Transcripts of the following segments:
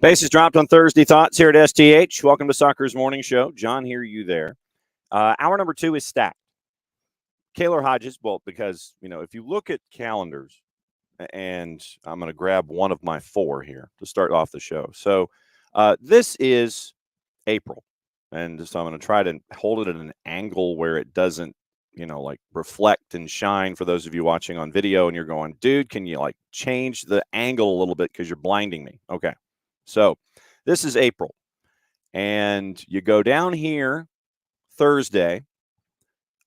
Bases dropped on Thursday Thoughts here at STH. Welcome to Soccer's Morning Show. John here, you there. Hour number 2 is stacked. Kaylor Hodges, well, because, if you look at calendars, and I'm going to grab one of my 4 here to start off the show. So this is April, and so I'm going to try to hold it at an angle where it doesn't, reflect and shine for those of you watching on video, and you're going, dude, can you, change the angle a little bit because you're blinding me? Okay. So this is April, and you go down here Thursday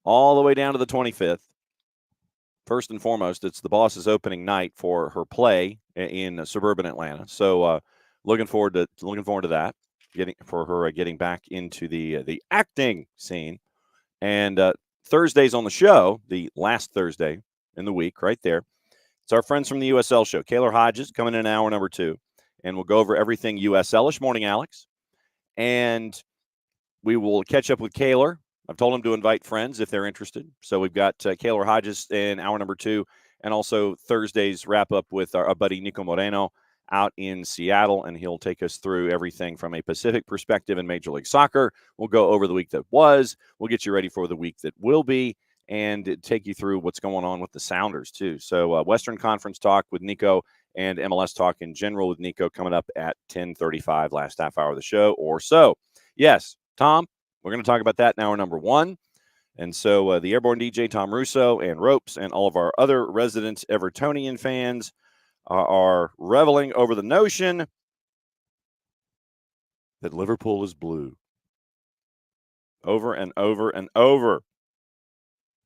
all the way down to the 25th. First and foremost, it's the Boss's opening night for her play in suburban Atlanta. So looking forward to that, getting back into the acting scene. And Thursday's on the show, the last Thursday in the week, right there. It's our friends from the USL show. Kaylor Hodges coming in hour number 2. And we'll go over everything USL-ish. Morning, Alex. And we will catch up with Kaylor. I've told him to invite friends if they're interested. So we've got Kaylor Hodges in hour number 2, and also Thursday's wrap-up with our buddy Niko Moreno out in Seattle, and he'll take us through everything from a Pacific perspective in Major League Soccer. We'll go over the week that was. We'll get you ready for the week that will be, and take you through what's going on with the Sounders, too. So Western Conference talk with Niko, and MLS talk in general with Niko coming up at 10:35, last half hour of the show or so. Yes, Tom, we're going to talk about that in hour number 1. And so the Airborne DJ, Tom Russo, and Ropes, and all of our other resident Evertonian fans are reveling over the notion that Liverpool is blue. Over and over and over.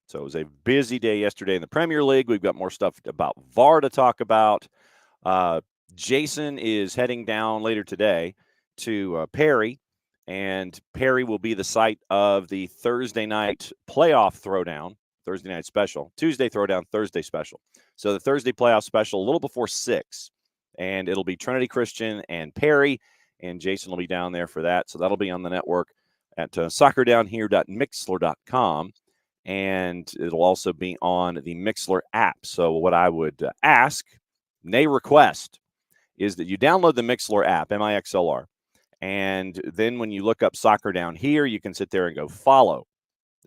So it was a busy day yesterday in the Premier League. We've got more stuff about VAR to talk about. Jason is heading down later today to Perry, and Perry will be the site of the Thursday night playoff throwdown, Thursday night special, Tuesday throwdown, Thursday special. So the Thursday playoff special a little before 6, and it'll be Trinity Christian and Perry, and Jason will be down there for that. So that'll be on the network at soccerdownhere.mixler.com. And it'll also be on the Mixler app. So what I would ask, nay request, is that you download the Mixler app, MIXLR, and then when you look up Soccer Down Here, you can sit there and go follow.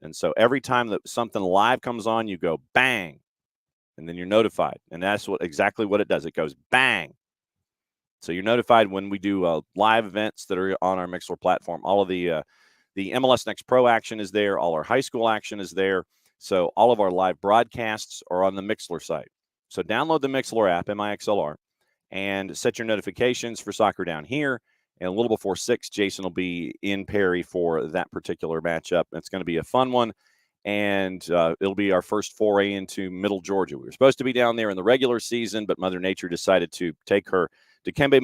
And so every time that something live comes on, you go bang, and then you're notified. And that's exactly what it does. It goes bang. So you're notified when we do live events that are on our Mixler platform. All of the MLS Next Pro action is there. All our high school action is there. So all of our live broadcasts are on the Mixler site. So download the Mixler app, MIXLR, and set your notifications for Soccer Down Here. And a little before 6, Jason will be in Perry for that particular matchup. It's going to be a fun one, and it'll be our first foray into Middle Georgia. We were supposed to be down there in the regular season, but Mother Nature decided to take her Dikembe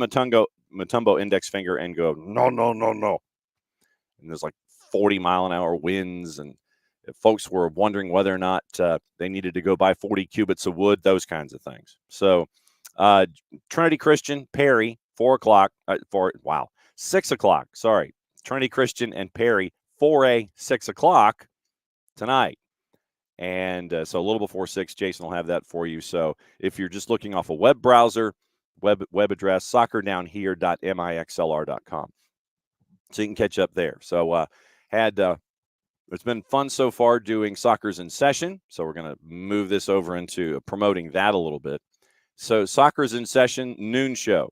Mutombo index finger and go, no. And there's 40-mile-an-hour winds, and folks were wondering whether or not they needed to go buy 40 cubits of wood, those kinds of things. So Trinity Christian, Perry, 6 o'clock. Sorry. Trinity Christian and Perry, 4A, 6 o'clock tonight. And so a little before 6, Jason will have that for you. So if you're just looking off a web browser, web address, soccerdownhere.mixlr.com. So you can catch up there. So it's been fun so far doing Soccer's in Session. So we're going to move this over into promoting that a little bit. So Soccer's in Session, noon show.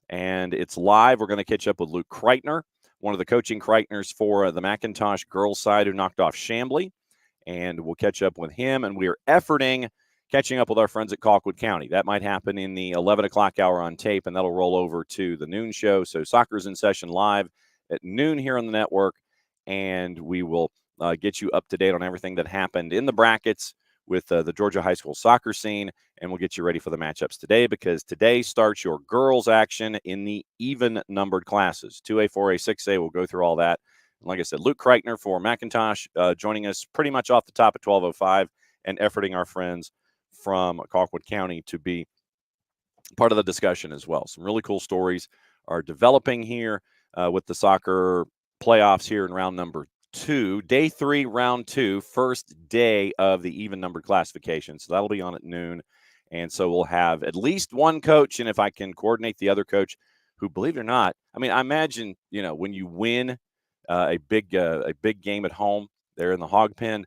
And it's live. We're going to catch up with Luke Kreitner, one of the coaching Kreitners for the McIntosh girls side who knocked off Chambly. And we'll catch up with him. And we are catching up with our friends at Colquitt County. That might happen in the 11 o'clock hour on tape, and that'll roll over to the noon show. So Soccer's in Session live at noon here on the network, and we will get you up to date on everything that happened in the brackets with the Georgia high school soccer scene, and we'll get you ready for the matchups today, because today starts your girls action in the even-numbered classes, 2A, 4A, 6A. We'll go through all that. And like I said, Luke Kreitner for McIntosh joining us pretty much off the top at 12:05, and efforting our friends from Colquitt County to be part of the discussion as well. Some really cool stories are developing here with the soccer playoffs here in round number 2, day 3, round 2, first day of the even numbered classification. So that'll be on at noon. And so we'll have at least one coach, and if I can coordinate the other coach who, believe it or not, I mean, I imagine, when you win a big game at home there in the hog pen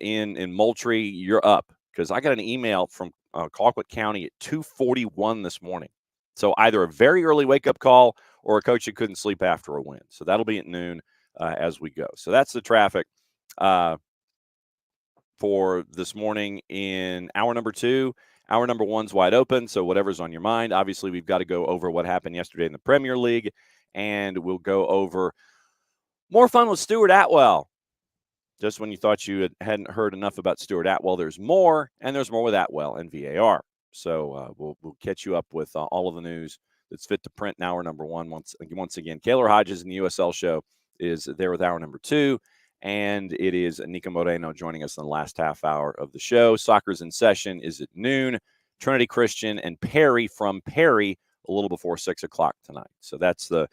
in Moultrie, you're up. Because I got an email from Colquitt County at 2:41 this morning. So either a very early wake-up call or a coach who couldn't sleep after a win. So that'll be at noon as we go. So that's the traffic for this morning in hour number 2. Hour number 1's wide open, so whatever's on your mind. Obviously, we've got to go over what happened yesterday in the Premier League, and we'll go over more fun with Stuart Atwell. Just when you thought you hadn't heard enough about Stuart Atwell, there's more, and there's more with Atwell and VAR. So we'll catch you up with all of the news that's fit to print in hour number 1. Once again, Kaylor Hodges in the USL show is there with hour number 2. And it is Niko Moreno joining us in the last half hour of the show. Soccer's in session is at noon. Trinity Christian and Perry from Perry a little before 6 o'clock tonight. So that's the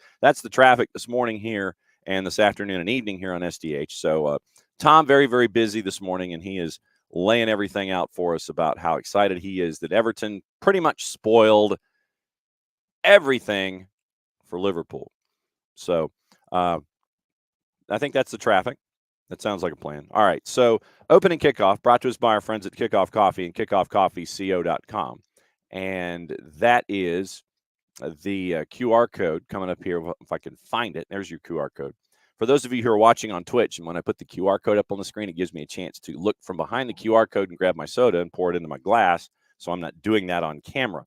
traffic this morning here and this afternoon and evening here on SDH. So Tom, very, very busy this morning, and he is laying everything out for us about how excited he is that Everton pretty much spoiled everything for Liverpool. So I think that's the traffic. That sounds like a plan. All right, so opening kickoff brought to us by our friends at Kickoff Coffee and kickoffcoffeeco.com. And that is the QR code coming up here. If I can find it, there's your QR code. For those of you who are watching on Twitch, and when I put the QR code up on the screen, it gives me a chance to look from behind the QR code and grab my soda and pour it into my glass, so I'm not doing that on camera.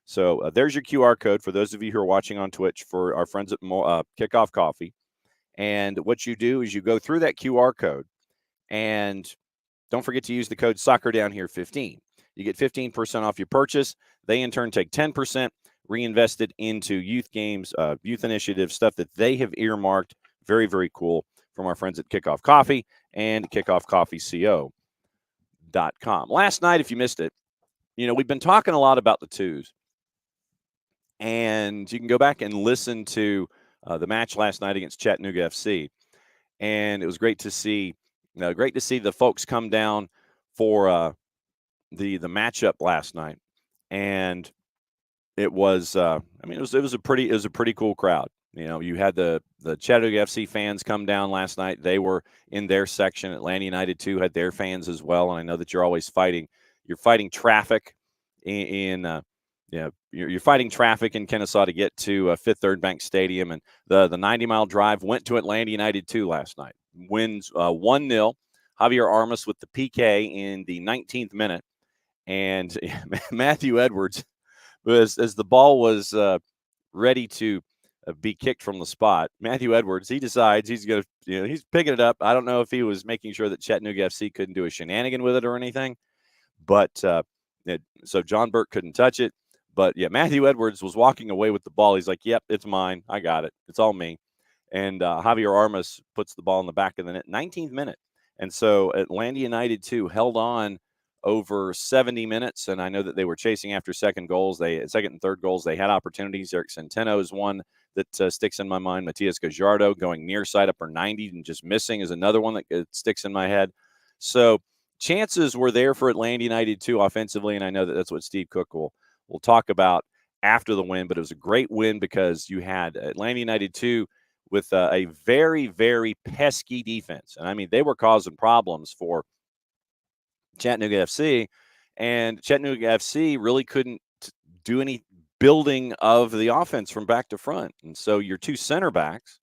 So there's your QR code for those of you who are watching on Twitch for our friends at Kickoff Coffee. And what you do is you go through that QR code, and don't forget to use the code SoccerDownHere15. You get 15% off your purchase. They, in turn, take 10%, reinvested into youth games, youth initiatives, stuff that they have earmarked. Very, very cool from our friends at Kickoff Coffee and kickoffcoffeeco.com. Last night, if you missed it, we've been talking a lot about the twos. And you can go back and listen to the match last night against Chattanooga FC. And it was great to see the folks come down for the matchup last night. And it was it was a pretty cool crowd. You had the Chattanooga FC fans come down last night. They were in their section. Atlanta United too had their fans as well. And I know that you're always fighting traffic you're fighting traffic in Kennesaw to get to Fifth Third Bank Stadium, and the 90-mile drive went to Atlanta United too last night. Wins 1-0. Javier Armas with the PK in the 19th minute, and Matthew Edwards, as the ball was ready to be kicked from the spot, Matthew Edwards, he decides he's going to, he's picking it up. I don't know if he was making sure that Chattanooga FC couldn't do a shenanigan with it or anything, but so John Burke couldn't touch it. But, yeah, Matthew Edwards was walking away with the ball. He's like, yep, it's mine. I got it. It's all me. And Javier Armas puts the ball in the back of the net, 19th minute. And so Atlanta United, too, held on over 70 minutes. And I know that they were chasing after second and third goals. They had opportunities. Eric Centeno is one that sticks in my mind. Matias Gajardo going near side upper 90 and just missing is another one that sticks in my head. So chances were there for Atlanta United, too, offensively. And I know that that's what Steve Cook will talk about after the win, but it was a great win because you had Atlanta United 2 with a very, very pesky defense. And, I mean, they were causing problems for Chattanooga FC, and Chattanooga FC really couldn't do any building of the offense from back to front. And so your two center backs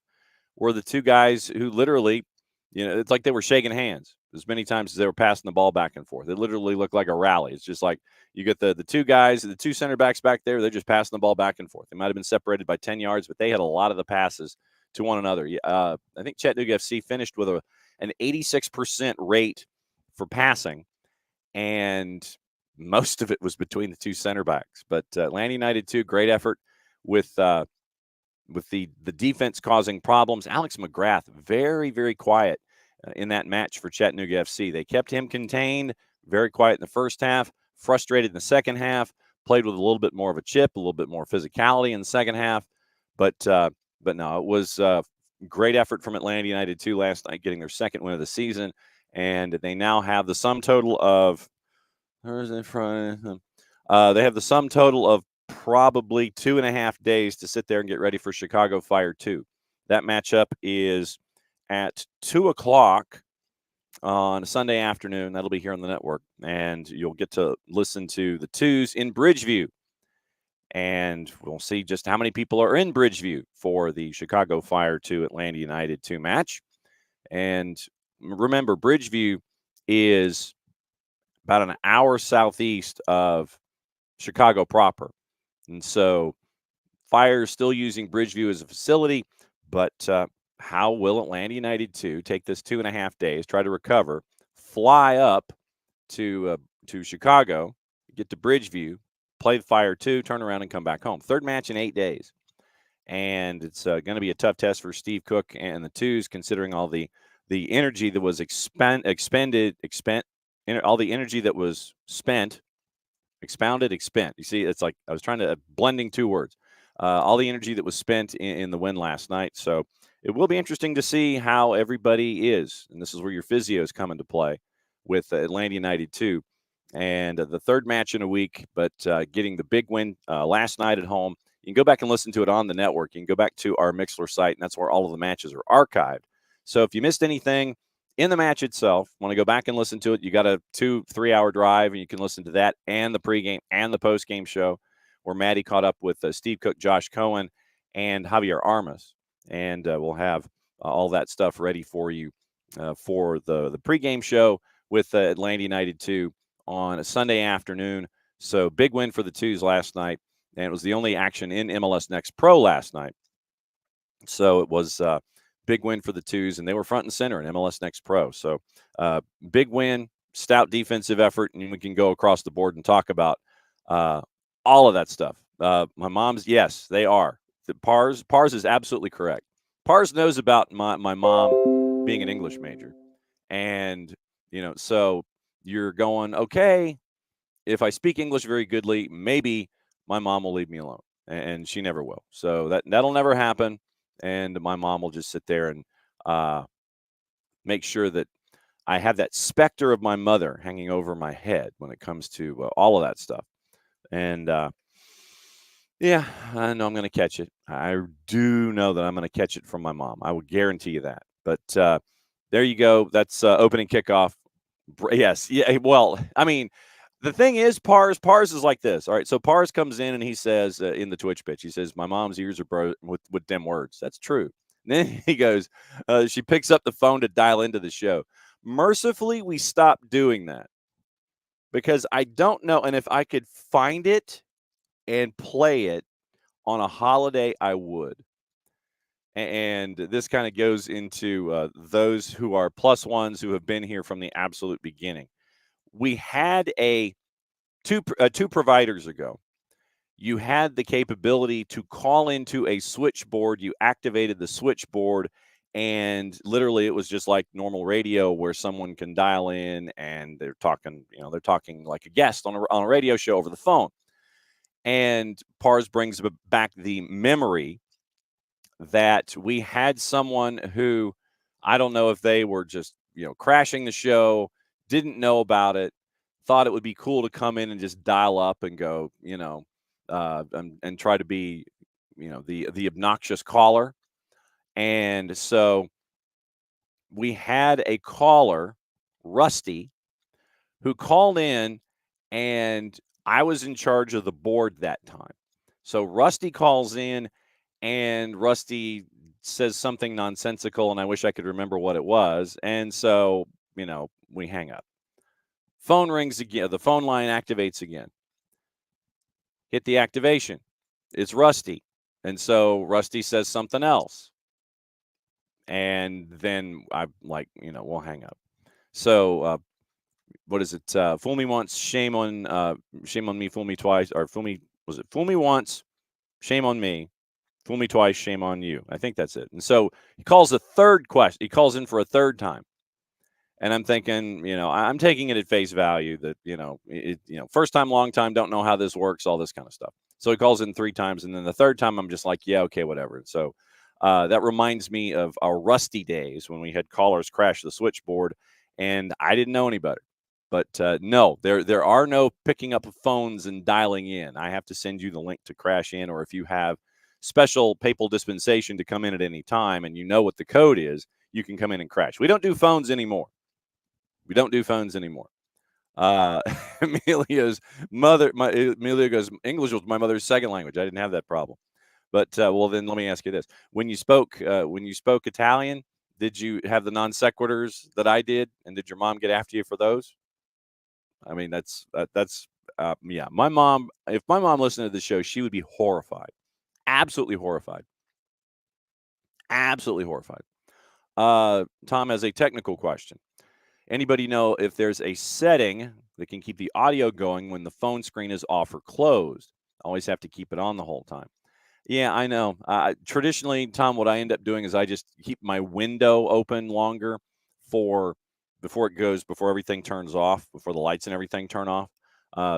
were the two guys who literally, it's like they were shaking hands as many times as they were passing the ball back and forth. It literally looked like a rally. It's just like you get the two guys, the two center backs back there, they're just passing the ball back and forth. They might have been separated by 10 yards, but they had a lot of the passes to one another. I think Chattanooga FC finished with an 86% rate for passing, and most of it was between the two center backs. But Atlanta United 2, great effort with the defense causing problems. Alex McGrath, very, very quiet in that match for Chattanooga FC. They kept him contained, very quiet in the first half, frustrated in the second half, played with a little bit more of a chip, a little bit more physicality in the second half. But no, it was great effort from Atlanta United 2 last night, getting their second win of the season. And they now have the sum total of – they have the sum total of probably 2.5 days to sit there and get ready for Chicago Fire 2. That matchup is at 2 o'clock on a Sunday afternoon. That'll be here on the network, and you'll get to listen to the Twos in Bridgeview. And we'll see just how many people are in Bridgeview for the Chicago Fire 2 Atlanta United 2 match. And remember, Bridgeview is about an hour southeast of Chicago proper. And so Fire is still using Bridgeview as a facility, but how will Atlanta United 2 take this 2.5 days, try to recover, fly up to Chicago, get to Bridgeview, play the Fire 2, turn around and come back home. Third match in 8 days. And it's going to be a tough test for Steve Cook and the Twos, considering all the energy that was all the energy that was spent, expounded, expend. You see, it's like I was trying to blending two words. All the energy that was spent in the win last night. So it will be interesting to see how everybody is. And this is where your physios come into play with Atlanta United 2. And the third match in a week, but getting the big win last night at home. You can go back and listen to it on the network. You can go back to our Mixler site, and that's where all of the matches are archived. So if you missed anything in the match itself, want to go back and listen to it, you got a 2-3 hour drive, and you can listen to that and the pregame and the postgame show where Maddie caught up with Steve Cook, Josh Cohen, and Javier Armas. And we'll have all that stuff ready for you for the pregame show with Atlanta United 2 on a Sunday afternoon. So big win for the Twos last night, and it was the only action in MLS Next Pro last night. So it was a big win for the Twos, and they were front and center in MLS Next Pro. So big win, stout defensive effort, and we can go across the board and talk about all of that stuff. My mom's, yes, they are. Pars is absolutely correct. Pars knows about my mom being an English major. And, so you're going, okay, if I speak English very goodly, maybe my mom will leave me alone. And she never will. So that'll never happen. And my mom will just sit there and make sure that I have that specter of my mother hanging over my head when it comes to all of that stuff. And, yeah, I know I'm going to catch it. I do know that I'm going to catch it from my mom. I will guarantee you that. But there you go. That's opening kickoff. Yes. Yeah. Well, I mean, the thing is, Pars is like this. All right. So Pars comes in and he says in the Twitch pitch, he says, my mom's ears are with them words. That's true. And then he goes, she picks up the phone to dial into the show. Mercifully, we stopped doing that because I don't know. And if I could find it and play it on a holiday, I would. And this kind of goes into those who are plus ones who have been here from the absolute beginning. We had two providers ago. You had the capability to call into a switchboard. You activated the switchboard, and literally it was just like normal radio where someone can dial in and they're talking like a guest on a radio show over the phone. And Pars brings back the memory that we had someone who, I don't know if they were just, crashing the show, didn't know about it, thought it would be cool to come in and just dial up and go, and try to be, the obnoxious caller. And so we had a caller, Rusty, who called in, and I was in charge of the board that time. So Rusty calls in, and Rusty says something nonsensical, and I wish I could remember what it was. And so, we hang up. Phone rings again. The phone line activates again. Hit the activation. It's Rusty. And so Rusty says something else. And then I'm like, we'll hang up. So, what is it? Fool me once, shame on me, fool me twice, or fool me once, shame on me, fool me twice, shame on you. I think that's it. And so he calls a third question. He calls in for a third time. And I'm thinking, I'm taking it at face value that, first time, long time, don't know how this works, all this kind of stuff. So he calls in 3 times. And then the third time, I'm just like, yeah, okay, whatever. So that reminds me of our Rusty days when we had callers crash the switchboard, and I didn't know any better. But no, there are no picking up phones and dialing in. I have to send you the link to crash in, or if you have special papal dispensation to come in at any time and you know what the code is, you can come in and crash. We don't do phones anymore. Uh, Emilio's Emilio goes, English was my mother's second language. I didn't have that problem. But well, then let me ask you this: when you spoke Italian, did you have the non sequiturs that I did, and did your mom get after you for those? I mean, that's yeah. My mom, if my mom listened to the show, she would be horrified, absolutely horrified, absolutely horrified. Tom has a technical question. Anybody know if there's a setting that can keep the audio going when the phone screen is off or closed? Always have to keep it on the whole time. Yeah, I know. Traditionally, Tom, what I end up doing is I just keep my window open longer for before everything turns off, before the lights and everything turn off.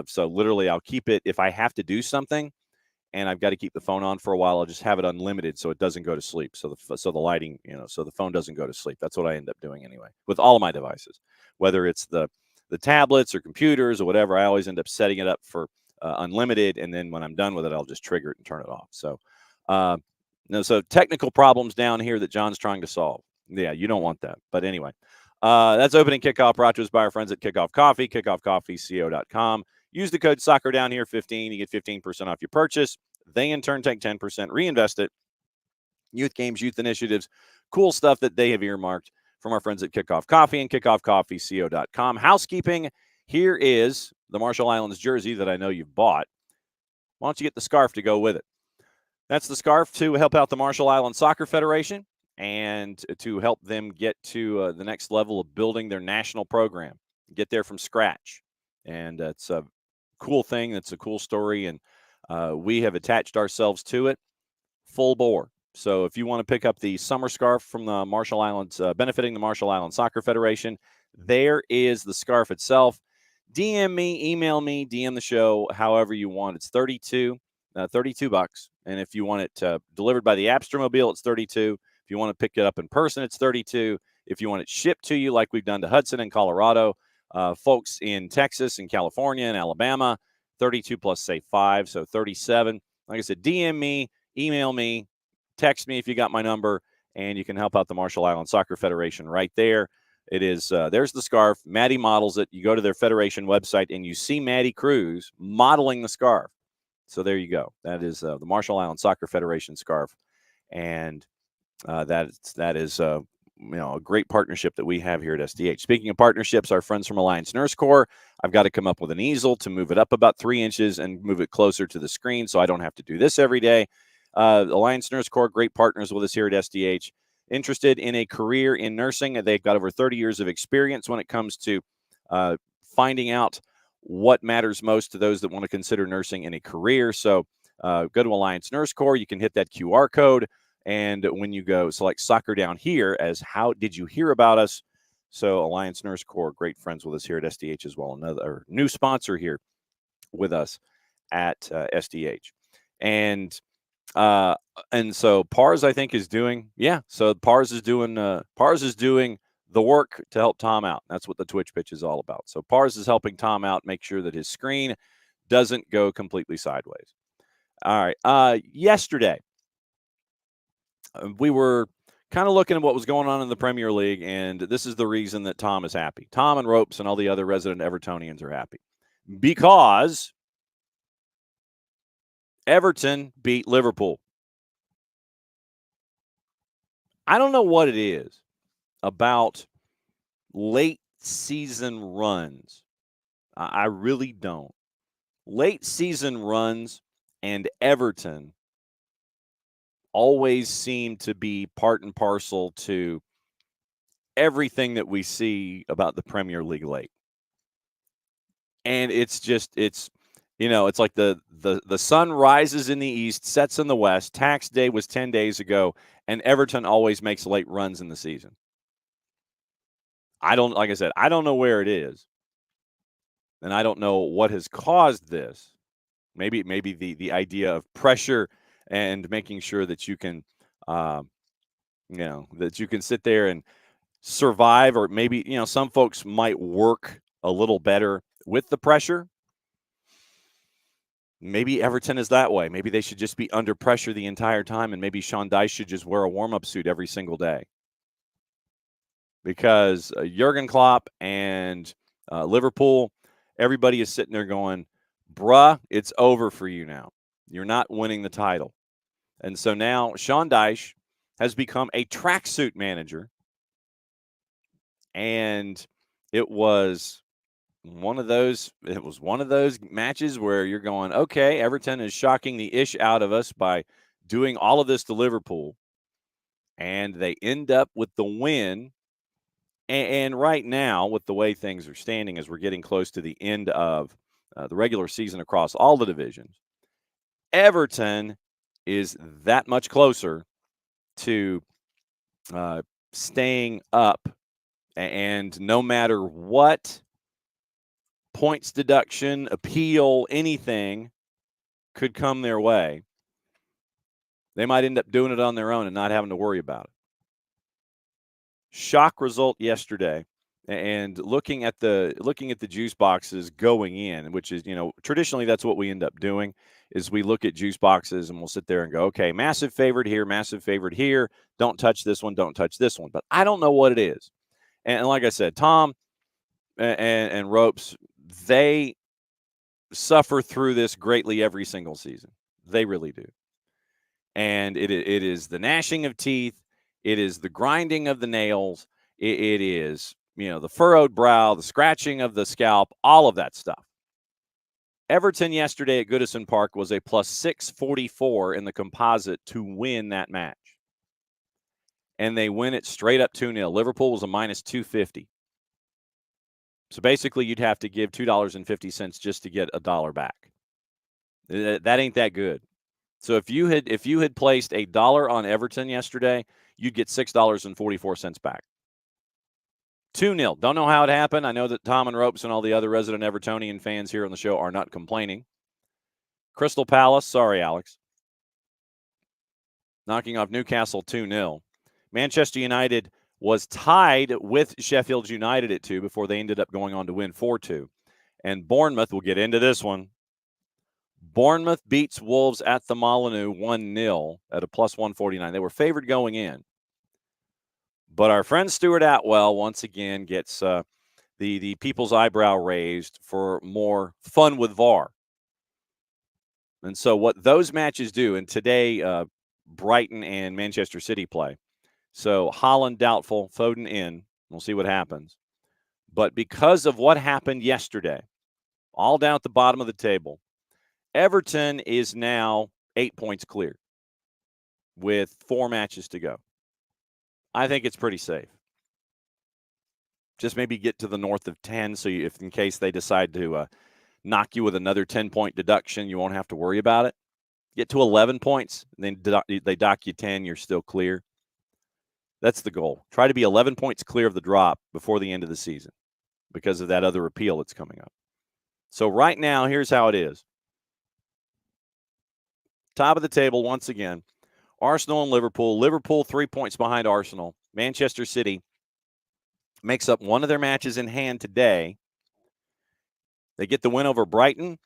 So literally, I'll keep it if I have to do something and I've got to keep the phone on for a while. I'll just have it unlimited so it doesn't go to sleep. So the lighting, so the phone doesn't go to sleep. That's what I end up doing anyway with all of my devices, whether it's the tablets or computers or whatever. I always end up setting it up for unlimited, and then when I'm done with it, I'll just trigger it and turn it off. So, so technical problems down here that John's trying to solve. Yeah, you don't want that. But anyway, that's opening kickoff brought to us by our friends at Kickoff Coffee, kickoffcoffeeco.com. Use the code Soccer Down Here 15. You get 15% off your purchase. They in turn take 10%, reinvest it. Youth games, youth initiatives, cool stuff that they have earmarked from our friends at Kickoff Coffee and kickoffcoffeeco.com. Housekeeping. Here is the Marshall Islands jersey that I know you've bought. Why don't you get the scarf to go with it? That's the scarf to help out the Marshall Islands Soccer Federation and to help them get to the next level of building their national program, get there from scratch. And it's a cool thing. It's a cool story. And we have attached ourselves to it full bore. So if you want to pick up the summer scarf from the Marshall Islands, benefiting the Marshall Islands Soccer Federation, there is the scarf itself. DM me, email me, DM the show, however you want. It's $32. $32. And if you want it delivered by the Apstermobile, it's $32. If you want to pick it up in person, it's $32. If you want it shipped to you, like we've done to Hudson and Colorado, folks in Texas and California and Alabama, 32 plus say 5, so 37. Like I said, DM me, email me, text me if you got my number, and you can help out the Marshall Islands Soccer Federation right there. It is there's the scarf. Maddie models it. You go to their federation website and you see Maddie Cruz modeling the scarf. So there you go. That is the Marshall Islands Soccer Federation scarf, and that is a great partnership that we have here at SDH. Speaking of partnerships, our friends from Alliance Nurse Corps. I've got to come up with an easel to move it up about 3 inches and move it closer to the screen, so I don't have to do this every day. Alliance Nurse Corps, great partners with us here at SDH. Interested in a career in nursing? They've got over 30 years of experience when it comes to finding out what matters most to those that want to consider nursing in a career. So go to Alliance Nurse Corps. You can hit that QR code. And when you go select Soccer Down Here as how did you hear about us? So Alliance Nurse Corps, great friends with us here at SDH as well. Another new sponsor here with us at SDH. And so Pars, I think, is doing, so Pars is doing the work to help Tom out. That's what the Twitch pitch is all about. So Pars is helping Tom out, make sure that his screen doesn't go completely sideways. All right. Yesterday, we were kind of looking at what was going on in the Premier League, and this is the reason that Tom is happy. Tom and Ropes and all the other resident Evertonians are happy because Everton beat Liverpool. I don't know what it is about late season runs. I really don't. Late season runs and Everton always seem to be part and parcel to everything that we see about the Premier League late. And it's like the sun rises in the east, sets in the west. Tax day was 10 days ago, and Everton always makes late runs in the season. Like I said, I don't know where it is. And I don't know what has caused this. Maybe the idea of pressure and making sure that you can, that you can sit there and survive, or maybe, some folks might work a little better with the pressure. Maybe Everton is that way. Maybe they should just be under pressure the entire time, and maybe Sean Dyche should just wear a warm-up suit every single day. Because Jurgen Klopp and Liverpool, everybody is sitting there going, bruh, it's over for you now. You're not winning the title. And so now Sean Dyche has become a tracksuit manager. And it was one of those matches where you're going, okay, Everton is shocking the ish out of us by doing all of this to Liverpool. And they end up with the win. And right now, with the way things are standing as we're getting close to the end of the regular season across all the divisions, Everton is that much closer to staying up. And no matter what points deduction, appeal, anything could come their way, they might end up doing it on their own and not having to worry about it. Shock result yesterday. And looking at the juice boxes going in, which is, traditionally that's what we end up doing, is we look at juice boxes and we'll sit there and go, okay, massive favorite here, don't touch this one, don't touch this one. But I don't know what it is. And like I said, Tom and Ropes, they suffer through this greatly every single season. They really do. And it is the gnashing of teeth. It is the grinding of the nails. It is, the furrowed brow, the scratching of the scalp, all of that stuff. Everton yesterday at Goodison Park was a plus 644 in the composite to win that match. And they win it straight up 2-0. Liverpool was a minus 250. So basically you'd have to give $2.50 just to get $1 back. That ain't that good. So if you had placed $1 on Everton yesterday, you'd get $6.44 back. 2-0. Don't know how it happened. I know that Tom and Ropes and all the other resident Evertonian fans here on the show are not complaining. Crystal Palace, sorry, Alex, knocking off Newcastle 2-0. Manchester United was tied with Sheffield United at 2 before they ended up going on to win 4-2. And Bournemouth, we'll get into this one. Bournemouth beats Wolves at the Molineux 1-0 at a plus 149. They were favored going in. But our friend Stuart Atwell once again gets the people's eyebrow raised for more fun with VAR. And so what those matches do, and today Brighton and Manchester City play. So Haaland doubtful, Foden in. We'll see what happens. But because of what happened yesterday, all down at the bottom of the table, Everton is now 8 points clear with 4 matches to go. I think it's pretty safe. Just maybe get to the north of 10, so if in case they decide to knock you with another 10-point deduction, you won't have to worry about it. Get to 11 points, and then they dock you 10, you're still clear. That's the goal. Try to be 11 points clear of the drop before the end of the season because of that other appeal that's coming up. So right now, here's how it is. Top of the table once again. Arsenal and Liverpool. Liverpool 3 points behind Arsenal. Manchester City makes up one of their matches in hand today. They get the win over Brighton.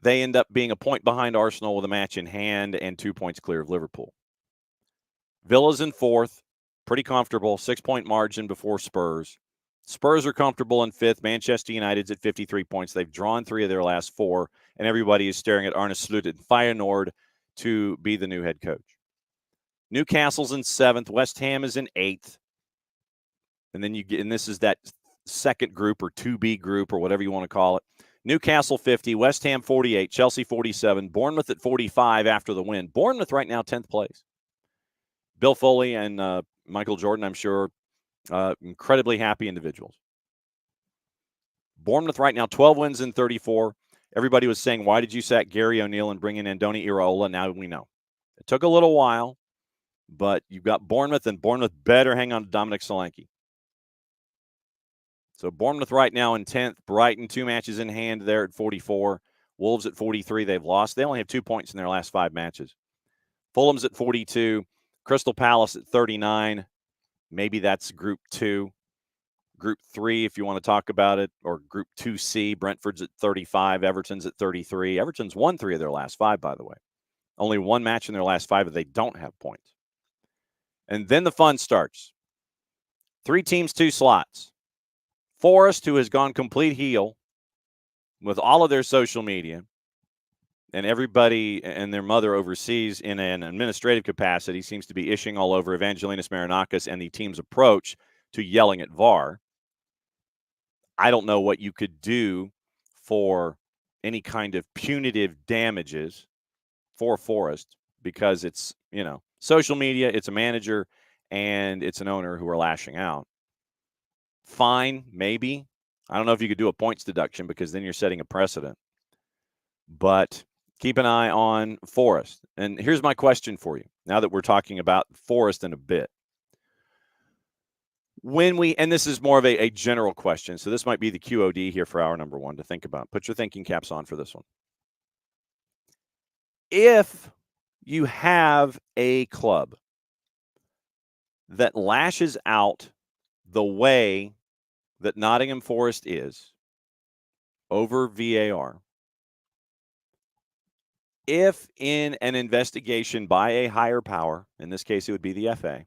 They end up being a point behind Arsenal with a match in hand and 2 points clear of Liverpool. Villa's in 4th. Pretty comfortable. 6-point margin before Spurs. Spurs are comfortable in 5th. Manchester United's at 53 points. They've drawn 3 of their last 4, and everybody is staring at Arne Slot at Feyenoord to be the new head coach. Newcastle's in 7th. West Ham is in 8th. And then this is that second group or 2B group or whatever you want to call it. Newcastle 50, West Ham 48, Chelsea 47, Bournemouth at 45 after the win. Bournemouth right now 10th place. Bill Foley and Michael Jordan, I'm sure, incredibly happy individuals. Bournemouth right now 12 wins in 34. Everybody was saying, why did you sack Gary O'Neill and bring in Andoni Iraola? Now we know. It took a little while, but you've got Bournemouth, and Bournemouth better hang on to Dominic Solanke. So Bournemouth right now in 10th. Brighton 2 matches in hand there at 44. Wolves at 43. They've lost. They only have 2 points in their last 5 matches. Fulham's at 42. Crystal Palace at 39. Maybe that's Group 2. Group 3, if you want to talk about it, or Group 2C, Brentford's at 35, Everton's at 33. Everton's won 3 of their last 5, by the way. Only one match in their last 5 that they don't have points. And then the fun starts. 3 teams, 2 slots. Forest, who has gone complete heel with all of their social media, and everybody and their mother overseas in an administrative capacity seems to be ishing all over Evangelinas Marinakis and the team's approach to yelling at VAR. I don't know what you could do for any kind of punitive damages for Forest because it's, social media, it's a manager, and it's an owner who are lashing out. Fine, maybe. I don't know if you could do a points deduction because then you're setting a precedent. But keep an eye on Forest. And here's my question for you, now that we're talking about Forest in a bit. And this is more of a general question, so this might be the QOD here for hour number 1 to think about. Put your thinking caps on for this one. If you have a club that lashes out the way that Nottingham Forest is over VAR, if in an investigation by a higher power, in this case it would be the FA,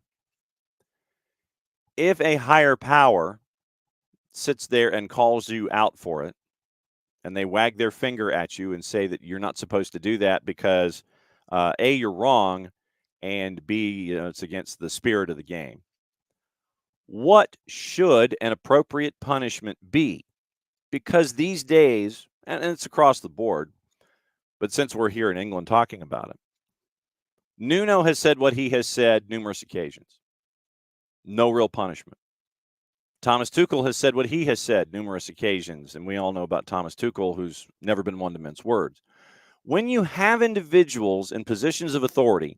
if a higher power sits there and calls you out for it, and they wag their finger at you and say that you're not supposed to do that because, A, you're wrong, and B, it's against the spirit of the game, what should an appropriate punishment be? Because these days, and it's across the board, but since we're here in England talking about it, Nuno has said what he has said numerous occasions. No real punishment. Thomas Tuchel has said what he has said numerous occasions, and we all know about Thomas Tuchel, who's never been one to mince words. When you have individuals in positions of authority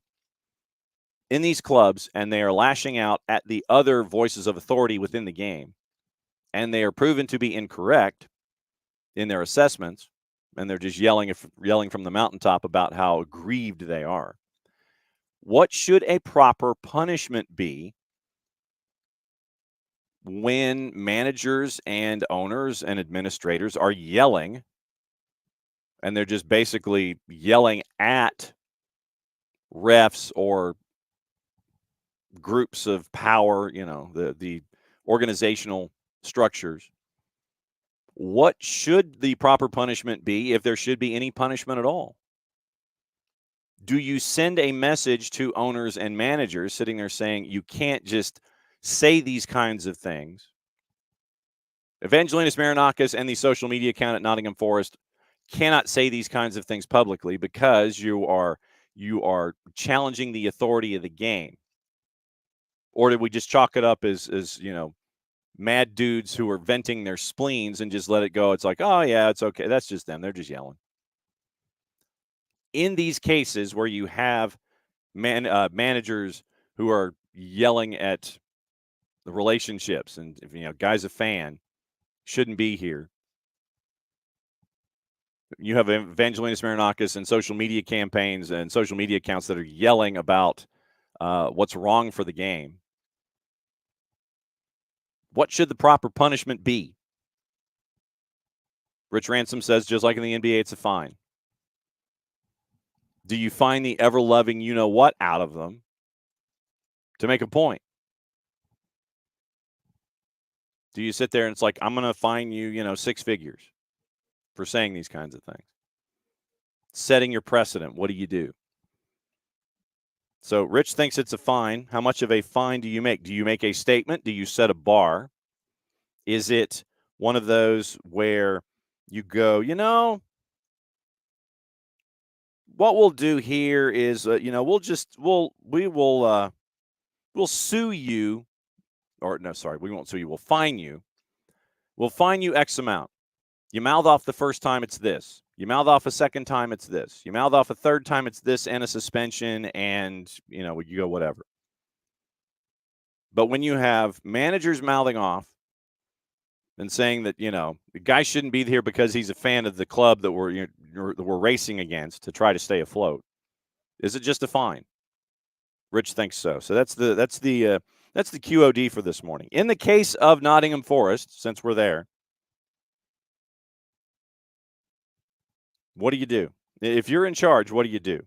in these clubs and they are lashing out at the other voices of authority within the game, and they are proven to be incorrect in their assessments, and they're just yelling from the mountaintop about how aggrieved they are, what should a proper punishment be when managers and owners and administrators are yelling, and they're just basically yelling at refs or groups of power, the organizational structures? What should the proper punishment be, if there should be any punishment at all? Do you send a message to owners and managers sitting there saying you can't just say these kinds of things? Evangelinas Marinakis and the social media account at Nottingham Forest cannot say these kinds of things publicly because you are challenging the authority of the game. Or did we just chalk it up as mad dudes who are venting their spleens and just let it go? It's like, oh yeah, it's okay. That's just them. They're just yelling. In these cases where you have managers who are yelling at the relationships, and guy's a fan, shouldn't be here. You have Evangelinas Marinakis and social media campaigns and social media accounts that are yelling about what's wrong for the game. What should the proper punishment be? Rich Ransom says, just like in the NBA, it's a fine. Do you find the ever-loving you-know-what out of them to make a point? Do you sit there and it's like, I'm going to fine you, 6 figures for saying these kinds of things? Setting your precedent, what do you do? So Rich thinks it's a fine. How much of a fine do you make? Do you make a statement? Do you set a bar? Is it one of those where you go, what we'll do here is, we'll sue you, or no, sorry, we won't sue you. We'll fine you. We'll fine you X amount. You mouth off the first time, it's this. You mouth off a second time, it's this. You mouth off a third time, it's this, and a suspension, and, you go whatever. But when you have managers mouthing off and saying that, the guy shouldn't be here because he's a fan of the club that we're racing against to try to stay afloat, is it just a fine? Rich thinks so. So that's the That's the QOD for this morning. In the case of Nottingham Forest, since we're there, what do you do? If you're in charge, what do you do?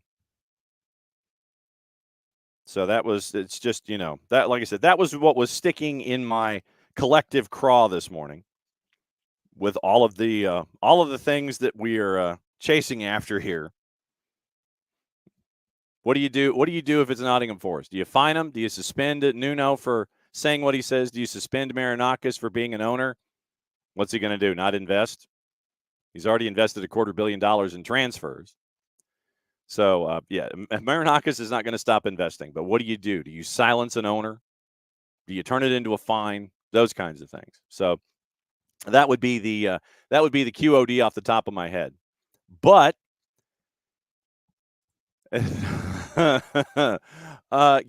So it's just, that, like I said, that was what was sticking in my collective craw this morning with all of the things that we are chasing after here. What do you do? What do you do if it's Nottingham Forest? Do you fine him? Do you suspend Nuno for saying what he says? Do you suspend Marinakis for being an owner? What's he going to do? Not invest? He's already invested $250 million in transfers. So, Marinakis is not going to stop investing. But what do you do? Do you silence an owner? Do you turn it into a fine? Those kinds of things. So that would be the QOD off the top of my head. But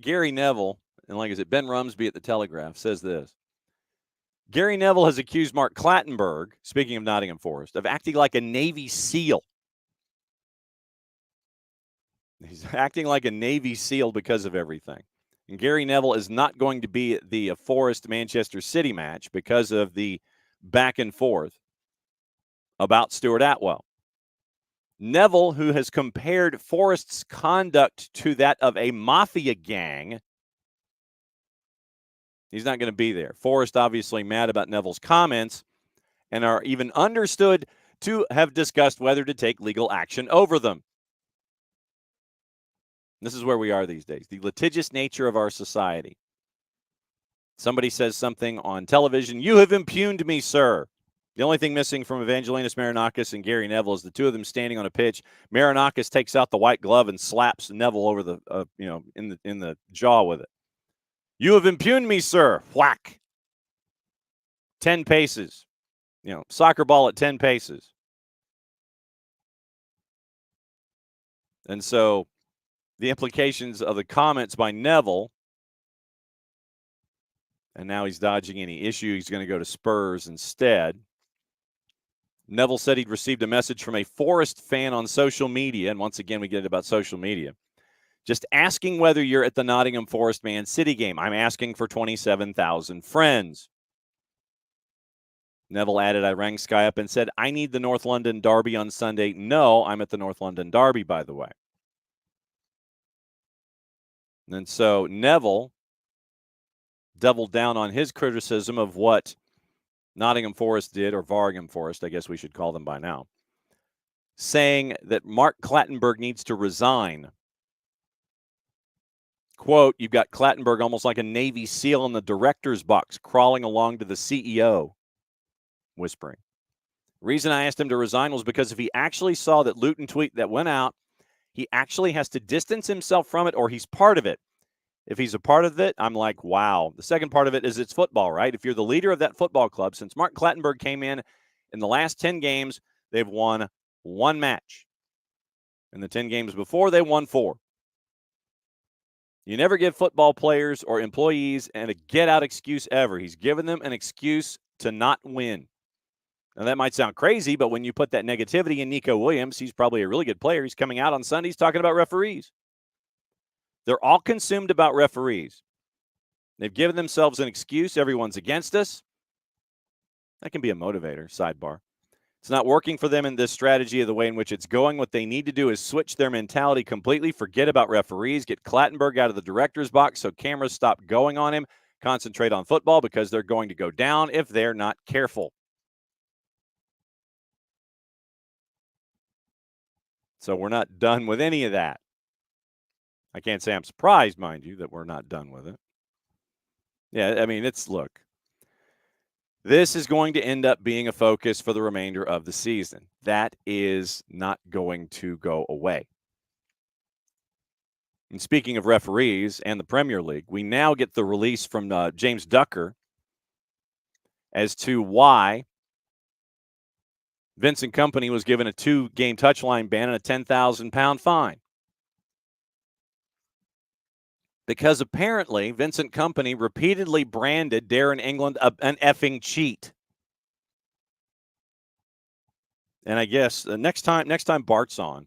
Gary Neville, and like I said, Ben Rumsby at the Telegraph says this. Gary Neville has accused Mark Clattenburg, speaking of Nottingham Forest, of acting like a Navy SEAL. He's acting like a Navy SEAL because of everything. And Gary Neville is not going to be at the Forest-Manchester City match because of the back and forth about Stuart Atwell. Neville, who has compared Forest's conduct to that of a mafia gang, he's not going to be there. Forest obviously mad about Neville's comments and are even understood to have discussed whether to take legal action over them. This is where we are these days, the litigious nature of our society. Somebody says something on television, "You have impugned me, sir." The only thing missing from Evangelinos Marinakis and Gary Neville is the two of them standing on a pitch. Marinakis takes out the white glove and slaps Neville over the, in the jaw with it. "You have impugned me, sir." Whack. 10 paces. Soccer ball at 10 paces. And so the implications of the comments by Neville, and now he's dodging any issue. He's going to go to Spurs instead. Neville said he'd received a message from a Forest fan on social media, and once again, we get it about social media, just asking whether you're at the Nottingham Forest Man City game. "I'm asking for 27,000 friends." Neville added, "I rang Sky up and said, I need the North London Derby on Sunday." "No, I'm at the North London Derby, by the way." And so Neville doubled down on his criticism of what Nottingham Forest did, or Vargham Forest, I guess we should call them by now, saying that Mark Clattenburg needs to resign. Quote, "You've got Clattenburg almost like a Navy SEAL in the director's box, crawling along to the CEO, whispering. Reason I asked him to resign was because if he actually saw that Luton tweet that went out, he actually has to distance himself from it, or he's part of it. If he's a part of it, I'm like, wow." The second part of it is it's football, right? If you're the leader of that football club, since Mark Clattenburg came in the last 10 games, they've won 1 match. In the 10 games before, they won 4. You never give football players or employees a get-out excuse ever. He's given them an excuse to not win. Now, that might sound crazy, but when you put that negativity in Niko Williams, he's probably a really good player. He's coming out on Sundays talking about referees. They're all consumed about referees. They've given themselves an excuse. Everyone's against us. That can be a motivator, sidebar. It's not working for them in this strategy of the way in which it's going. What they need to do is switch their mentality completely, forget about referees, get Clattenburg out of the director's box so cameras stop going on him, concentrate on football because they're going to go down if they're not careful. So we're not done with any of that. I can't say I'm surprised, mind you, that we're not done with it. Yeah, I mean, look, this is going to end up being a focus for the remainder of the season. That is not going to go away. And speaking of referees and the Premier League, we now get the release from James Ducker as to why Vincent Kompany was given a 2-game touchline ban and a £10,000 fine. Because apparently Vincent Kompany repeatedly branded Darren England an effing cheat. And I guess next time Bart's on,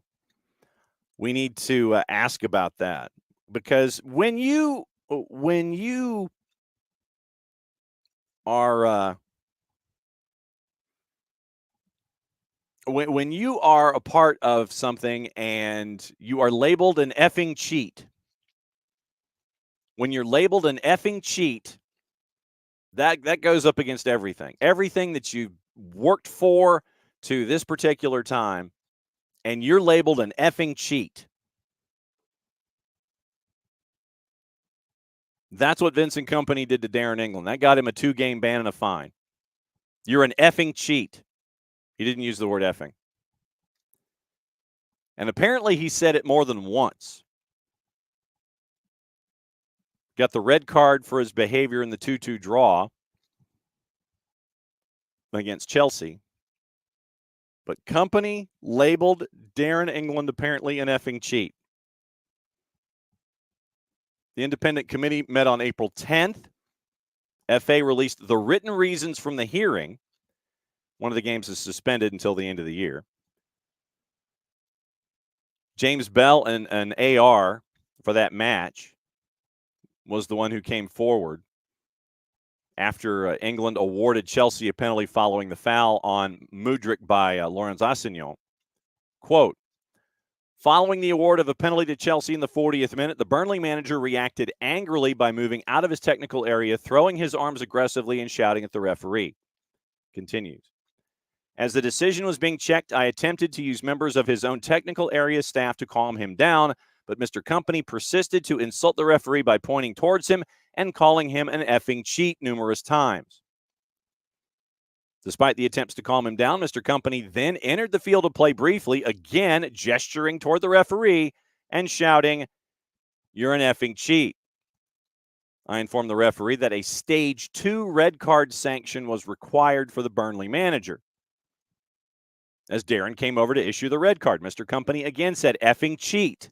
we need to ask about that. Because when you are when you are a part of something and you are labeled an effing cheat. When you're labeled an effing cheat, that goes up against everything. Everything that you worked for to this particular time, and you're labeled an effing cheat. That's what Vincent Kompany did to Darren England. That got him a 2-game ban and a fine. You're an effing cheat. He didn't use the word effing. And apparently he said it more than once. Got the red card for his behavior in the 2-2 draw against Chelsea. But Kompany labeled Darren England apparently an effing cheat. The independent committee met on April 10th. FA released the written reasons from the hearing. One of the games is suspended until the end of the year. James Bell and an AR for that match was the one who came forward after England awarded Chelsea a penalty following the foul on Mudryk by Lawrence Assignon. Quote, following the award of a penalty to Chelsea in the 40th minute, the Burnley manager reacted angrily by moving out of his technical area, throwing his arms aggressively and shouting at the referee. Continues. As the decision was being checked, I attempted to use members of his own technical area staff to calm him down, but Mr. Kompany persisted to insult the referee by pointing towards him and calling him an effing cheat numerous times. Despite the attempts to calm him down, Mr. Kompany then entered the field of play briefly, again gesturing toward the referee and shouting, "You're an effing cheat." I informed the referee that a stage 2 red card sanction was required for the Burnley manager. As Darren came over to issue the red card, Mr. Kompany again said, "Effing cheat."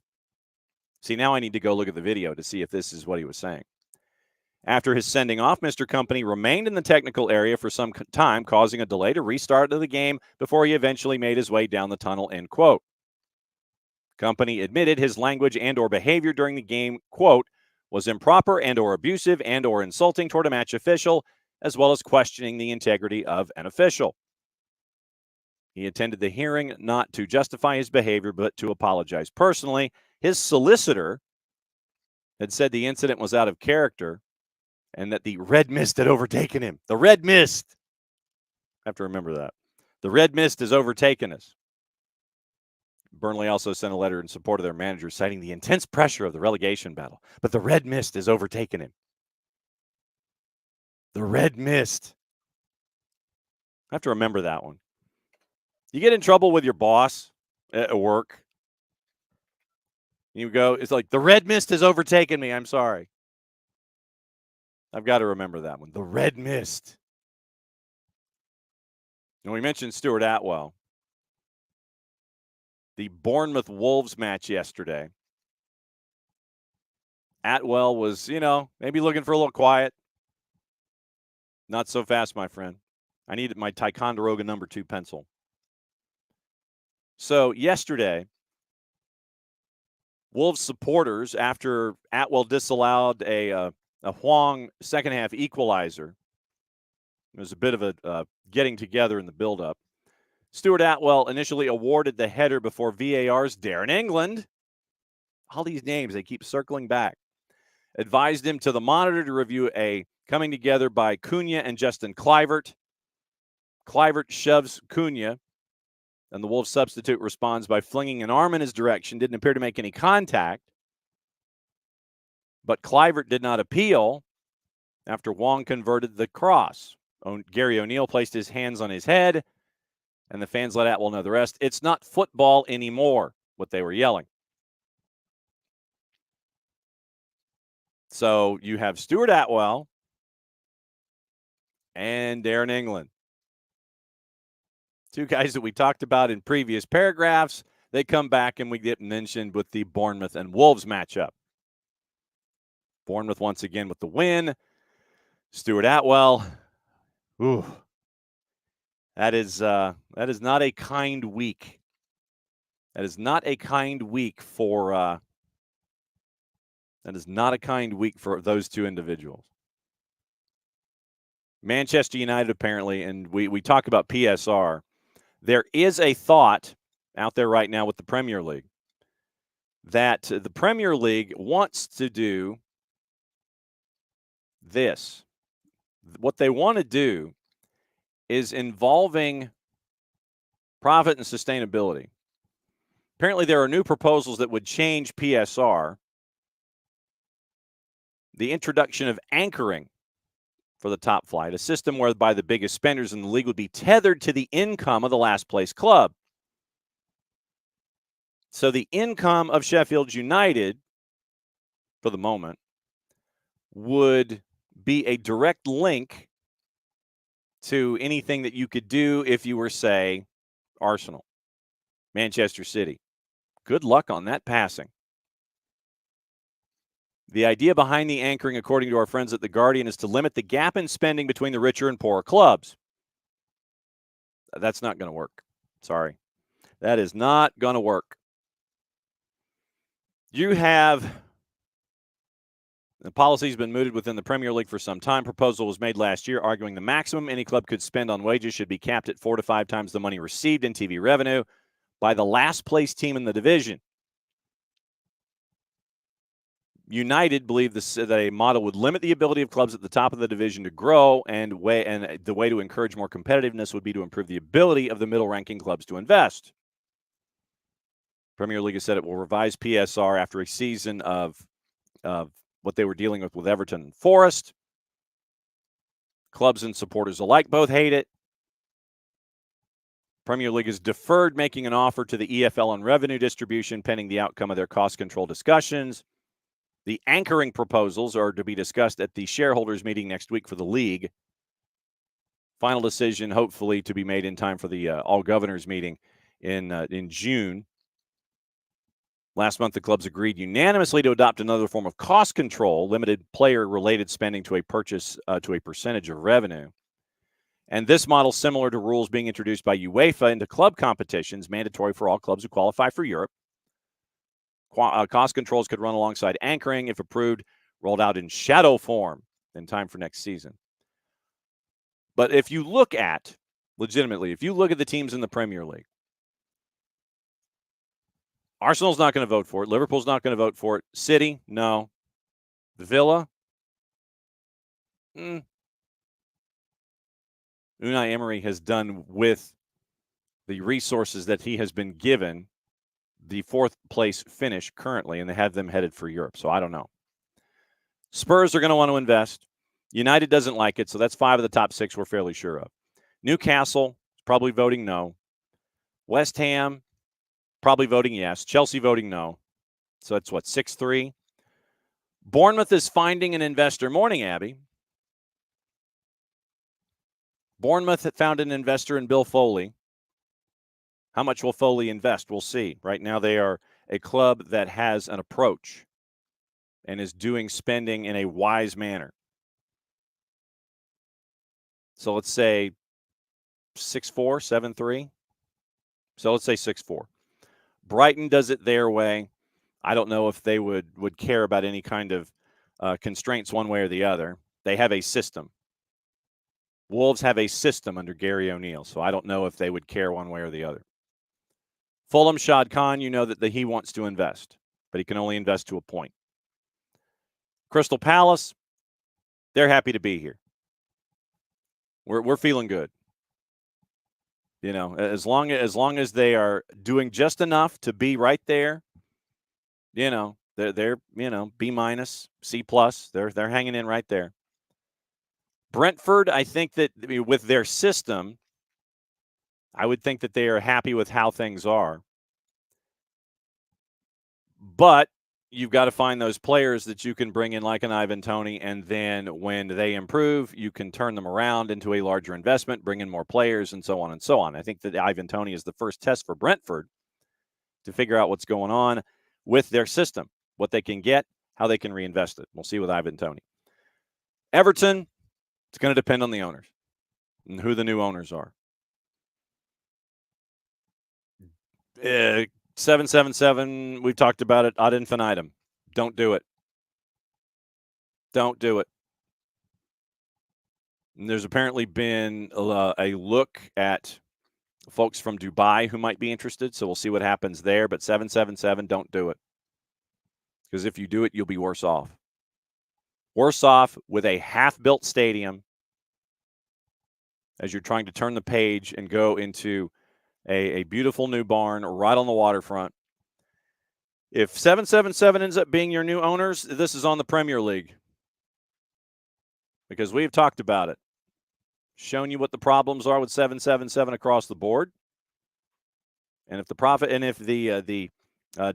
See, now I need to go look at the video to see if this is what he was saying. After his sending off, Mr. Kompany remained in the technical area for some time, causing a delay to restart of the game before he eventually made his way down the tunnel, end quote. Kompany admitted his language and or behavior during the game, quote, was improper and or abusive and or insulting toward a match official, as well as questioning the integrity of an official. He attended the hearing not to justify his behavior, but to apologize personally. His solicitor had said the incident was out of character and that the red mist had overtaken him. The red mist. I have to remember that. The red mist has overtaken us. Burnley also sent a letter in support of their manager, citing the intense pressure of the relegation battle. But the red mist has overtaken him. The red mist. I have to remember that one. You get in trouble with your boss at work. You go, it's like, the red mist has overtaken me. I'm sorry. I've got to remember that one. The red mist. And we mentioned Stuart Atwell. The Bournemouth Wolves match yesterday. Atwell was, maybe looking for a little quiet. Not so fast, my friend. I needed my Ticonderoga number 2 pencil. So yesterday, Wolves supporters, after Atwell disallowed a Huang second-half equalizer, it was a bit of a getting together in the build-up. Stuart Atwell initially awarded the header before VAR's Darren England. All these names, they keep circling back. Advised him to the monitor to review a coming together by Cunha and Justin Kluivert. Kluivert shoves Cunha, and the Wolves substitute responds by flinging an arm in his direction. Didn't appear to make any contact. But Kluivert did not appeal after Wong converted the cross. Gary O'Neill placed his hands on his head, and the fans let Atwell know the rest. It's not football anymore, what they were yelling. So you have Stuart Atwell and Darren England. 2 guys that we talked about in previous paragraphs. They come back and we get mentioned with the Bournemouth and Wolves matchup. Bournemouth once again with the win. Stuart Atwell. Ooh. That is not a kind week. That is not a kind week for those 2 individuals. Manchester United apparently, and we talk about PSR, there is a thought out there right now with the Premier League that the Premier League wants to do this. What they want to do is involving profit and sustainability. Apparently, there are new proposals that would change PSR. The introduction of anchoring for the top flight, a system whereby the biggest spenders in the league would be tethered to the income of the last place club. So the income of Sheffield United, for the moment, would be a direct link to anything that you could do if you were, say, Arsenal, Manchester City. Good luck on that passing. The idea behind the anchoring, according to our friends at The Guardian, is to limit the gap in spending between the richer and poorer clubs. That's not going to work. Sorry. That is not going to work. You have the policy's been mooted within the Premier League for some time. Proposal was made last year, arguing the maximum any club could spend on wages should be capped at 4 to 5 times the money received in TV revenue by the last place team in the division. United believe that a model would limit the ability of clubs at the top of the division to grow, and the way to encourage more competitiveness would be to improve the ability of the middle-ranking clubs to invest. Premier League has said it will revise PSR after a season of what they were dealing with Everton and Forest. Clubs and supporters alike both hate it. Premier League has deferred making an offer to the EFL on revenue distribution pending the outcome of their cost control discussions. The anchoring proposals are to be discussed at the shareholders meeting next week for the league. Final decision hopefully to be made in time for the all governors meeting in June. Last month, the clubs agreed unanimously to adopt another form of cost control, limited player-related spending to a percentage of revenue. And this model, similar to rules being introduced by UEFA into club competitions, mandatory for all clubs who qualify for Europe. Cost controls could run alongside anchoring if approved, rolled out in shadow form in time for next season. But if you look at, legitimately, if you look at the teams in the Premier League, Arsenal's not going to vote for it. Liverpool's not going to vote for it. City, no. Villa, Unai Emery has done with the resources that he has been given the fourth place finish currently, and they have them headed for Europe. So I don't know. Spurs are going to want to invest. United doesn't like it, so that's 5 of the top 6 we're fairly sure of. Newcastle is probably voting no. West Ham, probably voting yes. Chelsea voting no. So that's 6-3. Bournemouth is finding an investor. Morning, Abby. Bournemouth had found an investor in Bill Foley. How much will Foley invest? We'll see. Right now they are a club that has an approach and is doing spending in a wise manner. So let's say 6-4, 7-3. So let's say 6-4. Brighton does it their way. I don't know if they would care about any kind of constraints one way or the other. They have a system. Wolves have a system under Gary O'Neill, so I don't know if they would care one way or the other. Fulham, Shad Khan, you know that he wants to invest, but he can only invest to a point. Crystal Palace, they're happy to be here. We're feeling good. You know, as long as they are doing just enough to be right there, you know, they're B minus, C plus. They're hanging in right there. Brentford, I think that with their system, I would think that they are happy with how things are. But you've got to find those players that you can bring in like an Ivan Toney, and then when they improve, you can turn them around into a larger investment, bring in more players, and so on and so on. I think that Ivan Toney is the first test for Brentford to figure out what's going on with their system, what they can get, how they can reinvest it. We'll see with Ivan Toney. Everton, it's going to depend on the owners and who the new owners are. 777, we've talked about it ad infinitum. Don't do it. Don't do it. And there's apparently been a look at folks from Dubai who might be interested, so we'll see what happens there. But 777, don't do it. Because if you do it, you'll be worse off. Worse off with a half-built stadium as you're trying to turn the page and go into a beautiful new barn right on the waterfront. If 777 ends up being your new owners, this is on the Premier League. Because we've talked about it. Shown you what the problems are with 777 across the board. And if the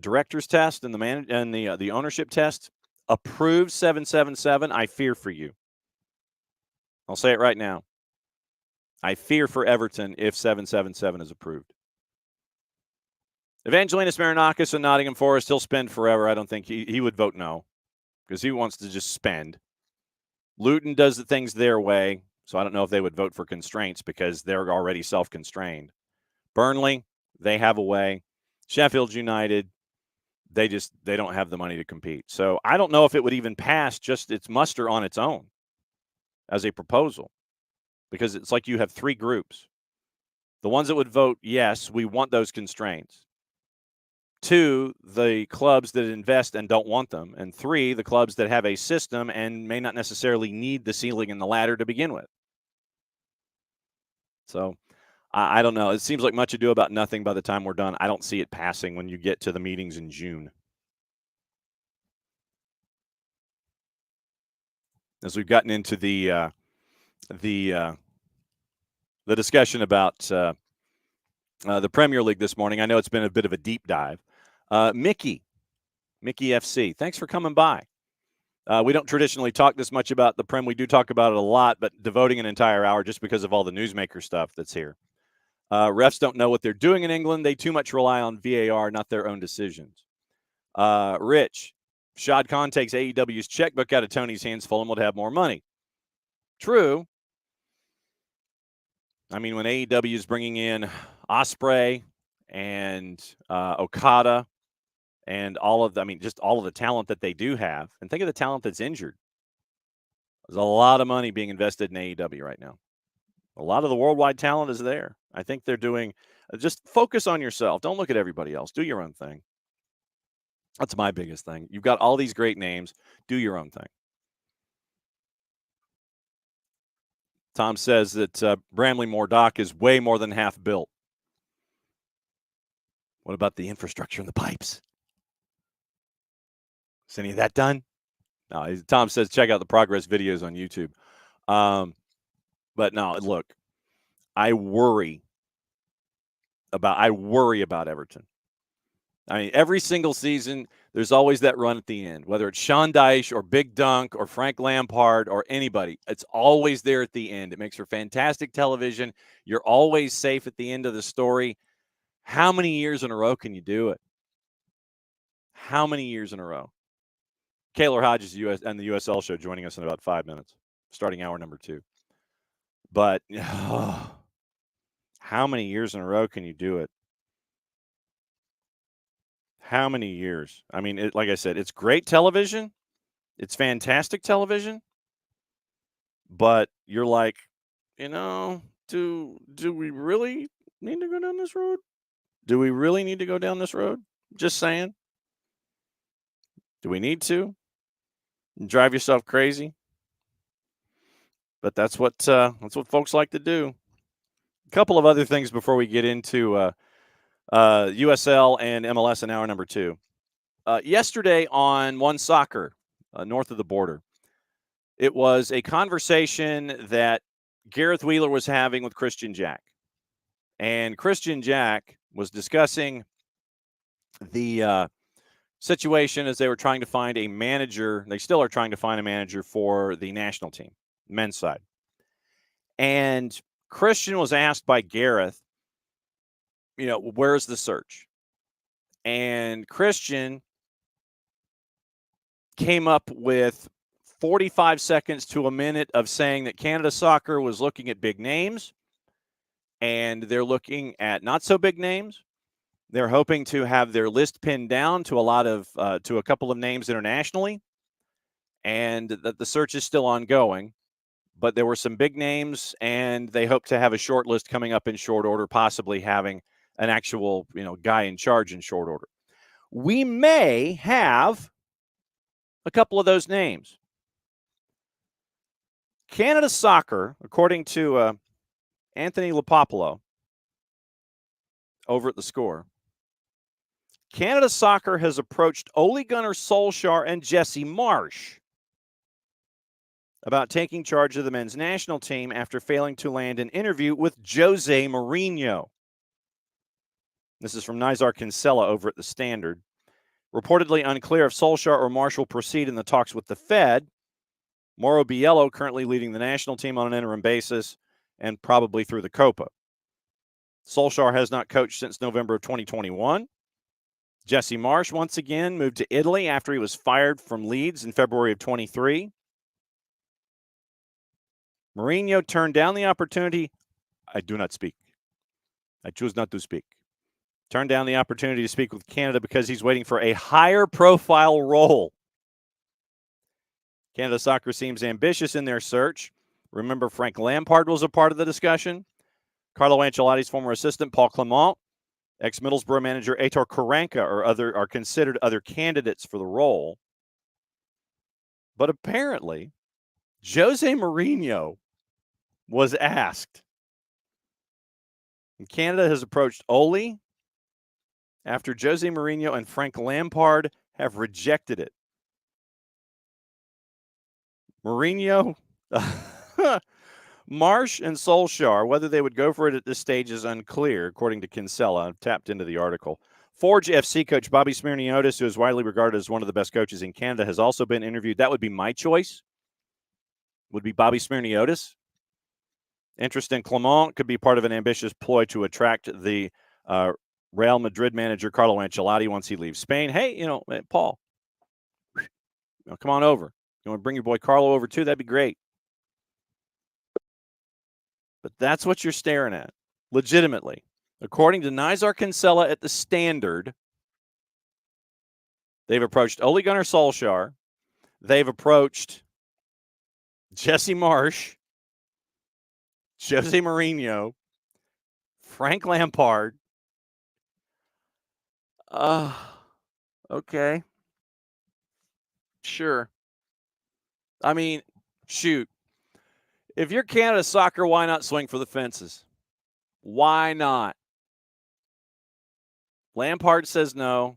director's test and the ownership test approves 777, I fear for you. I'll say it right now. I fear for Everton if 777 is approved. Evangelinus Marinakis in Nottingham Forest, he'll spend forever. I don't think he would vote no because he wants to just spend. Luton does the things their way, so I don't know if they would vote for constraints because they're already self-constrained. Burnley, they have a way. Sheffield United, they don't have the money to compete. So I don't know if it would even pass just its muster on its own as a proposal because it's like you have three groups. The ones that would vote, yes, we want those constraints. 2, the clubs that invest and don't want them. And 3, the clubs that have a system and may not necessarily need the ceiling and the ladder to begin with. So I don't know. It seems like much ado about nothing by the time we're done. I don't see it passing when you get to the meetings in June. As we've gotten into the discussion about the Premier League this morning, I know it's been a bit of a deep dive. Mickey FC, thanks for coming by. We don't traditionally talk this much about the Prem. We do talk about it a lot, but devoting an entire hour just because of all the newsmaker stuff that's here. Refs don't know what they're doing in England. They too much rely on VAR, not their own decisions. Rich, Shad Khan takes AEW's checkbook out of Tony's hands. Fulham would have more money. True. I mean, when AEW is bringing in Ospreay and Okada and just all of the talent that they do have, and think of the talent that's injured. There's a lot of money being invested in AEW right now. A lot of the worldwide talent is there. I think they're doing just focus on yourself. Don't look at everybody else. Do your own thing. That's my biggest thing. You've got all these great names. Do your own thing. Tom says that Bramley Moore Dock is way more than half built. What about the infrastructure and the pipes? Is any of that done? No, Tom says check out the progress videos on YouTube. But no, look, I worry about Everton. I mean, every single season, there's always that run at the end, whether it's Sean Dyche or Big Dunk or Frank Lampard or anybody. It's always there at the end. It makes for fantastic television. You're always safe at the end of the story. How many years in a row can you do it? How many years in a row? Kaylor Hodges and the USL show joining us in about 5 minutes, starting hour number 2. But how many years in a row can you do it? How many years? I mean, like I said, it's great television. It's fantastic television. But you're like, do we really need to go down this road? Do we really need to go down this road? Just saying. Do we need to? Drive yourself crazy? But that's what folks like to do. A couple of other things before we get into USL and MLS in hour number 2. Yesterday on One Soccer, north of the border, it was a conversation that Gareth Wheeler was having with Christian Jack. And Christian Jack was discussing the situation as they were trying to find a manager. They still are trying to find a manager for the national team, men's side. And Christian was asked by Gareth, where's the search? And Christian came up with 45 seconds to a minute of saying that Canada Soccer was looking at big names and they're looking at not so big names. They're hoping to have their list pinned down to a couple of names internationally, and that the search is still ongoing. But there were some big names, and they hope to have a short list coming up in short order, possibly having an actual, guy in charge in short order. We may have a couple of those names. Canada Soccer, according to Anthony LaPopolo over at The Score, Canada Soccer has approached Ole Gunnar Solskjaer and Jesse Marsch about taking charge of the men's national team after failing to land an interview with Jose Mourinho. This is from Nizar Kinsella over at The Standard. Reportedly unclear if Solskjaer or Marsch will proceed in the talks with the Fed. Mauro Biello currently leading the national team on an interim basis and probably through the Copa. Solskjaer has not coached since November of 2021. Jesse Marsch, once again, moved to Italy after he was fired from Leeds in February of 23. Mourinho turned down the opportunity. I do not speak. I choose not to speak. Turned down the opportunity to speak with Canada because he's waiting for a higher profile role. Canada Soccer seems ambitious in their search. Remember, Frank Lampard was a part of the discussion. Carlo Ancelotti's former assistant, Paul Clement, ex-Middlesbrough manager Aitor Karanka are considered other candidates for the role. But apparently, Jose Mourinho was asked. And Canada has approached Ole after Jose Mourinho and Frank Lampard have rejected it. Mourinho, Marsch, and Solskjaer, whether they would go for it at this stage is unclear, according to Kinsella. I've tapped into the article. Forge FC coach Bobby Smirniotis, who is widely regarded as one of the best coaches in Canada, has also been interviewed. That would be my choice, would be Bobby Smirniotis. Interest in Clement could be part of an ambitious ploy to attract the Real Madrid manager Carlo Ancelotti once he leaves Spain. Hey, Paul, come on over. You want to bring your boy Carlo over too? That'd be great. But that's what you're staring at, legitimately. According to Nizar Kinsella at The Standard, they've approached Ole Gunnar Solskjaer. They've approached Jesse Marsch, Jose Mourinho, Frank Lampard. Okay. Sure. I mean, shoot. If you're Canada Soccer, why not swing for the fences? Why not? Lampard says no.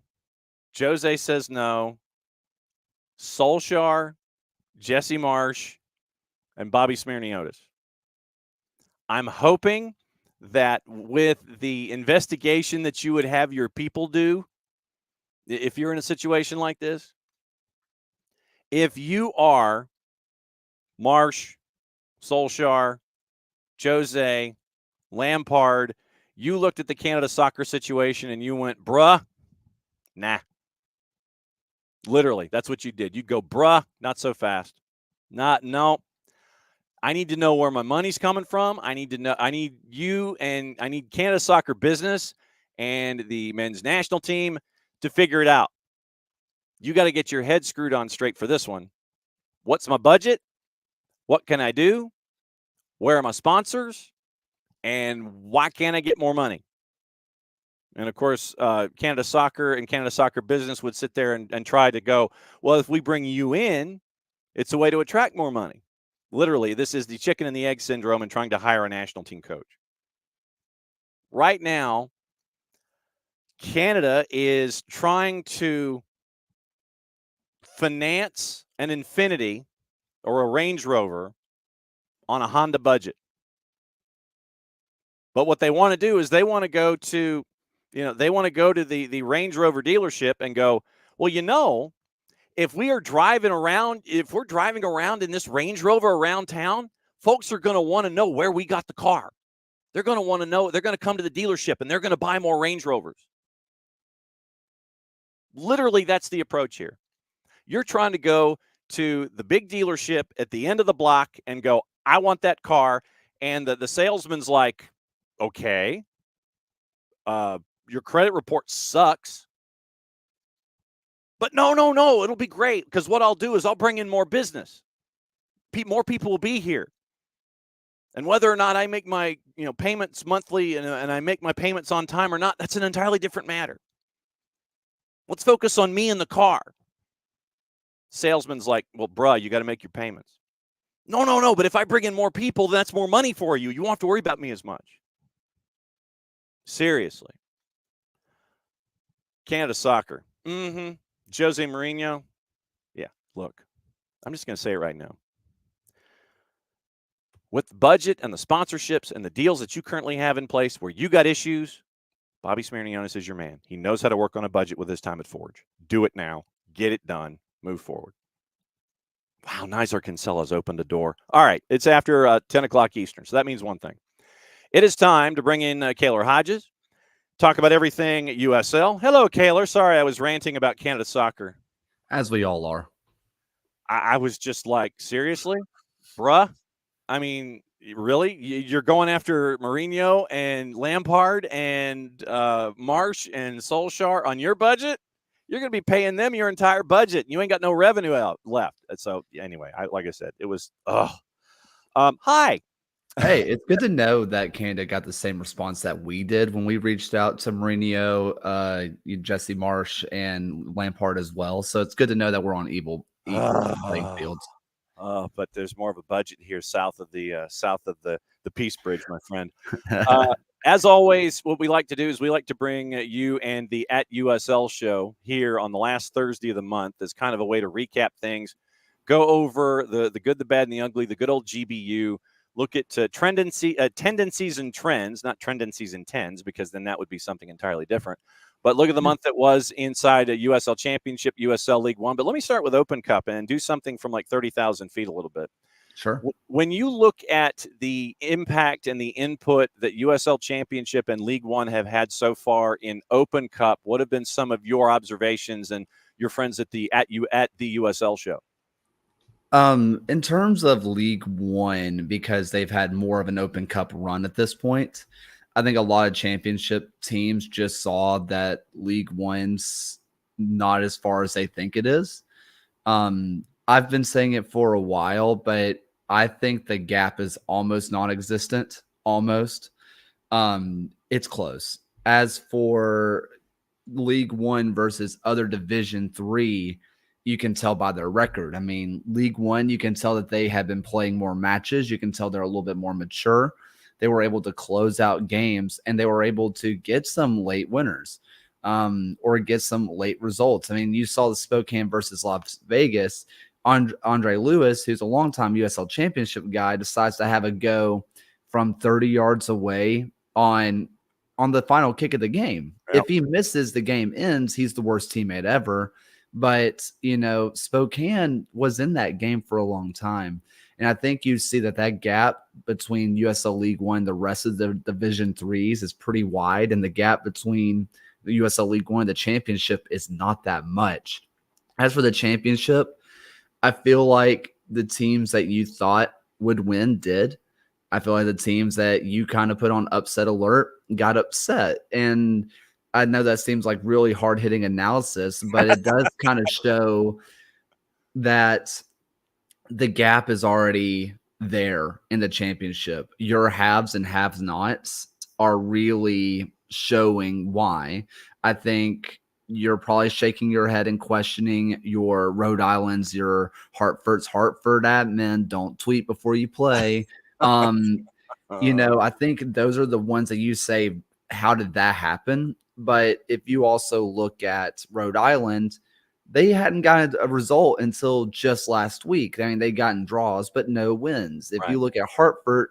Jose says no. Solskjaer, Jesse Marsch, and Bobby Smirniotis. I'm hoping that with the investigation that you would have your people do, if you're in a situation like this, if you are Marsch, Solskjaer, Jose, Lampard, you looked at the Canada Soccer situation and you went, bruh, nah. Literally, that's what you did. You'd go, bruh, not so fast. No. I need to know where my money's coming from. I need you and I need Canada Soccer business and the men's national team to figure it out. You got to get your head screwed on straight for this one. What's my budget? What can I do? Where are my sponsors? And why can't I get more money? And, of course, Canada Soccer and Canada Soccer business would sit there and try to go, well, if we bring you in, it's a way to attract more money. Literally, this is the chicken and the egg syndrome and trying to hire a national team coach. Right now, Canada is trying to finance an Infiniti or a Range Rover on a Honda budget. But what they want to do is they want to go to, the Range Rover dealership and go, well, if we're driving around in this Range Rover around town, folks are going to want to know where we got the car. They're going to want to know. They're going to come to the dealership and they're going to buy more Range Rovers. Literally, that's the approach here. You're trying to go to the big dealership at the end of the block and go, I want that car. And the salesman's like, okay, your credit report sucks. But no, it'll be great because what I'll do is I'll bring in more business. More people will be here. And whether or not I make my payments monthly and I make my payments on time or not, that's an entirely different matter. Let's focus on me and the car. Salesman's like, well, bruh, you got to make your payments. No. But if I bring in more people, that's more money for you. You won't have to worry about me as much. Seriously. Canada soccer. Jose Mourinho. Yeah, look, I'm just going to say it right now. With the budget and the sponsorships and the deals that you currently have in place where you got issues, Bobby Smirnionis is your man. He knows how to work on a budget with his time at Forge. Do it now. Get it done. Move forward. Wow, Nizar Kinsella's opened a door. All right, it's after 10 o'clock Eastern, so that means one thing. It is time to bring in Kaylor Hodges, talk about everything USL. Hello, Kaylor. Sorry, I was ranting about Canada soccer. As we all are. I was just like, seriously? Bruh? I mean, really? You're going after Mourinho and Lampard and Marsh and Solskjaer on your budget? You're going to be paying them your entire budget. You ain't got no revenue left. So anyway, like I said, it was, hi. Hey, it's good to know that Canada got the same response that we did when we reached out to Mourinho, Jesse Marsh, and Lampard as well. So it's good to know that we're on equal playing fields. But there's more of a budget here south of the Peace Bridge, my friend. As always, what we like to do is we like to bring you and the At USL show here on the last Thursday of the month as kind of a way to recap things, go over the good, the bad, and the ugly, the good old GBU, look at tendencies and trends, not tendencies and tens, because then that would be something entirely different. But look at the month that was inside a USL Championship, USL League One. But let me start with Open Cup and do something from like 30,000 feet a little bit. Sure. When you look at the impact and the input that USL Championship and League One have had so far in Open Cup, what have been some of your observations and your friends at the USL show? In terms of League One, because they've had more of an Open Cup run at this point, I think a lot of championship teams just saw that League One's not as far as they think it is. I've been saying it for a while, but I think the gap is almost non-existent. Almost. It's close. As for League One versus other Division III, you can tell by their record. I mean, League One, you can tell that they have been playing more matches. You can tell they're a little bit more mature. They were able to close out games, and they were able to get some late winners or get some late results. I mean, you saw the Spokane versus Las Vegas. Andre Lewis, who's a longtime USL Championship guy, decides to have a go from 30 yards away on the final kick of the game. Yep. If he misses, the game ends. He's the worst teammate ever. But, Spokane was in that game for a long time. And I think you see that gap between USL League One, the rest of the Division Threes is pretty wide. And the gap between the USL League One and the championship is not that much. As for the championship, I feel like the teams that you thought would win did. I feel like the teams that you kind of put on upset alert got upset. And I know that seems like really hard-hitting analysis, but it does kind of show that the gap is already there in the championship. Your haves and have-nots are really showing why. I think you're probably shaking your head and questioning your Rhode Islands, your Hartford's Hartford admin. Don't tweet before you play. I think those are the ones that you say, how did that happen? But if you also look at Rhode Island, they hadn't gotten a result until just last week. I mean, they gotten draws, but no wins. If you look at Hartford,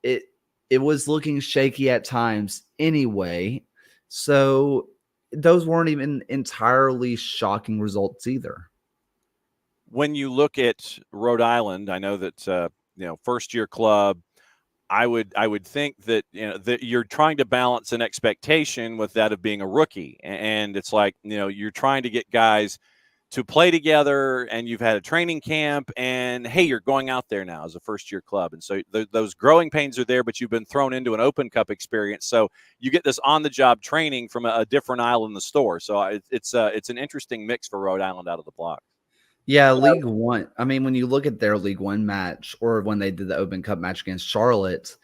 it was looking shaky at times anyway. So those weren't even entirely shocking results either. When you look at Rhode Island, I know that first-year club. I would think that that you're trying to balance an expectation with that of being a rookie, and it's like you're trying to get guys to play together, and you've had a training camp, and hey, you're going out there now as a first-year club, and so those growing pains are there, but you've been thrown into an Open Cup experience, so you get this on-the-job training from a different aisle in the store. So it's an interesting mix for Rhode Island out of the block. Yeah, League One. I mean, when you look at their League One match or when they did the Open Cup match against Charlotte,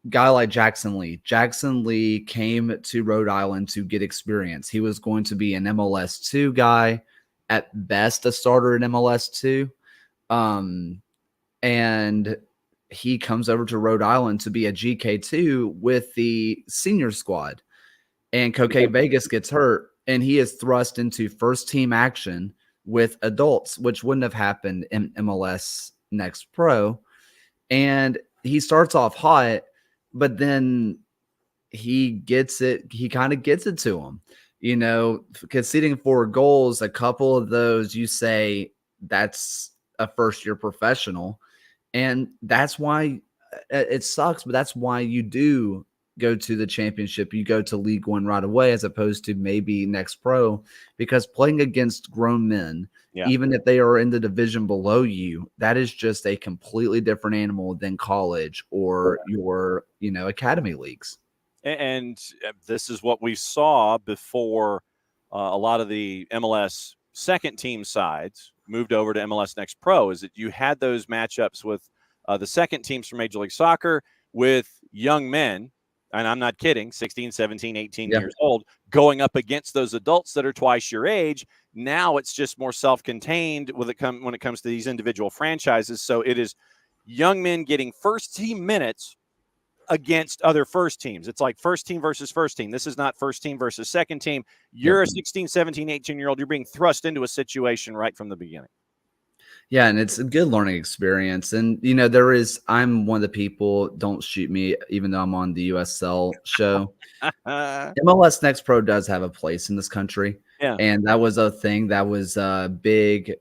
guy like Jackson Lee. Jackson Lee came to Rhode Island to get experience. He was going to be an MLS 2 guy, at best a starter in MLS 2. And he comes over to Rhode Island to be a GK2 with the senior squad. And Coque Vegas gets hurt, and he is thrust into first team action with adults, which wouldn't have happened in MLS Next Pro. And he starts off hot, but then he gets it. He kind of gets it to him, conceding 4 goals. A couple of those, you say that's a first year professional. And that's why it sucks, but that's why you do go to the championship. You go to League One right away, as opposed to maybe Next Pro, because playing against grown men, even if they are in the division below you, that is just a completely different animal than college or your, academy leagues. And this is what we saw before a lot of the MLS second team sides moved over to MLS Next Pro, is that you had those matchups with the second teams from Major League Soccer with young men, and I'm not kidding, 16, 17, 18 years old, going up against those adults that are twice your age. Now it's just more self-contained when it comes to these individual franchises. So it is young men getting first team minutes against other first teams. It's like first team versus first team. This is not first team versus second team. You're a 16, 17, 18-year-old. You're being thrust into a situation right from the beginning. Yeah, and it's a good learning experience. And, I'm one of the people, don't shoot me, even though I'm on the USL show. MLS Next Pro does have a place in this country. Yeah. And that was a thing that was a big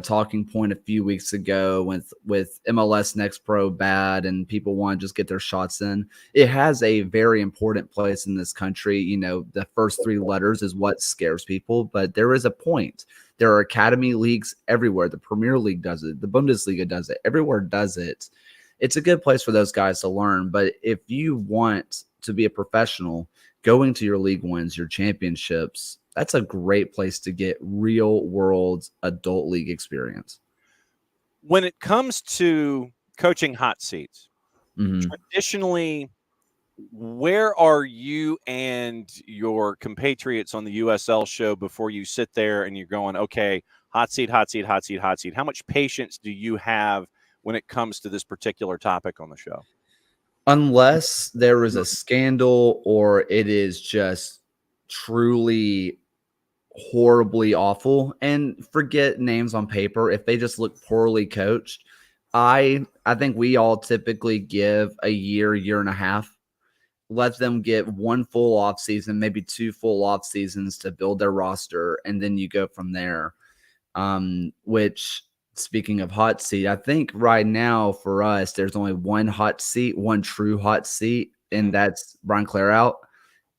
talking point a few weeks ago with MLS Next Pro bad and people want to just get their shots in. It has a very important place in this country. The first 3 letters is what scares people, but there is a point. There are academy leagues everywhere. The Premier League does it. The Bundesliga does it. Everywhere does it. It's a good place for those guys to learn. But if you want to be a professional, going to your league wins, your championships, that's a great place to get real world adult league experience. When it comes to coaching hot seats, traditionally, where are you and your compatriots on the USL show before you sit there and you're going, okay, hot seat, hot seat, hot seat, hot seat? How much patience do you have when it comes to this particular topic on the show? Unless there is a scandal or it is just truly horribly awful, and forget names on paper. If they just look poorly coached, I think we all typically give a year and a half. Let them get 1 full off season, maybe 2 full off seasons to build their roster, and then you go from there. Which, speaking of hot seat, I think right now for us, there's only one hot seat, one true hot seat, and that's Brian Clare out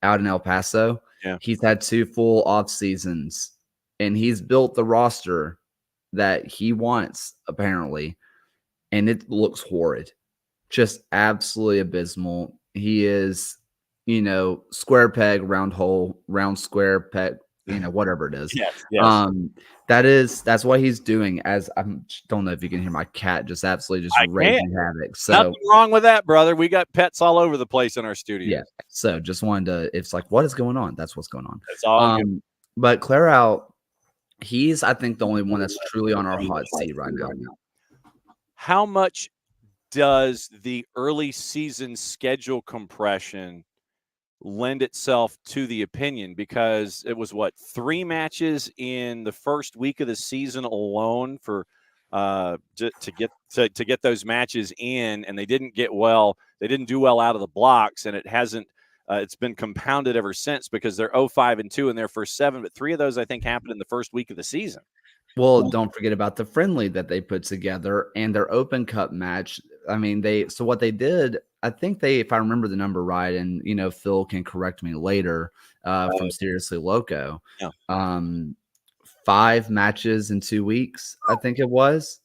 in El Paso. Yeah. He's had 2 full off seasons, and he's built the roster that he wants, apparently, and it looks horrid. Just absolutely abysmal. He is, square peg, round hole, round square peg, whatever it is. Yes. That's what he's doing. As I don't know if you can hear my cat just absolutely raising havoc. So nothing wrong with that, brother. We got pets all over the place in our studio. Yeah. So just wanted to, it's like, what is going on? That's what's going on. That's all good. But Clare out, he's, I think, the only one that's truly on our hot seat right now. How much does the early season schedule compression lend itself to the opinion? Because it was 3 matches in the first week of the season alone for to get those matches in, and they didn't do well out of the blocks, and it hasn't it's been compounded ever since because they're 0-5-2 in their first 7, but 3 of those I think happened in the first week of the season. Well, don't forget about the friendly that they put together and their Open Cup match. I mean, so what they did, I think if I remember the number right, and Phil can correct me later from Seriously Loco, 5 matches in 2 weeks, I think it was,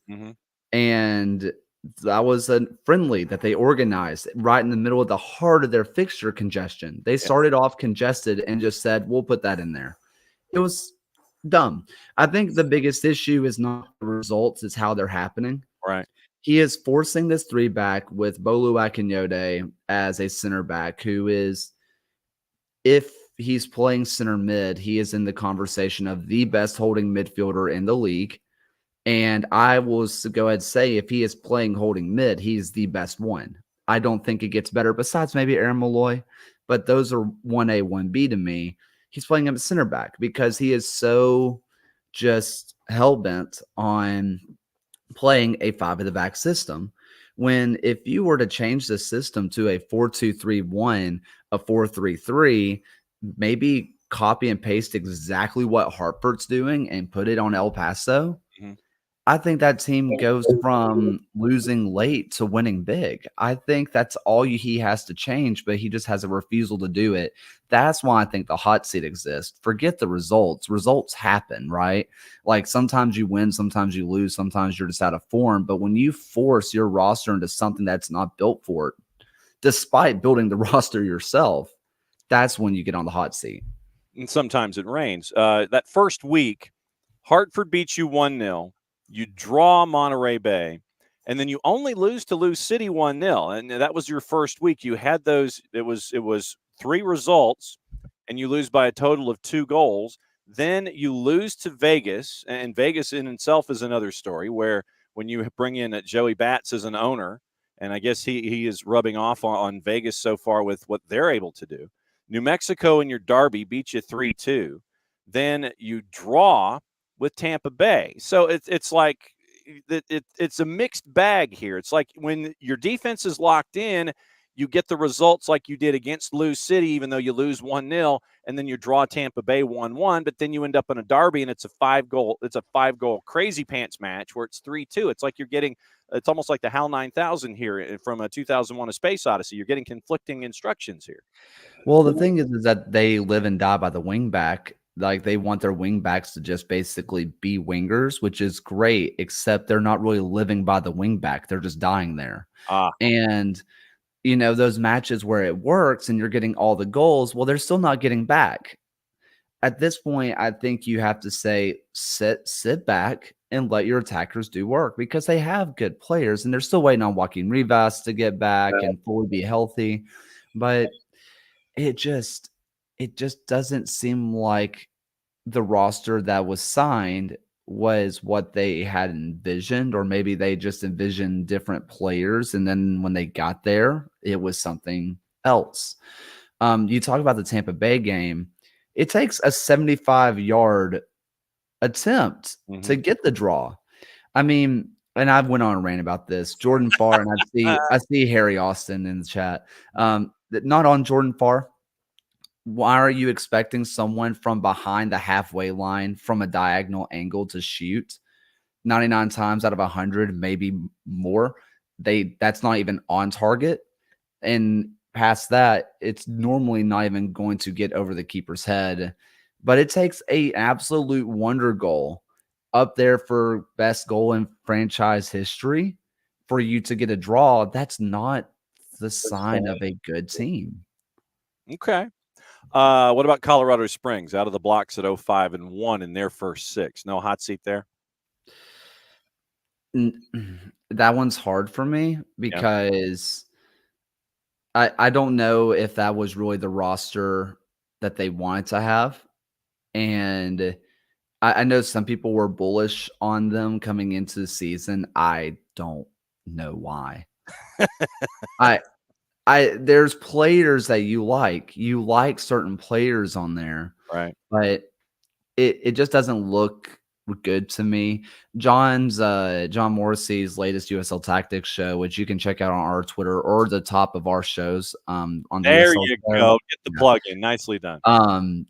and that was a friendly that they organized right in the middle of the heart of their fixture congestion. They started off congested and just said, "We'll put that in there." It was dumb. I think the biggest issue is not the results, it's how they're happening. Right. He is forcing this three back with Bolu Akinyode as a center back who is, if he's playing center mid, he is in the conversation of the best holding midfielder in the league. And I will go ahead and say if he is playing holding mid, he's the best one. I don't think it gets better besides maybe Aaron Malloy, but those are 1A, 1B to me. He's playing him at center back because he is so just hell-bent on playing a 5 at the back system. When if you were to change the system to a 4-2-3-1, a 4-3-3, maybe copy and paste exactly what Hartford's doing and put it on El Paso, Mhm. I think that team goes from losing late to winning big. I think that's all he has to change, but he just has a refusal to do it. That's why I think the hot seat exists. Forget the results. Results happen, right? Like sometimes you win, sometimes you lose, sometimes you're just out of form. But when you force your roster into something that's not built for it, despite building the roster yourself, that's when you get on the hot seat. And sometimes it rains. That first week, Hartford beats you 1-0. You draw Monterey Bay, and then you only lose to Lou City 1-0. And that was your first week. You had those. It was 3 results, and you lose by a total of 2 goals. Then you lose to Vegas, and Vegas in itself is another story where when you bring in Joey Batts as an owner, and I guess he is rubbing off on Vegas so far with what they're able to do. New Mexico in your derby beat you 3-2. Then you draw with Tampa Bay. So it's like it's a mixed bag here. It's like when your defense is locked in, you get the results like you did against Lou City, even though you lose 1-0, and then you draw Tampa Bay 1-1, but then you end up in a derby and it's a 5-goal crazy pants match where it's 3-2. It's like it's almost like the HAL 9000 here from a 2001 A Space Odyssey. You're getting conflicting instructions here. Well, the thing is that they live and die by the wing back. Like they want their wing backs to just basically be wingers, which is great, except they're not really living by the wing back. They're just dying there. And, those matches where it works and you're getting all the goals, well, they're still not getting back. At this point, I think you have to say, sit back and let your attackers do work because they have good players and they're still waiting on Joaquin Rivas to get back and fully be healthy. But it just doesn't seem like the roster that was signed was what they had envisioned, or maybe they just envisioned different players. And then when they got there, it was something else. You talk about the Tampa Bay game. It takes a 75-yard attempt to get the draw. I mean, and I've went on a rant about this. Jordan Farr, and I see Harry Austin in the chat. Not on Jordan Farr. Why are you expecting someone from behind the halfway line from a diagonal angle to shoot 99 times out of 100, maybe more? That's not even on target. And past that, it's normally not even going to get over the keeper's head. But it takes an absolute wonder goal up there for best goal in franchise history for you to get a draw. That's not the sign of a good team. Okay. What about Colorado Springs out of the blocks at 0-5-1 in their first 6? No hot seat there? That one's hard for me because I don't know if that was really the roster that they wanted to have. And I know some people were bullish on them coming into the season. I don't know why. There's players that you like certain players on there, Right. but it just doesn't look good to me. John Morrissey's latest USL Tactics show, which you can check out on our Twitter or the top of our shows on the There USL you show. go. Get the plug in. Nicely done.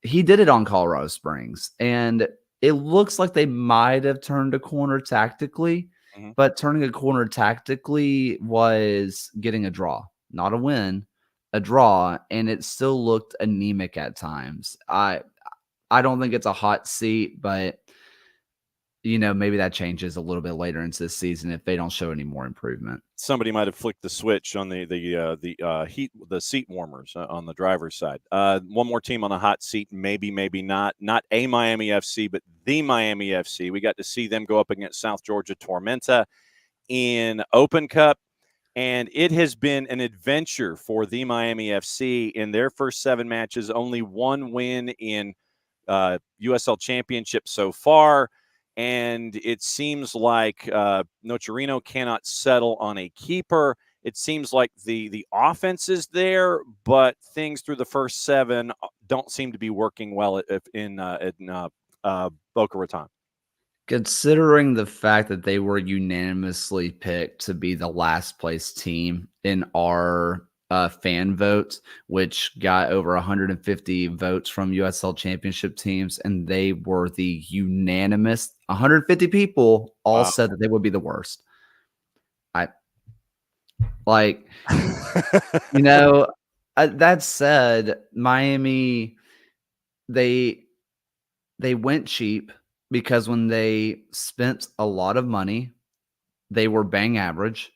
He did it on Colorado Springs, and it looks like they might have turned a corner tactically, but turning a corner tactically was getting a draw, not a win, a draw, and it still looked anemic at times. I don't think it's a hot seat, but maybe that changes a little bit later into the season if they don't show any more improvement. Somebody might have flicked the switch on the seat warmers on the driver's side. One more team on the hot seat, maybe not a Miami FC, but the Miami FC. We got to see them go up against South Georgia Tormenta in Open Cup, and it has been an adventure for the Miami FC. In their first 7 matches, only one win in USL Championship so far. And it seems like Nocerino cannot settle on a keeper. It seems like the offense is there, but things through the first 7 don't seem to be working well in Boca Raton. Considering the fact that they were unanimously picked to be the last place team in our fan vote, which got over 150 votes from USL Championship teams, and they were the unanimous 150 people all said that they would be the worst. That said, Miami, they went cheap because when they spent a lot of money, they were bang average.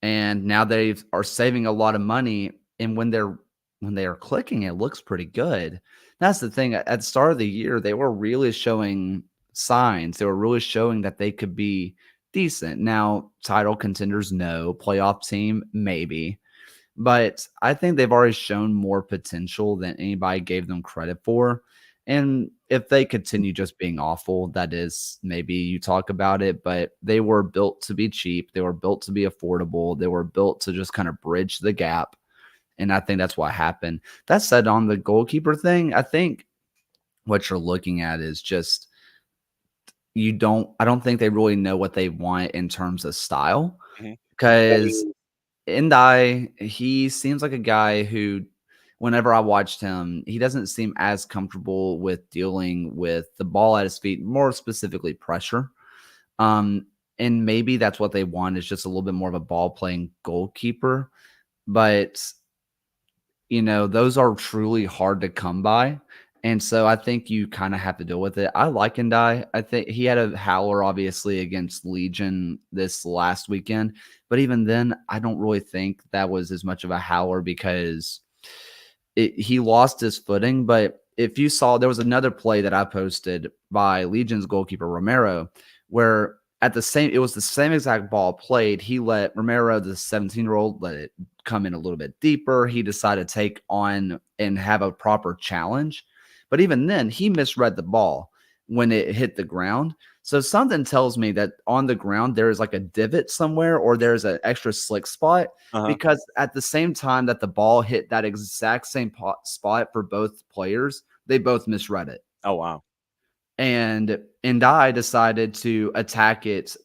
And now they are saving a lot of money. And when they are clicking, it looks pretty good. That's the thing. At the start of the year, they were really showing signs. They were really showing that they could be decent. Now, title contenders, no. Playoff team, maybe. But I think they've already shown more potential than anybody gave them credit for. And if they continue just being awful, that is, maybe you talk about it, but they were built to be cheap. They were built to be affordable. They were built to just kind of bridge the gap. And I think that's what happened. That said, on the goalkeeper thing, I think what you're looking at is just I don't think they really know what they want in terms of style. Because Ndai, he seems like a guy who, whenever I watched him, he doesn't seem as comfortable with dealing with the ball at his feet, more specifically pressure. And maybe that's what they want, is just a little bit more of a ball playing goalkeeper. But, those are truly hard to come by. And so I think you kind of have to deal with it. I like Ndai. I think he had a howler, obviously, against Legion this last weekend. But even then, I don't really think that was as much of a howler because he lost his footing. But if you saw, there was another play that I posted by Legion's goalkeeper, Romero, where it was the same exact ball played. He let Romero, the 17-year-old, let it come in a little bit deeper. He decided to take on and have a proper challenge. But even then, he misread the ball when it hit the ground. So something tells me that on the ground, there is like a divot somewhere, or there's an extra slick spot, because at the same time that the ball hit that exact same spot for both players, they both misread it. Oh, wow. And I decided to attack it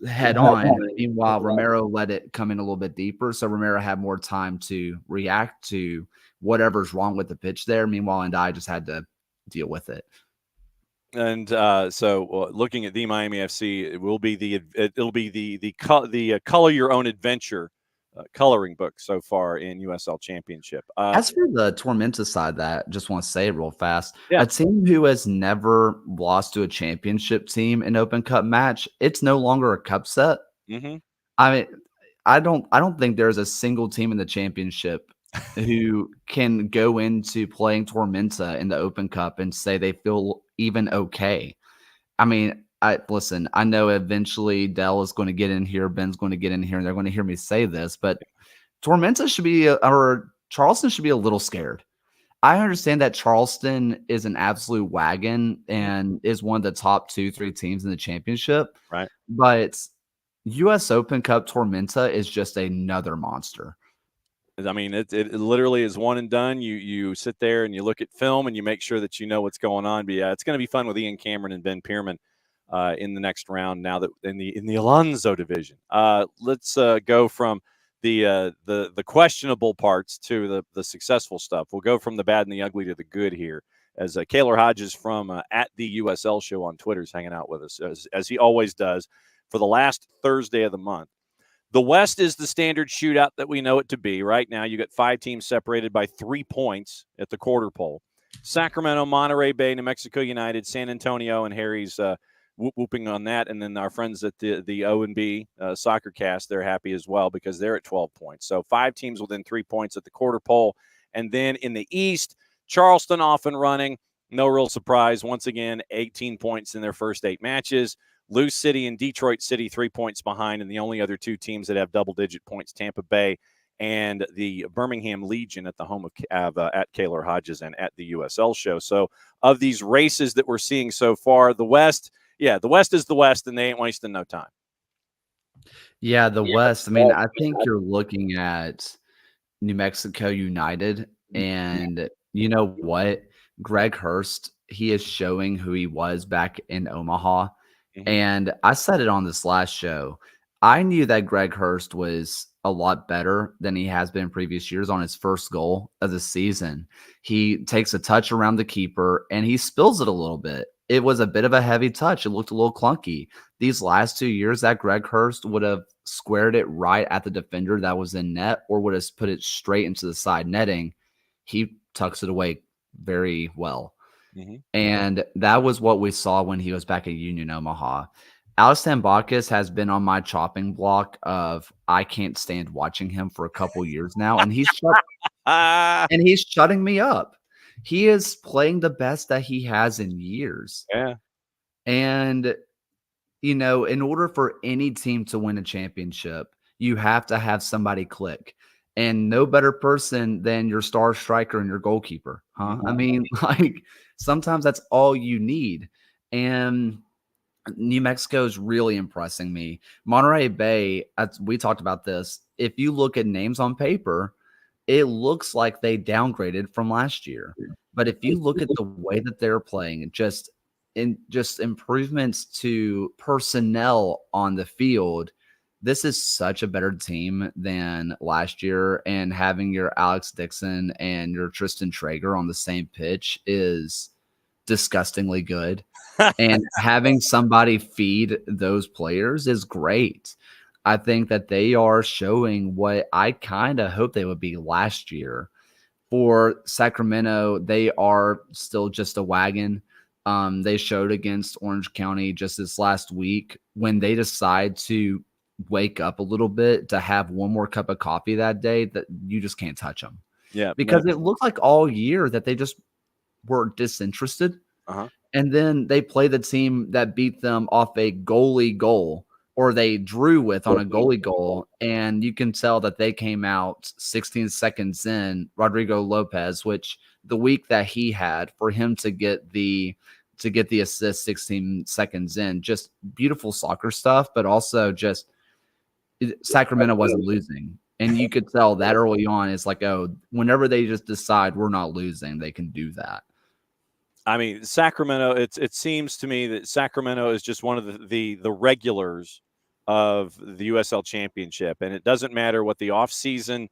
head on. Meanwhile, Romero let it come in a little bit deeper. So Romero had more time to react to whatever's wrong with the pitch there. Meanwhile, and I just had to deal with it. And so, looking at the Miami FC, it'll be the color your own adventure coloring book so far in USL Championship. As for the Tormenta side, that just want to say it real fast. Yeah. A team who has never lost to a championship team in Open Cup match, it's no longer a cup set. I mean, I don't think there's a single team in the championship who can go into playing Tormenta in the Open Cup and say they feel even okay. I mean, I know eventually Dell is going to get in here, Ben's going to get in here, and they're going to hear me say this, but Tormenta should be, or Charleston should be, a little scared. I understand that Charleston is an absolute wagon and is one of the top 2-3 teams in the championship. Right. But US Open Cup Tormenta is just another monster. I mean, it literally is one and done. You sit there and you look at film and you make sure that you know what's going on. But yeah, it's going to be fun with Ian Cameron and Ben Pierman in the next round. Now that in the Alonso division, let's go from the questionable parts to the successful stuff. We'll go from the bad and the ugly to the good here. As Kaylor Hodges from at the USL show on Twitter is hanging out with us as he always does for the last Thursday of the month. The West is the standard shootout that we know it to be. Right now, you got 5 teams separated by 3 points at the quarter pole. Sacramento, Monterey Bay, New Mexico United, San Antonio, and Harry's whooping on that. And then our friends at the O&B Soccer Cast, they're happy as well because they're at 12 points. So 5 teams within 3 points at the quarter pole. And then in the East, Charleston off and running. No real surprise. Once again, 18 points in their first 8 matches. Lou City and Detroit City 3 points behind, and the only other 2 teams that have double-digit points, Tampa Bay and the Birmingham Legion at the home of at Kaler Hodges and at the USL show. So of these races that we're seeing so far, the West is the West, and they ain't wasting no time. Yeah, the West. I mean, I think you're looking at New Mexico United, and you know what? Greg Hurst, he is showing who he was back in Omaha. Mm-hmm. And I said it on this last show. I knew that Greg Hurst was a lot better than he has been in previous years. On his first goal of the season, he takes a touch around the keeper and he spills it a little bit. It was a bit of a heavy touch. It looked a little clunky. These last 2 years that Greg Hurst would have squared it right at the defender that was in net or would have put it straight into the side netting. He tucks it away very well. Mm-hmm. And that was what we saw when he was back at Union Omaha. Alex Tambakis has been on my chopping block of I can't stand watching him for a couple years now, and he's shutting me up. He is playing the best that he has in years. Yeah. And you know, in order for any team to win a championship, you have to have somebody click. And no better person than your star striker and your goalkeeper, huh? I mean, like sometimes that's all you need. And New Mexico is really impressing me. Monterey Bay, we talked about this. If you look at names on paper, it looks like they downgraded from last year. But if you look at the way that they're playing, just improvements to personnel on the field, this is such a better team than last year. And having your Alex Dixon and your Tristan Traeger on the same pitch is disgustingly good. And having somebody feed those players is great. I think that they are showing what I kind of hope they would be last year. For Sacramento, they are still just a wagon. They showed against Orange County just this last week when they decide to wake up a little bit to have one more cup of coffee that day, that you just can't touch them. Yeah, because it looked like all year that they just were disinterested. Uh-huh. And then they play the team that beat them off a goalie goal, or they drew with on a goalie goal. And you can tell that they came out 16 seconds in. Rodrigo Lopez, which the week that he had, for him to get the assist 16 seconds in, just beautiful soccer stuff, but also just Sacramento wasn't losing. And you could tell that early on. It's like, oh, whenever they just decide we're not losing, they can do that. I mean, Sacramento, it seems to me that Sacramento is just one of the regulars of the USL Championship. And it doesn't matter what the off-season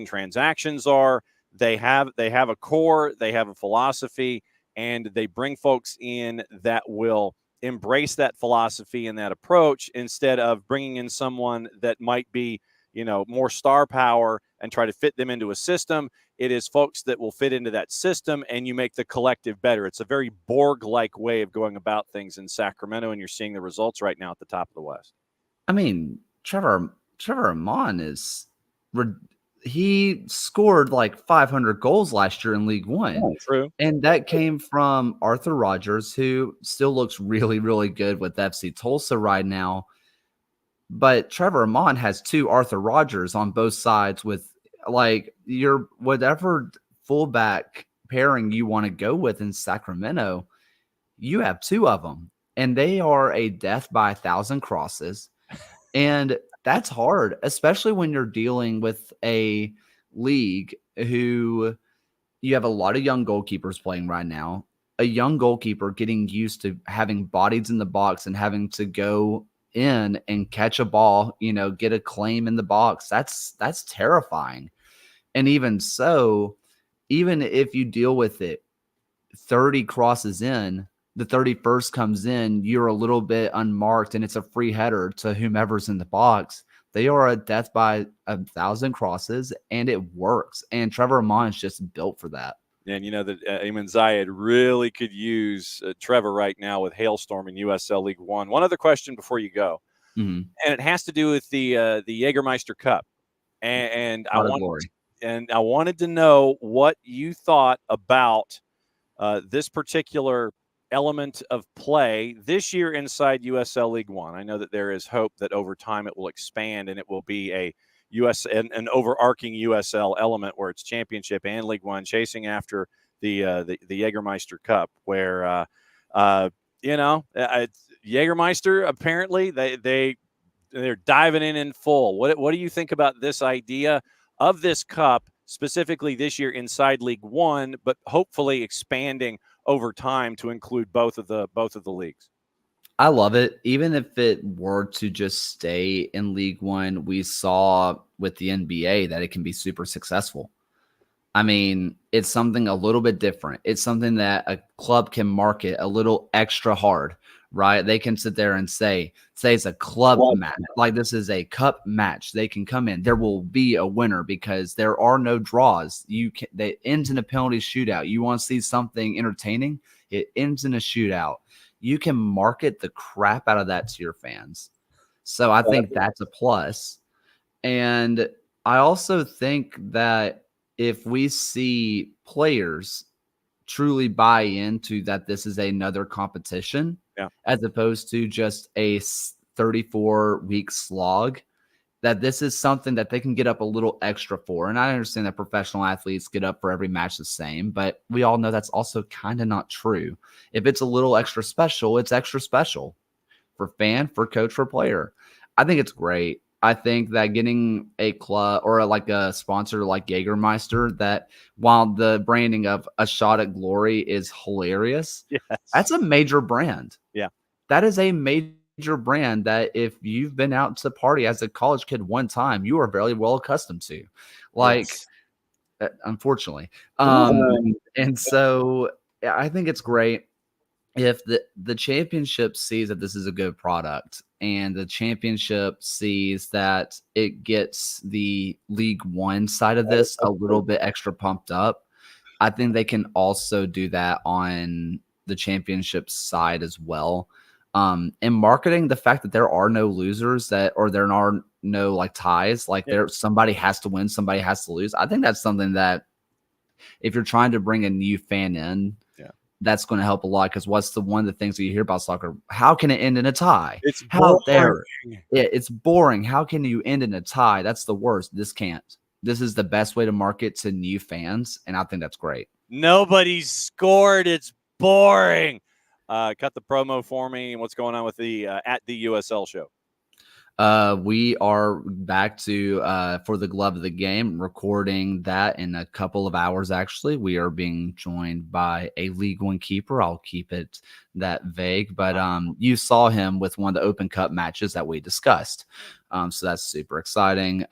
transactions are. They have a core, they have a philosophy, and they bring folks in that will embrace that philosophy and that approach instead of bringing in someone that might be, more star power and try to fit them into a system. It is folks that will fit into that system, and you make the collective better. It's a very Borg-like way of going about things in Sacramento, and you're seeing the results right now at the top of the West. I mean, Trevor Amon he scored like 500 goals last year in League One. Oh, true. And that came from Arthur Rogers, who still looks really, really good with FC Tulsa right now. But Trevor Amon has 2 Arthur Rogers on both sides with like your whatever fullback pairing you want to go with in Sacramento. You have 2 of them, and they are a death by 1,000 crosses. And that's hard, especially when you're dealing with a league who you have a lot of young goalkeepers playing right now. A young goalkeeper getting used to having bodies in the box and having to go in and catch a ball, get a claim in the box. That's terrifying. And even so, even if you deal with it 30 crosses in, the 31st comes in, you're a little bit unmarked, and it's a free header to whomever's in the box. They are a death by 1,000 crosses, and it works. And Trevor Amon is just built for that. And you know that Eamon Zayed really could use Trevor right now with Hailstorm in USL League One. One other question before you go, and it has to do with the Jägermeister Cup. And I wanted to know what you thought about this particular element of play this year inside USL League One. I know that there is hope that over time it will expand and it will be a an overarching USL element where it's championship and League One chasing after the Jägermeister Cup, where Jägermeister apparently they're diving in full. What do you think about this idea of this cup specifically this year inside League One, but hopefully expanding over time to include both of the leagues? I love it. Even if it were to just stay in League One, we saw with the NBA that it can be super successful. I mean, it's something a little bit different. It's something that a club can market a little extra hard, right? They can sit there and say it's a club match. Like, this is a cup match. They can come in. There will be a winner because there are no draws. It ends in a penalty shootout. You want to see something entertaining? It ends in a shootout. You can market the crap out of that to your fans. So I think that's a plus. And I also think that if we see players truly buy into that this is another competition, as opposed to just a 34-week slog, that this is something that they can get up a little extra for. And I understand that professional athletes get up for every match the same, but we all know that's also kind of not true. If it's a little extra special, it's extra special for fan, for coach, for player. I think it's great. I think that getting a club or like a sponsor like Jägermeister, that while the branding of A Shot at Glory is hilarious, that's a major brand. Yeah. That is a major brand that if you've been out to party as a college kid one time, you are very well accustomed to. Unfortunately. And so I think it's great if the championship sees that this is a good product and the championship sees that it gets the League One side of this a little bit extra pumped up. I think they can also do that on the championship side as well. And marketing the fact that there are no losers, or there are no like ties, like somebody has to win, somebody has to lose. I think that's something that if you're trying to bring a new fan in, that's going to help a lot. Because what's one of the things that you hear about soccer? How can it end in a tie? It's boring. It's boring. How can you end in a tie? That's the worst. This can't. This is the best way to market to new fans, and I think that's great. Nobody's scored. It's boring. Cut the promo for me. What's going on with the at the USL show? We are back to for the glove of the game, recording that in a couple of hours. Actually, we are being joined by a League One keeper. I'll keep it that vague, but you saw him with one of the Open Cup matches that we discussed. So that's super exciting.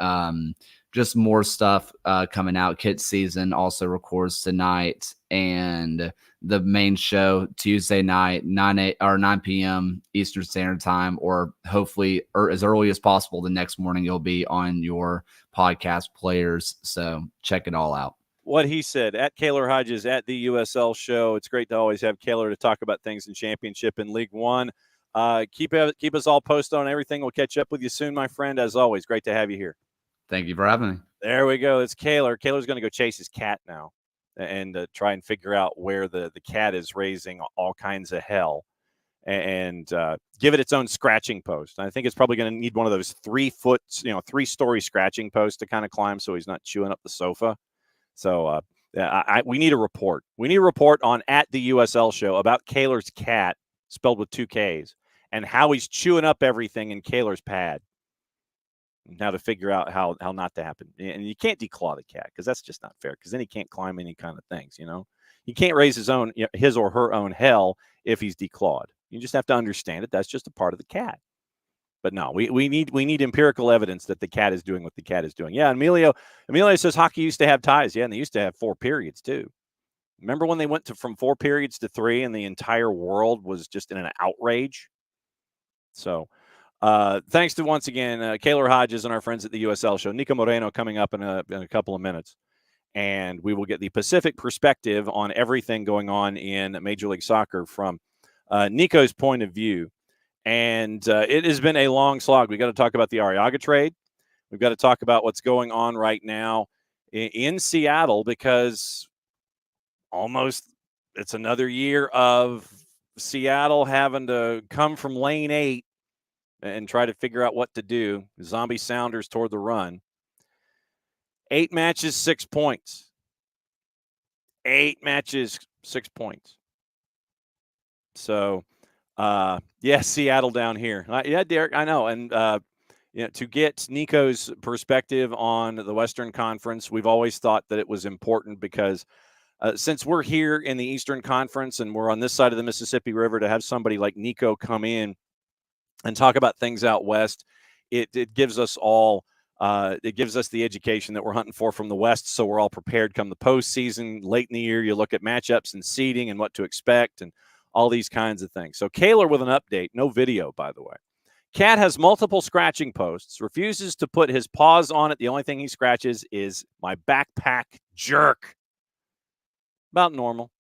Just more stuff coming out. Kit season also records tonight, and the main show Tuesday night, 9 p.m. Eastern Standard Time, or hopefully as early as possible the next morning. You'll be on your podcast players, so check it all out. What he said at Kaylor Hodges at the USL show. It's great to always have Kaylor to talk about things in Championship and League One. Keep us all posted on everything. We'll catch up with you soon, my friend. As always, great to have you here. Thank you for having me. There we go. It's Kaylor. Kaylor's going to go chase his cat now and try and figure out where the cat is raising all kinds of hell and give it its own scratching post. I think it's probably going to need one of those 3-story scratching posts to kind of climb so he's not chewing up the sofa. So we need a report. We need a report on at the USL show about Kaylor's cat, spelled with 2 Ks, and how he's chewing up everything in Kaylor's pad. Now to figure out how not to happen. And you can't declaw the cat because that's just not fair, because then he can't climb any kind of things, He can't raise his or her own hell if he's declawed. You just have to understand it. That's just a part of the cat. But no, we need empirical evidence that the cat is doing what the cat is doing. Yeah, Emilio says hockey used to have ties. Yeah, and they used to have 4 periods too. Remember when they went from 4 periods to 3 and the entire world was just in an outrage? So thanks to once again Kaylor Hodges and our friends at the USL show. Niko Moreno coming up in a couple of minutes. and we will get the Pacific perspective on everything going on in Major League Soccer from Niko's point of view. And it has been a long slog. We've got to talk about the Arriaga trade. We've got to talk about what's going on right now in Seattle, because almost it's another year of Seattle having to come from lane 8 and try to figure out what to do. Zombie Sounders toward the run. 8 matches, 6 points. 8 matches, 6 points. So, Seattle down here. Yeah, Derek, I know. And, to get Niko's perspective on the Western Conference, we've always thought that it was important because since we're here in the Eastern Conference and we're on this side of the Mississippi River, to have somebody like Niko come in and talk about things out west, it gives us all it gives us the education that we're hunting for from the West, so we're all prepared come the postseason. Late in the year, you look at matchups and seeding and what to expect and all these kinds of things. So Kaler with an update, no video, by the way. Cat has multiple scratching posts, refuses to put his paws on it. The only thing he scratches is my backpack jerk. About normal.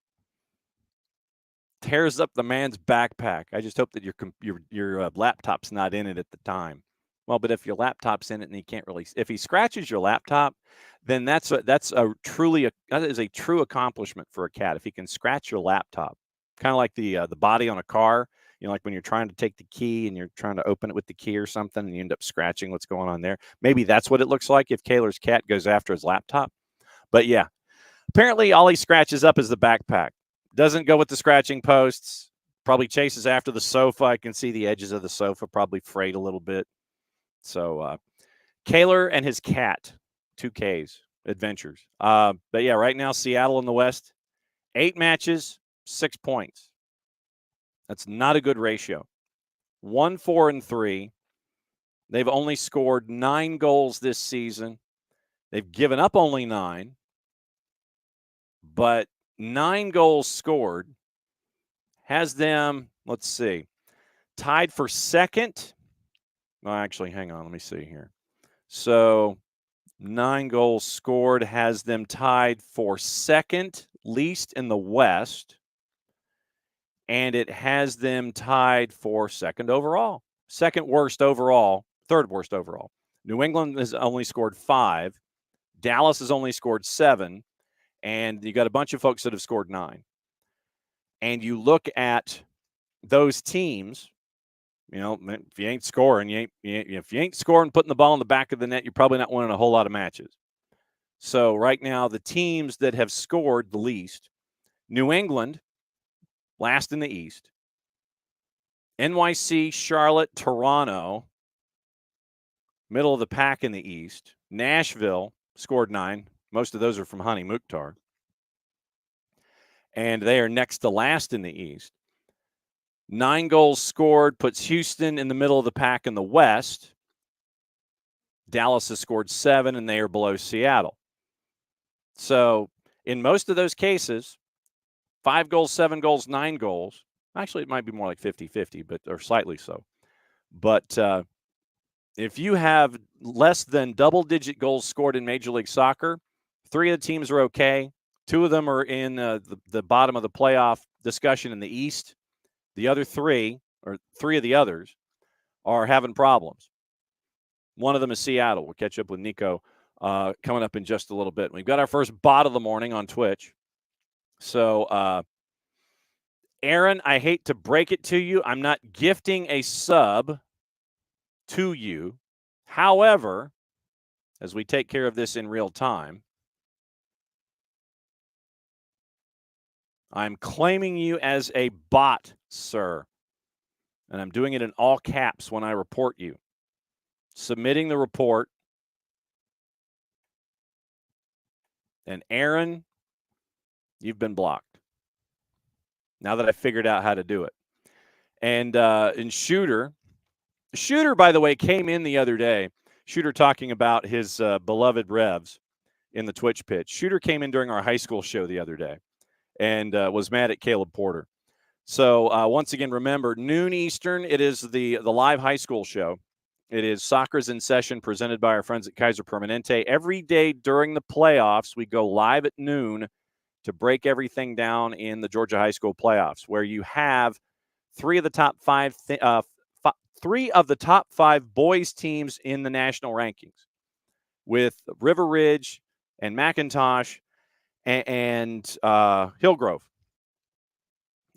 Tears up the man's backpack. I just hope that your laptop's not in it at the time. Well, but if your laptop's in it and he can't really, if he scratches your laptop, then that is a true accomplishment for a cat. If he can scratch your laptop, kind of like the body on a car, like when you're trying to take the key and you're trying to open it with the key or something, and you end up scratching what's going on there. Maybe that's what it looks like if Kaler's cat goes after his laptop. But yeah, apparently all he scratches up is the backpack. Doesn't go with the scratching posts. Probably chases after the sofa. I can see the edges of the sofa probably frayed a little bit. So Kaler and his cat, 2Ks, adventures. But yeah, right now Seattle in the West, 8 matches, 6 points. That's not a good ratio. 1-4-3. They've only scored 9 goals this season. They've given up only 9. But 9 goals scored has them, let's see, tied for second. Well, actually, hang on. Let me see here. So 9 goals scored has them tied for second least in the West. And it has them tied for second overall. Second worst overall. Third worst overall. New England has only scored 5. Dallas has only scored 7. And you got a bunch of folks that have scored 9. And you look at those teams, if you ain't scoring, if you ain't scoring, putting the ball in the back of the net, you're probably not winning a whole lot of matches. So right now, the teams that have scored the least, New England, last in the East, NYC, Charlotte, Toronto, middle of the pack in the East, Nashville scored 9. Most of those are from Hani Mukhtar. And they are next to last in the East. 9 goals scored puts Houston in the middle of the pack in the West. Dallas has scored 7, and they are below Seattle. So in most of those cases, 5 goals, 7 goals, 9 goals. Actually, it might be more like 50-50, or slightly so. But if you have less than double-digit goals scored in Major League Soccer, 3 of the teams are okay. 2 of them are in the bottom of the playoff discussion in the East. The other 3, or 3 of the others, are having problems. One of them is Seattle. We'll catch up with Niko coming up in just a little bit. We've got our first bot of the morning on Twitch. So, Aaron, I hate to break it to you. I'm not gifting a sub to you. However, as we take care of this in real time, I'm claiming you as a bot, sir. And I'm doing it in all caps when I report you. Submitting the report. And Aaron, you've been blocked. Now that I figured out how to do it. And Shooter, by the way, came in the other day. Shooter talking about his beloved Revs in the Twitch pitch. Shooter came in during our high school show the other day and was mad at Caleb Porter. So once again, remember, noon Eastern, it is the live high school show. It is Soccer's in Session, presented by our friends at Kaiser Permanente. Every day during the playoffs, we go live at noon to break everything down in the Georgia high school playoffs, where you have three of the top five boys teams in the national rankings, with River Ridge and McIntosh and Hillgrove.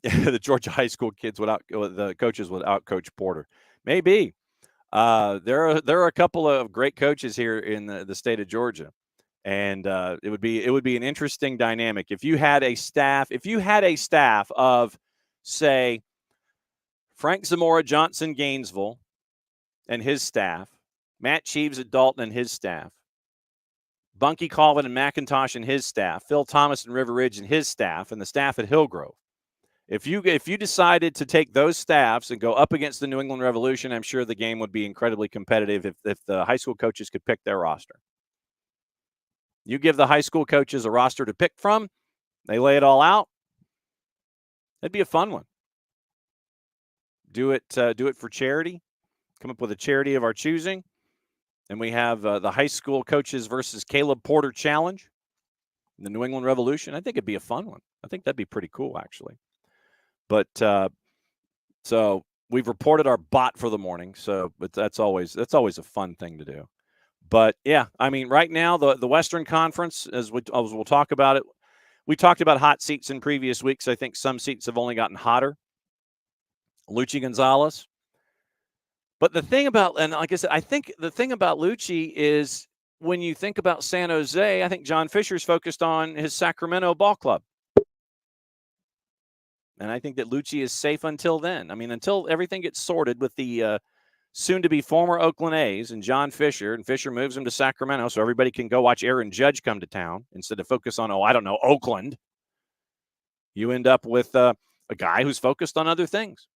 The Georgia high school kids the coaches would outcoach Porter. Maybe. There are a couple of great coaches here in the state of Georgia, and it would be an interesting dynamic if you had a staff of, say, Frank Zamora Johnson Gainesville and his staff, Matt Cheeves at Dalton and his staff, Bunky Colvin and McIntosh and his staff, Phil Thomas and River Ridge and his staff, and the staff at Hillgrove. If you decided to take those staffs and go up against the New England Revolution, I'm sure the game would be incredibly competitive if the high school coaches could pick their roster. You give the high school coaches a roster to pick from, they lay it all out. It'd be a fun one. Do it for charity. Come up with a charity of our choosing. And we have the high school coaches versus Caleb Porter challenge, the New England Revolution. I think it'd be a fun one. I think that'd be pretty cool, actually. But so we've reported our bot for the morning. But that's always a fun thing to do. But yeah, I mean, right now the Western Conference, as we'll talk about it. We talked about hot seats in previous weeks. I think some seats have only gotten hotter. Lucci Gonzalez. But the thing about, and like I said, I think the thing about Lucci is when you think about San Jose, I think John Fisher's focused on his Sacramento ball club. And I think that Lucci is safe until then. I mean, until everything gets sorted with the soon-to-be former Oakland A's and John Fisher, and Fisher moves him to Sacramento so everybody can go watch Aaron Judge come to town instead of focus on, Oakland. You end up with a guy who's focused on other things.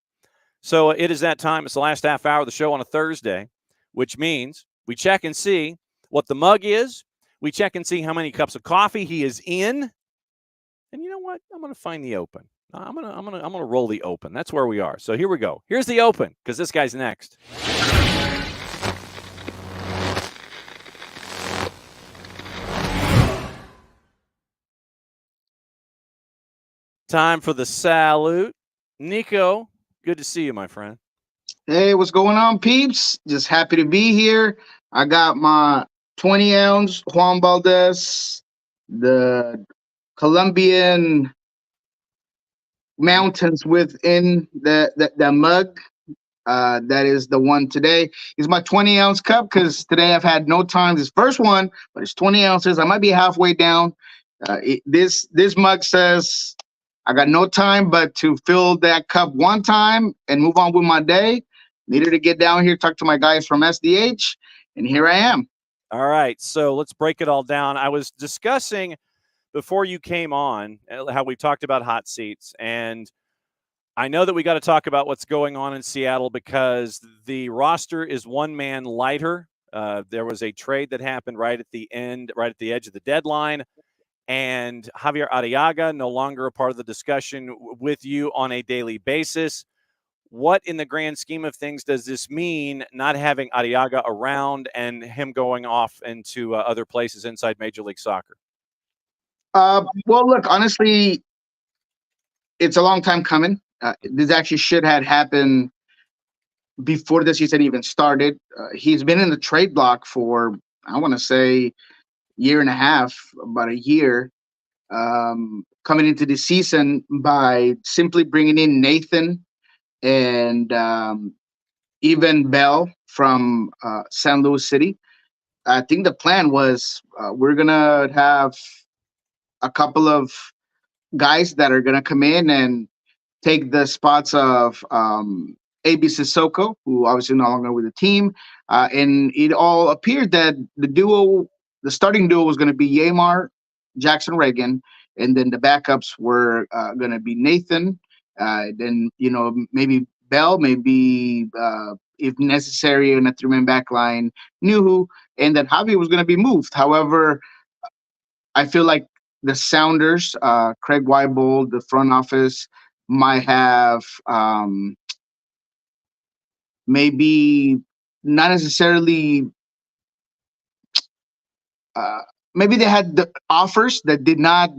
So it is that time. It's the last half hour of the show on a Thursday, which means we check and see what the mug is. We check and see how many cups of coffee he is in. And you know what? I'm going to find the open. I'm gonna roll the open. That's where we are. So here we go. Here's the open, because this guy's next. Time for the salute. Niko, good to see you, my friend. Hey, what's going on, peeps? Just happy to be here. I got my 20-ounce Juan Valdez, the Colombian mountains within the mug. That is the one today. It's my 20-ounce cup because today I've had no time. This first one, but it's 20 ounces. I might be halfway down. This mug says I got no time but to fill that cup one time and move on with my day. Needed to get down here, talk to my guys from SDH, and here I am. All right, so let's break it all down. I was discussing before you came on how we talked about hot seats, and I know that we got to talk about what's going on in Seattle because the roster is one man lighter. There was a trade that happened right at the edge of the deadline, and Javier Arriaga no longer a part of the discussion with you on a daily basis. What, in the grand scheme of things, does this mean, not having Arriaga around and him going off into other places inside Major League Soccer? Well, look, honestly, it's a long time coming. This actually should have happened before the season even started. He's been in the trade block for, I want to say, year and a half, about a year, coming into the season by simply bringing in Nathan and even Bell from San Luis City. I think the plan was we're going to have a couple of guys that are going to come in and take the spots of A.B. Sissoko, who obviously no longer with the team. And it all appeared that the starting duo was going to be Yamar, Jackson Reagan, and then the backups were going to be Nathan, then, maybe Bell, maybe if necessary, in a three-man back line, Nuhu, and that Javi was going to be moved. However, I feel like the Sounders, Craig Weibold, the front office, might have maybe not necessarily. Maybe they had the offers that did not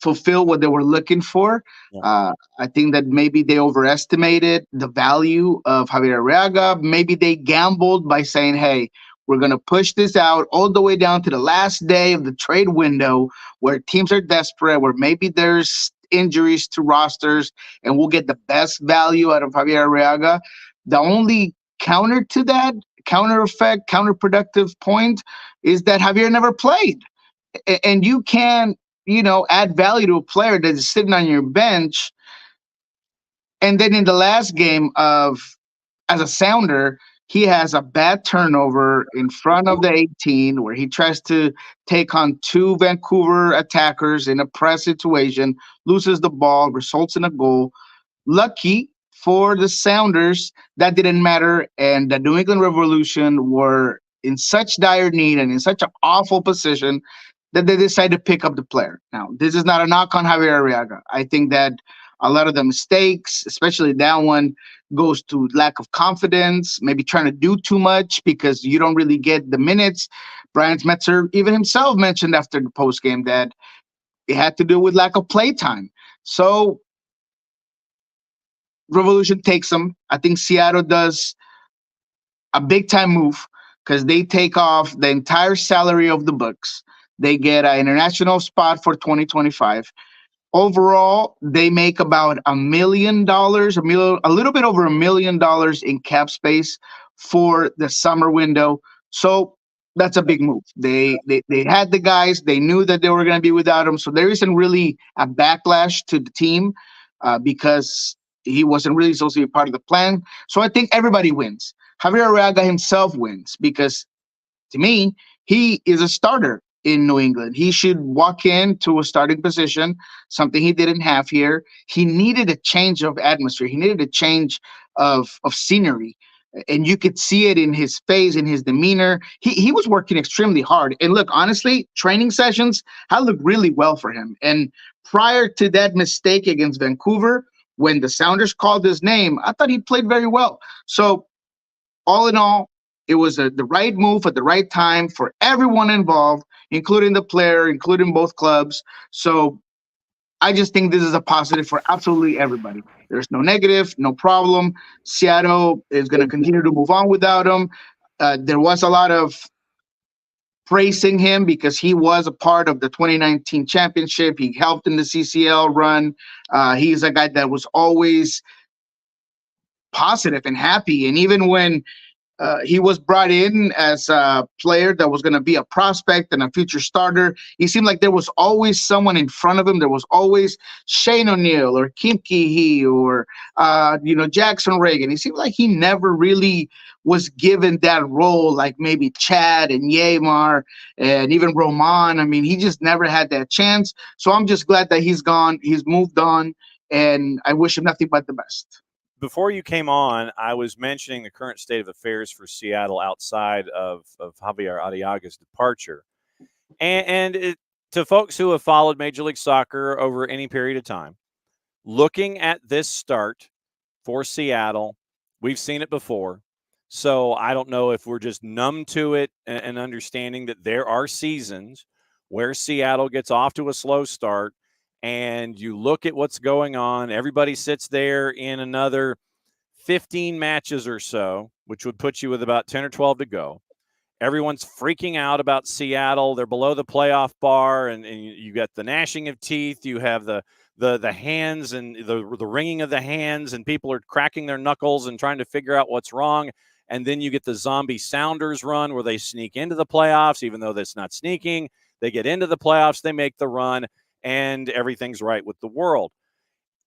fulfill what they were looking for. Yeah. I think that maybe they overestimated the value of Javier Arriaga. Maybe they gambled by saying, hey, we're going to push this out all the way down to the last day of the trade window where teams are desperate, where maybe there's injuries to rosters, and we'll get the best value out of Javier Arriaga. The only counter to that, counter effect, counterproductive point is that Javier never played. And you can, add value to a player that is sitting on your bench. And then in the last game as a sounder, he has a bad turnover in front of the 18 where he tries to take on two Vancouver attackers in a press situation, loses the ball, results in a goal. Lucky for the Sounders, that didn't matter. And the New England Revolution were in such dire need and in such an awful position that they decided to pick up the player. Now, this is not a knock on Javier Arriaga. I think that a lot of the mistakes, especially that one, goes to lack of confidence, maybe trying to do too much because you don't really get the minutes. Brian Smetzer even himself mentioned after the postgame that it had to do with lack of play time. So Revolution takes them. I think Seattle does a big time move because they take off the entire salary of the books. They get an international spot for 2025. Overall, they make about $1 million, a little bit over $1 million in cap space for the summer window. So that's a big move. They had the guys. They knew that they were going to be without him. So there isn't really a backlash to the team because he wasn't really supposed to be part of the plan. So I think everybody wins. Javier Arriaga himself wins because, to me, he is a starter in New England. He should walk into a starting position, something he didn't have here. He needed a change of atmosphere. He needed a change of scenery. And you could see it in his face, in his demeanor. He was working extremely hard. And look, honestly, training sessions have looked really well for him. And prior to that mistake against Vancouver, when the Sounders called his name, I thought he played very well. So all in all, it was the right move at the right time for everyone involved, including the player, including both clubs. So I just think this is a positive for absolutely everybody. There's no negative, no problem. Seattle is going to continue to move on without him. There was a lot of praising him because he was a part of the 2019 championship. He helped in the CCL run. He's a guy that was always positive and happy. And even when he was brought in as a player that was going to be a prospect and a future starter, he seemed like there was always someone in front of him. There was always Shane O'Neill or Kim Ki-hee or Jackson Reagan. He seemed like he never really was given that role like maybe Chad and Yamar and even Roman. I mean, he just never had that chance. So I'm just glad that he's gone. He's moved on, and I wish him nothing but the best. Before you came on, I was mentioning the current state of affairs for Seattle outside of Javier Arriaga's departure. And to folks who have followed Major League Soccer over any period of time, looking at this start for Seattle, we've seen it before. So I don't know if we're just numb to it and understanding that there are seasons where Seattle gets off to a slow start. And you look at what's going on, everybody sits there in another 15 matches or so, which would put you with about 10 or 12 to go. Everyone's freaking out about Seattle. They're below the playoff bar, and you got the gnashing of teeth. You have the hands and the wringing of the hands, and people are cracking their knuckles and trying to figure out what's wrong. And then you get the zombie Sounders run where they sneak into the playoffs, even though that's not sneaking. They get into the playoffs, they make the run, and everything's right with the world.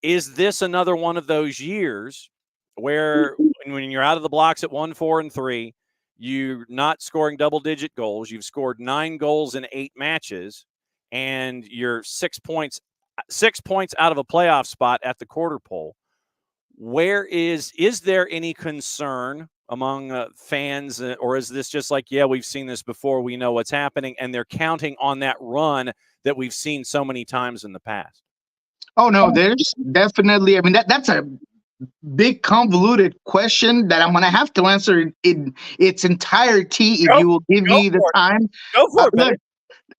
Is this another one of those years where when you're out of the blocks at 1-4-3, you're not scoring double-digit goals, you've scored 9 goals in 8 matches, and you're 6 points out of a playoff spot at the quarter pole? Where is there any concern among fans, or is this just like, yeah, we've seen this before, we know what's happening, and they're counting on that run that we've seen so many times in the past? Oh, no, there's definitely, I mean, that's a big convoluted question that I'm going to have to answer in its entirety if Go, you will give go me the for it. time. Go for it, Look, buddy.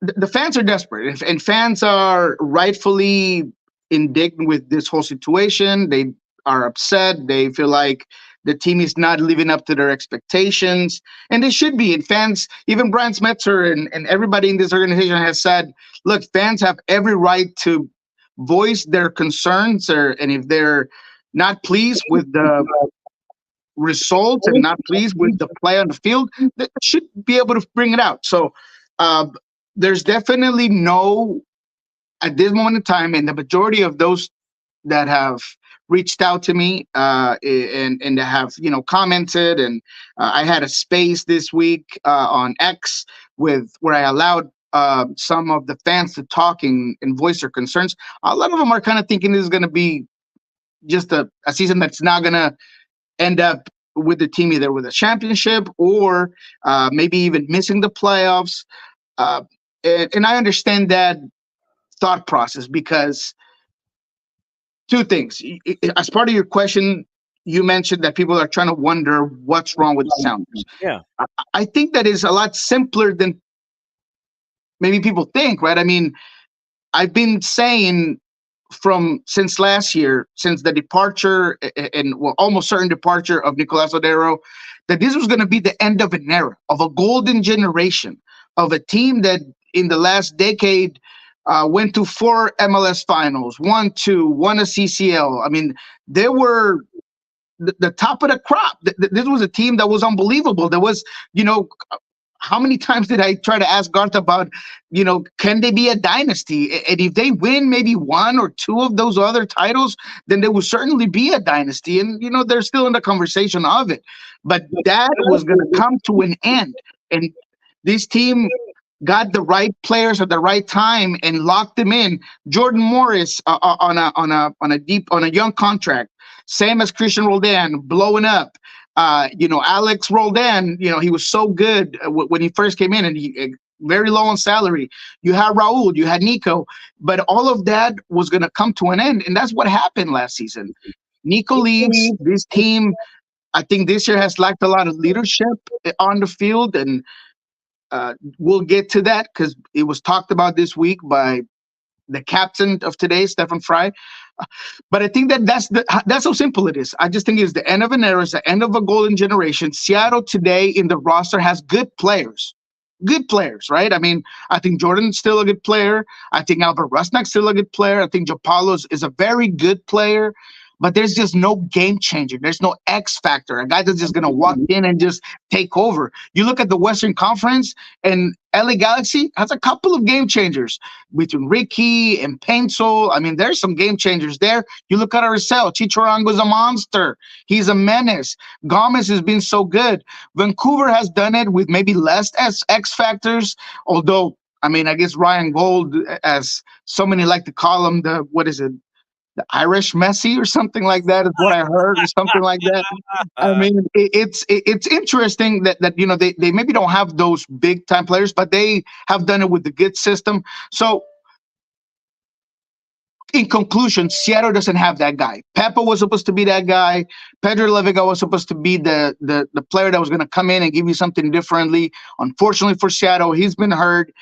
the fans are desperate, and fans are rightfully indignant with this whole situation. They are upset. They feel like the team is not living up to their expectations, and they should be. And fans, even Brian Smetzer and everybody in this organization has said, look, fans have every right to voice their concerns, and if they're not pleased with the results and not pleased with the play on the field, they should be able to bring it out. So uh, there's definitely no, at this moment in time, and the majority of those that have reached out to me and have commented, and I had a space this week on X with where I allowed some of the fans to talk and voice their concerns. A lot of them are kind of thinking this is going to be just a season that's not going to end up with the team either with a championship or maybe even missing the playoffs. Uh, and I understand that thought process because two things. As part of your question, you mentioned that people are trying to wonder what's wrong with the Sounders. Yeah. I think that is a lot simpler than maybe people think, right? I mean, I've been saying from since last year, since the departure and well, almost certain departure of Nicolas Odero, that this was going to be the end of an era, of a golden generation, of a team that in the last decade went to 4 MLS finals, won a CCL. I mean, they were the top of the crop. This was a team that was unbelievable. There was, how many times did I try to ask Garth about, can they be a dynasty? And if they win maybe 1 or 2 of those other titles, then they will certainly be a dynasty. And, they're still in the conversation of it. But that was going to come to an end. And this team got the right players at the right time and locked them in. Jordan Morris on a young contract, same as Christian Roldan, blowing up. Alex Roldan, he was so good when he first came in, and he very low on salary. You had Raul, you had Niko, but all of that was going to come to an end, and that's what happened last season. Niko leaves. This team, I think this year has lacked a lot of leadership on the field, and we'll get to that because it was talked about this week by the captain of today, Stefan Fry. But I think that's how simple it is. I just think it's the end of an era, it's the end of a golden generation. Seattle today in the roster has good players, right? I mean, I think Jordan's still a good player. I think Albert Rusnak's still a good player. I think Joe Paulo is a very good player. But there's just no game changer. There's no X factor. A guy that's just going to walk in and just take over. You look at the Western Conference, and LA Galaxy has a couple of game changers between Ricky and Pencil. I mean, there's some game changers there. You look at RSL. Chicharango's a monster. He's a menace. Gomez has been so good. Vancouver has done it with maybe less as X factors, although, I mean, I guess Ryan Gold, as so many like to call him, the Irish Messi or something like that is what I heard, or something like that. I mean, it's interesting that they maybe don't have those big time players, but they have done it with the good system. So in conclusion, Seattle doesn't have that guy. Pepa was supposed to be that guy. Pedro Leviga was supposed to be the player that was going to come in and give you something differently. Unfortunately for Seattle, he's been hurt.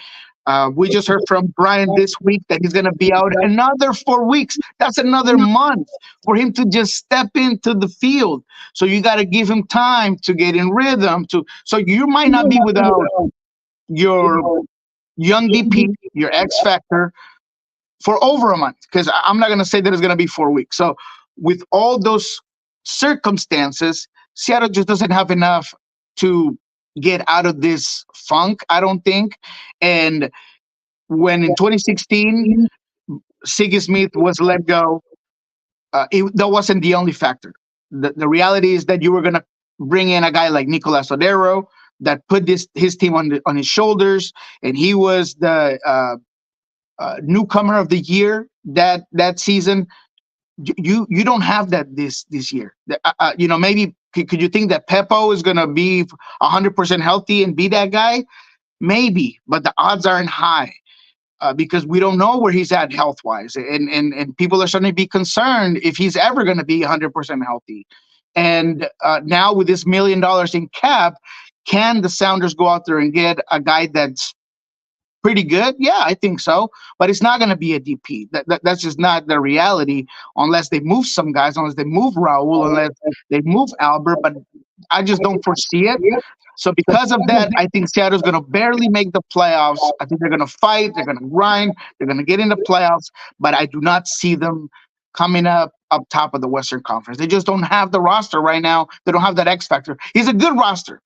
We just heard from Brian this week that he's going to be out another 4 weeks. That's another month for him to just step into the field. So you got to give him time to get in rhythm. So you might not be without your young DP, your X factor, for over a month, because I'm not going to say that it's going to be 4 weeks. So with all those circumstances, Seattle just doesn't have enough to get out of this funk, I don't think. And when in 2016, Siggy Smith was let go, that wasn't the only factor. The reality is that you were going to bring in a guy like Nicolas Odero that put his team on his shoulders, and he was the newcomer of the year that season. You don't have that this year. Maybe could you think that Pepo is going to be 100% healthy and be that guy? Maybe, but the odds aren't high. because we don't know where he's at health-wise. And people are starting to be concerned if he's ever going to be 100% healthy. And now with this $1 million in cap, can the Sounders go out there and get a guy that's pretty good? Yeah, I think so. But it's not going to be a DP. That's just not the reality unless they move some guys, unless they move Raul, unless they move Albert. But I just don't foresee it. So because of that, I think Seattle's going to barely make the playoffs. I think they're going to fight. They're going to grind. They're going to get in the playoffs. But I do not see them coming up top of the Western Conference. They just don't have the roster right now. They don't have that X factor. He's a good roster.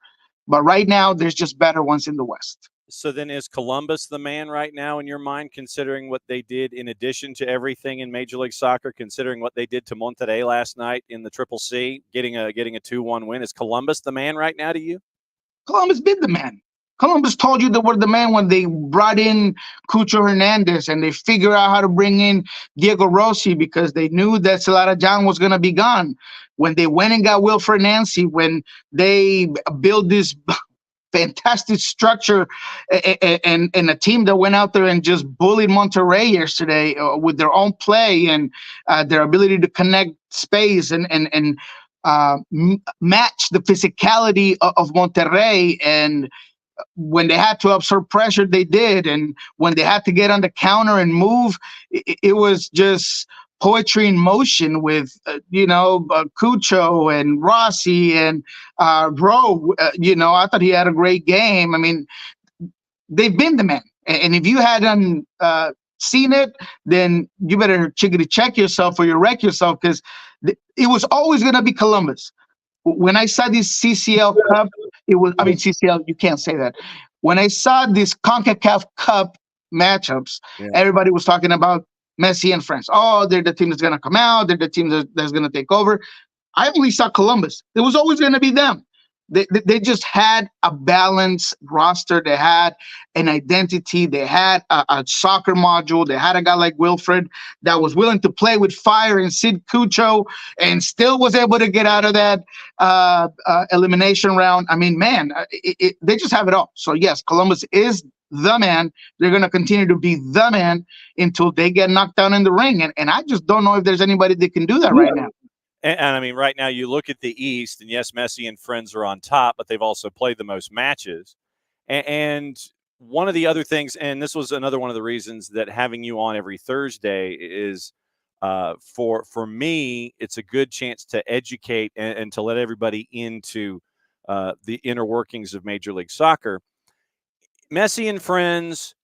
But right now, there's just better ones in the West. So then is Columbus the man right now in your mind, considering what they did in addition to everything in Major League Soccer, considering what they did to Monterrey last night in the Triple C, getting a 2-1 win? Is Columbus the man right now to you? Columbus been the man. Columbus told you they were the man when they brought in Cucho Hernandez and they figured out how to bring in Diego Rossi because they knew that Salara John was going to be gone. When they went and got Wilfred Nancy, when they built this fantastic structure and a team that went out there and just bullied Monterrey yesterday with their own play and their ability to connect space and match the physicality of Monterrey. And when they had to absorb pressure, they did. And when they had to get on the counter and move, it was just poetry in motion with, Cucho and Rossi and Rowe. I thought he had a great game. I mean, they've been the man. And if you hadn't seen it, then you better chickadee check yourself or you wreck yourself because it was always going to be Columbus. When I saw this CCL Cup, CCL, you can't say that. When I saw this CONCACAF Cup matchups, Everybody was talking about Messi and friends. Oh, they're the team that's going to come out. They're the team that's going to take over. I only saw Columbus. It was always going to be them. They just had a balanced roster. They had an identity. They had a soccer module. They had a guy like Wilfred that was willing to play with fire and Sid Cucho and still was able to get out of that elimination round. I mean, man, they just have it all. So, yes, Columbus is the man. They're going to continue to be the man until they get knocked down in the ring. And I just don't know if there's anybody that can do that right now. And I mean, right now you look at the East, and yes, Messi and friends are on top, but they've also played the most matches. And one of the other things, and this was another one of the reasons that having you on every Thursday is for me, it's a good chance to educate and to let everybody into the inner workings of Major League Soccer. Messi and friends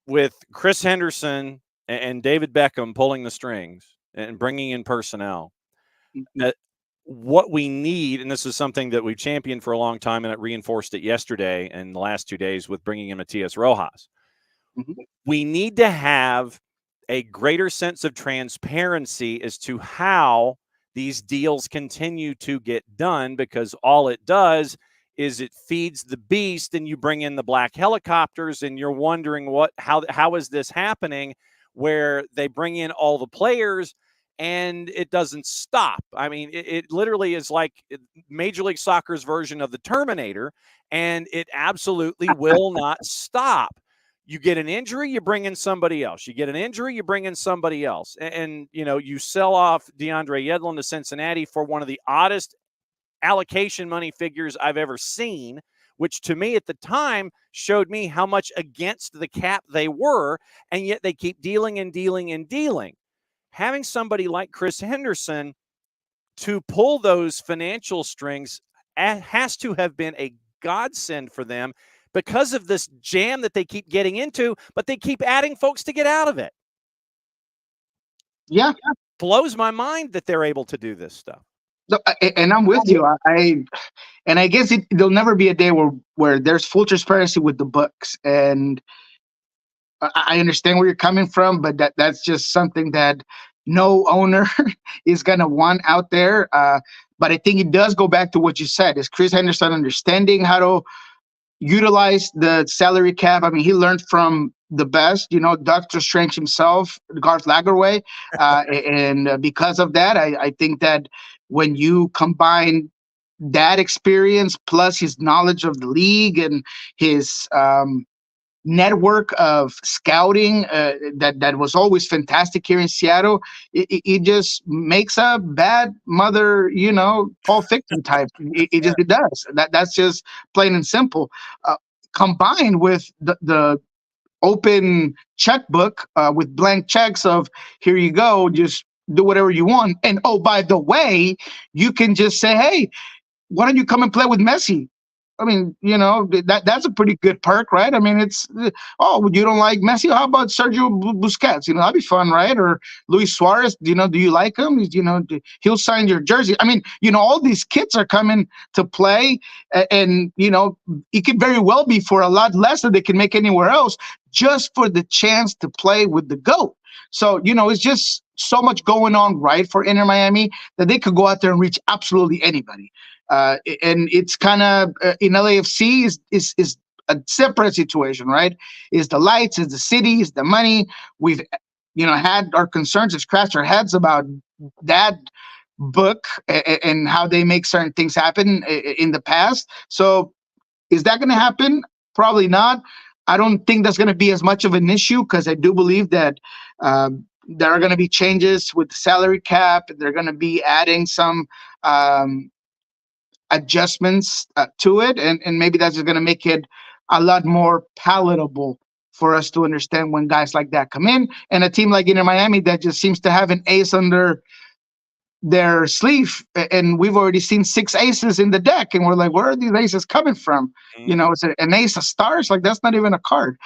with Chris Henderson and David Beckham pulling the strings and bringing in personnel. What we need, and this is something that we've championed for a long time, and it reinforced it yesterday and the last 2 days with bringing in Matias Rojas. We need to have a greater sense of transparency as to how these deals continue to get done, because all it does is it feeds the beast, and you bring in the black helicopters, and you're wondering how is this happening, where they bring in all the players and it doesn't stop. I mean, it literally is like Major League Soccer's version of the Terminator, and it absolutely will not stop. You get an injury, you bring in somebody else. You get an injury, you bring in somebody else. And you sell off DeAndre Yedlin to Cincinnati for one of the oddest allocation money figures I've ever seen, which to me at the time showed me how much against the cap they were, and yet they keep dealing and dealing and dealing. Having somebody like Chris Henderson to pull those financial strings has to have been a godsend for them because of this jam that they keep getting into, but they keep adding folks to get out of it. Yeah. It blows my mind that they're able to do this stuff. And I'm with you. I guess there'll never be a day where there's full transparency with the books. And I understand where you're coming from, but that's just something that no owner is going to want out there. But I think it does go back to what you said. Is Chris Henderson understanding how to utilize the salary cap? I mean, he learned from the best, Doctor Strange himself, Garth Lagerwey. And because of that, I think that when you combine that experience plus his knowledge of the league and his network of scouting that was always fantastic here in Seattle. It just makes a bad mother, Paul Fiction type. It does. That's just plain and simple. Combined with the open checkbook with blank checks of here you go, just do whatever you want. And oh, by the way, you can just say, hey, why don't you come and play with Messi? I mean, that's a pretty good perk, right? I mean, it's, oh, you don't like Messi? How about Sergio Busquets? That'd be fun, right? Or Luis Suarez, do you like him? He'll sign your jersey. I mean, all these kids are coming to play, and it could very well be for a lot less than they can make anywhere else, just for the chance to play with the GOAT. So, it's just so much going on right for Inter Miami that they could go out there and reach absolutely anybody. And it's kind of in LAFC is a separate situation, right? Is the lights, is the city, is the money. We've had our concerns, have scratched our heads about that book and how they make certain things happen in the past. So is that going to happen? Probably not. I don't think that's going to be as much of an issue, because I do believe that there are going to be changes with the salary cap. They're going to be adding some adjustments to it, and maybe that's just going to make it a lot more palatable for us to understand when guys like that come in, and a team like Inter Miami that just seems to have an ace under their sleeve, and we've already seen 6 aces in the deck, and we're like, where are these aces coming from? Is it an ace of stars? Like, that's not even a card.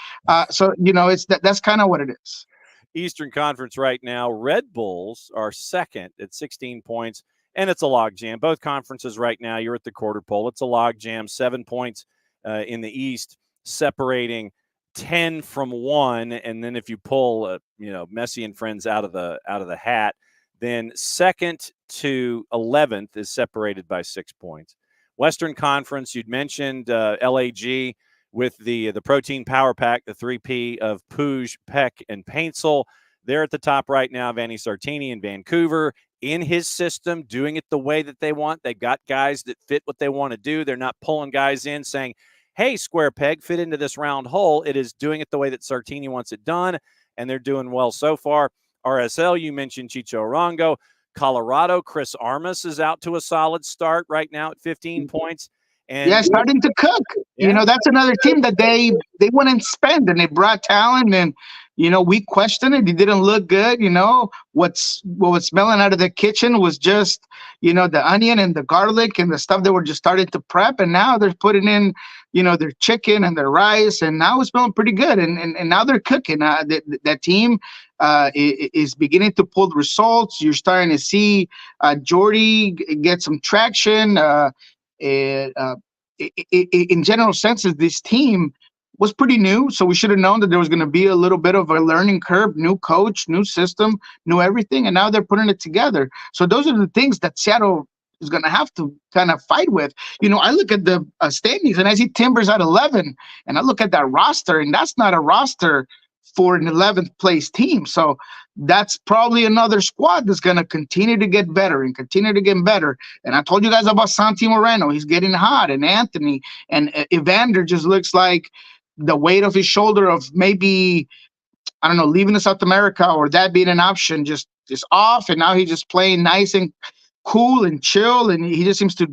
So it's that's kind of what it is. Eastern Conference right now, Red Bulls are second at 16 points, and it's a logjam. Both conferences right now, you're at the quarter pole. It's a logjam, 7 points in the East, separating 10 from 1, and then if you pull, Messi and friends out of the hat, then 2nd to 11th is separated by 6 points. Western Conference, you'd mentioned LAG with the protein power pack, the 3P of Puig, Peck, and Paintsel. They're at the top right now. Vanni Sartini in Vancouver, in his system, doing it the way that they want. They've got guys that fit what they want to do. They're not pulling guys in saying, hey, square peg, fit into this round hole. It is doing it the way that Sartini wants it done, and they're doing well so far. RSL, you mentioned Chicho Arango. Colorado, Chris Armas is out to a solid start right now at 15 points. And starting to cook. Yeah. That's another team that they went and spent, and they brought talent, and we questioned it. It didn't look good. What was smelling out of the kitchen was just the onion and the garlic and the stuff that were just starting to prep, and now they're putting in their chicken and their rice, and now it's smelling pretty good, and now they're cooking. That team is beginning to pull the results. You're starting to see Jordy get some traction. In general senses, this team was pretty new, so we should have known that there was going to be a little bit of a learning curve, new coach, new system, new everything, and now they're putting it together. So those are the things that Seattle is going to have to kind of fight with. I look at the standings, and I see Timbers at 11, and I look at that roster, and that's not a roster for an 11th place team. So that's probably another squad that's going to continue to get better and continue to get better. And I told you guys about Santi Moreno. He's getting hot. And Anthony and Evander just looks like the weight of his shoulder of maybe, I don't know, leaving to South America or that being an option just off. And now he's just playing nice and cool and chill. And he just seems to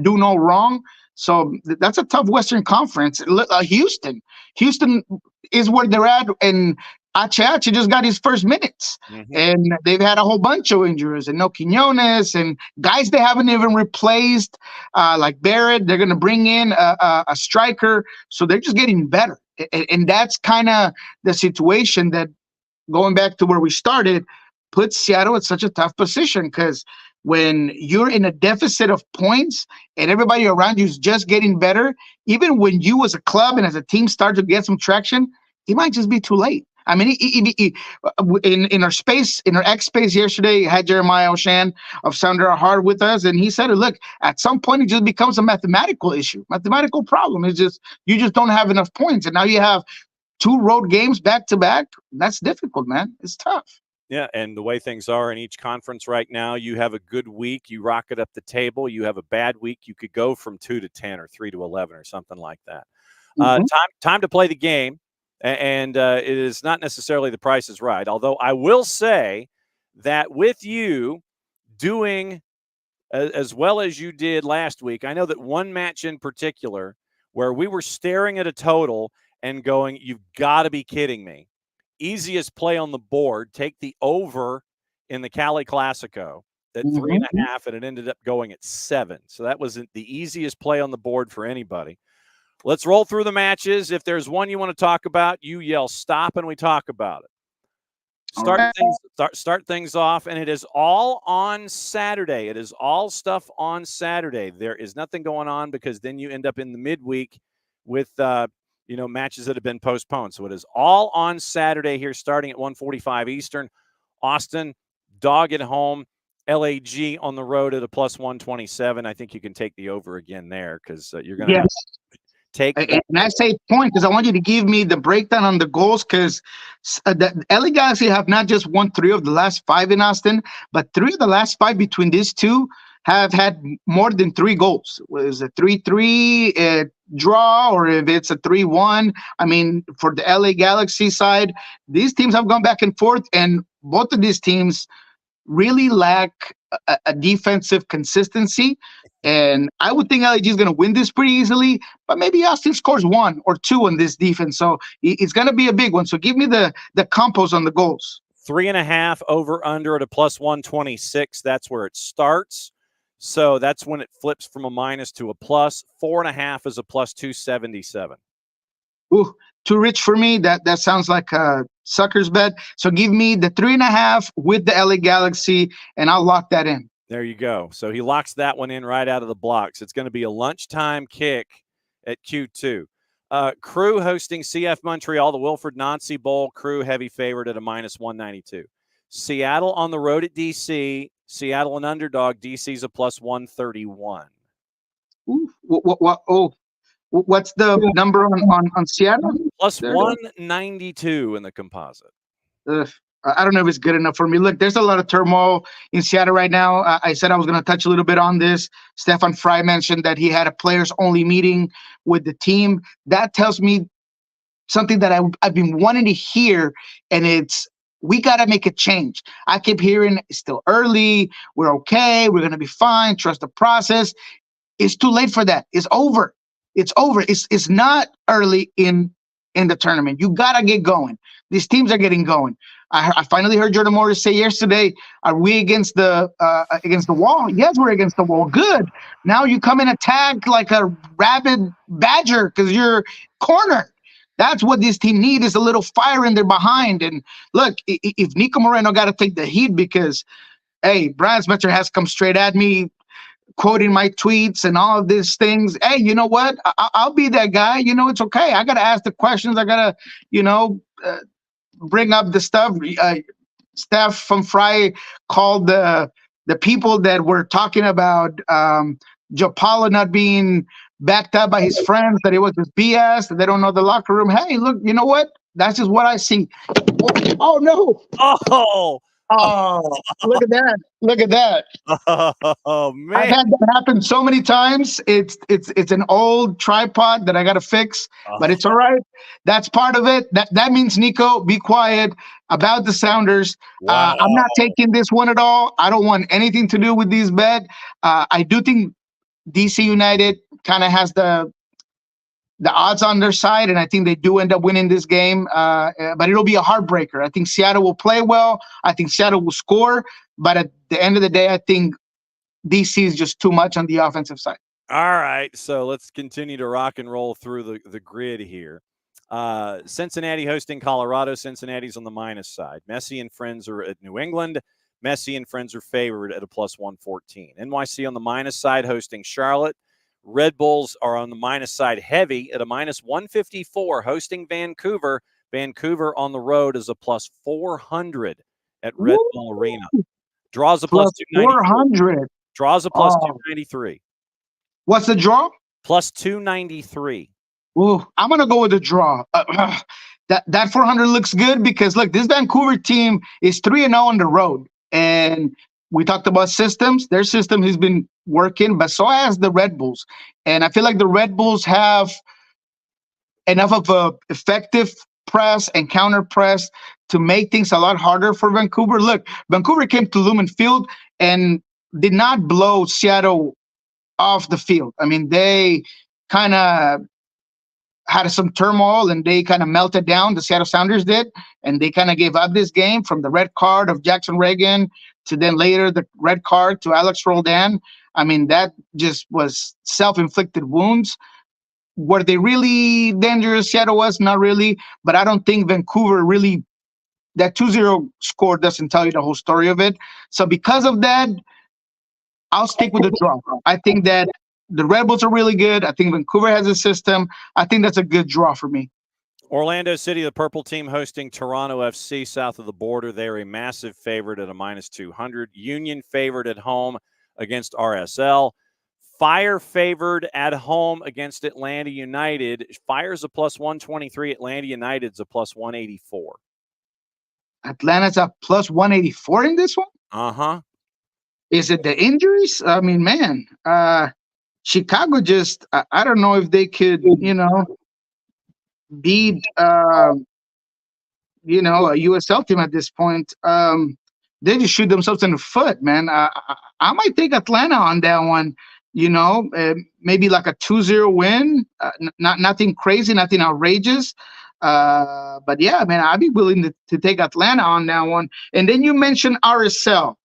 do no wrong. So that's a tough Western Conference. Houston is where they're at, and Ache just got his first minutes, and they've had a whole bunch of injuries, and no Quinones, and guys they haven't even replaced, like Barrett. They're going to bring in a striker, so they're just getting better, and that's kind of the situation that, going back to where we started, puts Seattle in such a tough position, because when you're in a deficit of points and everybody around you is just getting better, even when you as a club and as a team start to get some traction, it might just be too late. I mean, in our space, in our X space yesterday, had Jeremiah Oshan of Sounder Hard with us, and he said, look, at some point it just becomes a mathematical issue, mathematical problem. It's just, you just don't have enough points, and now you have 2 road games back to back. That's difficult, man. It's tough. Yeah, and the way things are in each conference right now, you have a good week, you rocket up the table. You have a bad week, you could go from 2 to 10 or 3 to 11 or something like that. Time to play the game. And it is not necessarily the price is right. Although I will say that with you doing as well as you did last week, I know that one match in particular where we were staring at a total and going, you've got to be kidding me. Easiest play on the board, take the over in the Cali Classico at 3.5, and it ended up going at 7. So that wasn't the easiest play on the board for anybody. Let's roll through the matches. If there's one you want to talk about, you yell stop and we talk about it. Start things off, and it is all on Saturday. It is all stuff on Saturday. There is nothing going on because then you end up in the midweek with matches that have been postponed. So it is all on Saturday here, starting at 1:45 Eastern. Austin, dog at home. LAG on the road at a plus 127. I think you can take the over again there because you're going to have take. And I say point because I want you to give me the breakdown on the goals because the LA Galaxy have not just won 3 of the last 5 in Austin, but 3 of the last 5 between these two have had more than 3 goals. Was a 3-3 draw, or if it's a 3-1. I mean, for the LA Galaxy side, these teams have gone back and forth, and both of these teams really lack a defensive consistency. And I would think LAG is going to win this pretty easily, but maybe Austin scores 1 or 2 on this defense. So it's going to be a big one. So give me the compos on the goals. 3.5 over under at a plus 126. That's where it starts. So that's when it flips from a minus to a plus. 4.5 is a plus 277. Ooh, too rich for me. That sounds like a sucker's bet. So give me the 3.5 with the LA Galaxy, and I'll lock that in. There you go. So he locks that one in right out of the blocks. It's going to be a lunchtime kick at Q2. Crew hosting CF Montreal, the Wilfred Nancy Bowl. Crew heavy favorite at a minus 192. Seattle on the road at DC. Seattle an underdog. DC's a plus 131. Ooh, what's the number on Seattle? Plus 192 in the composite. I don't know if it's good enough for me. Look, there's a lot of turmoil in Seattle right now. I said I was going to touch a little bit on this. Stefan Fry mentioned that he had a players-only meeting with the team. That tells me something that I've been wanting to hear, and it's we got to make a change. I keep hearing it's still early. We're okay. We're going to be fine. Trust the process. It's too late for that. It's over. It's over. It's not early in the tournament. You got to get going. These teams are getting going. I finally heard Jordan Morris say yesterday, are we against the wall? Yes, we're against the wall. Good. Now you come and attack like a rabid badger because you're cornered. That's what this team needs, is a little fire in their behind. And look, if Niko Moreno got to take the heat because, hey, Brian Spencer has come straight at me, quoting my tweets and all of these things. Hey, you know what? I'll be that guy. It's okay. I got to ask the questions. I got to, bring up the stuff. Steph from Fry called the people that were talking about Joe Paulo not being backed up by his friends, that it was just BS, that they don't know the locker room. Hey, look, you know what? That's just what I see. Oh no. Oh, look at that. Look at that. Oh, man. I've had that happen so many times. It's an old tripod that I got to fix, but it's all right. That's part of it. That means, Niko, be quiet about the Sounders. Wow. I'm not taking this one at all. I don't want anything to do with these bet. I do think DC United kind of has the odds on their side, and I think they do end up winning this game, but it'll be a heartbreaker. I think Seattle will play well. I think Seattle will score, but at the end of the day, I think DC is just too much on the offensive side. All right, so let's continue to rock and roll through the grid here. Cincinnati hosting Colorado. Cincinnati's on the minus side. Messi and friends are at New England. Messi and friends are favored at a plus 114. NYC on the minus side hosting Charlotte. Red Bulls are on the minus side heavy at a minus 154 hosting Vancouver. Vancouver on the road is a plus 400 at Red Bull Arena. Draws a plus 400. Draws a plus 293. What's the draw? Plus 293. Ooh, I'm going to go with the draw. That 400 looks good because, look, this Vancouver team is 3-0 on the road. And we talked about systems. Their system has been working, but so has the Red Bulls. And I feel like the Red Bulls have enough of a effective press and counter press to make things a lot harder for Vancouver. Look, Vancouver came to Lumen Field and did not blow Seattle off the field. I mean, they kind of had some turmoil and they kind of melted down. The Seattle Sounders did, and they kind of gave up this game from the red card of Jackson Reagan to then later the red card to Alex Roldan. I mean, that just was self-inflicted wounds. Were they really dangerous? Seattle was not really, but I don't think Vancouver really. That 2-0 score doesn't tell you the whole story of it. So because of that, I'll stick with the draw. I think that the Red Bulls are really good. I think Vancouver has a system. I think that's a good draw for me. Orlando City, the purple team, hosting Toronto FC south of the border. They're a massive favorite at a -200. Union favored at home against RSL. Fire favored at home against Atlanta United. Fire's a +123. Atlanta United's a +184. Atlanta's a +184 in this one? Uh-huh. Is it the injuries? I mean, man, Chicago just, I don't know if they could, beat, a USL team at this point. They just shoot themselves in the foot, man. I might take Atlanta on that one, maybe like a 2-0 win, nothing crazy, nothing outrageous. But yeah, man, I'd be willing to take Atlanta on that one. And then you mentioned RSL.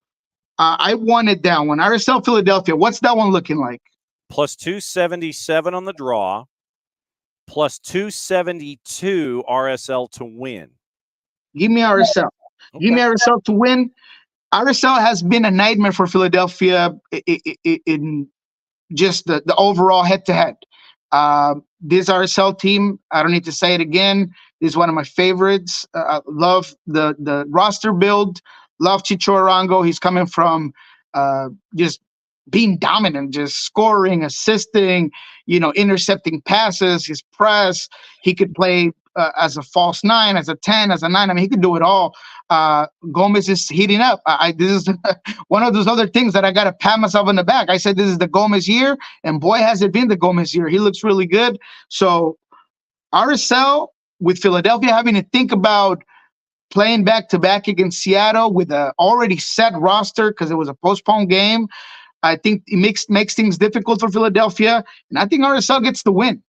I wanted that one. RSL Philadelphia. What's that one looking like? +277 on the draw. +272 RSL to win. Give me RSL. Okay. Give me RSL to win. RSL has been a nightmare for Philadelphia in just the overall head-to-head. This RSL team, I don't need to say it again, is one of my favorites. I love the roster build. Love Chicho Arango. He's coming from just being dominant, just scoring, assisting, intercepting passes, his press. He could play as a false 9, as a 10, as a 9. I mean, he could do it all. Gomez is heating up. This is one of those other things that I got to pat myself on the back. I said this is the Gomez year, and boy, has it been the Gomez year. He looks really good. So RSL, with Philadelphia having to think about playing back-to-back against Seattle with an already set roster because it was a postponed game, I think it makes things difficult for Philadelphia, and I think RSL gets the win.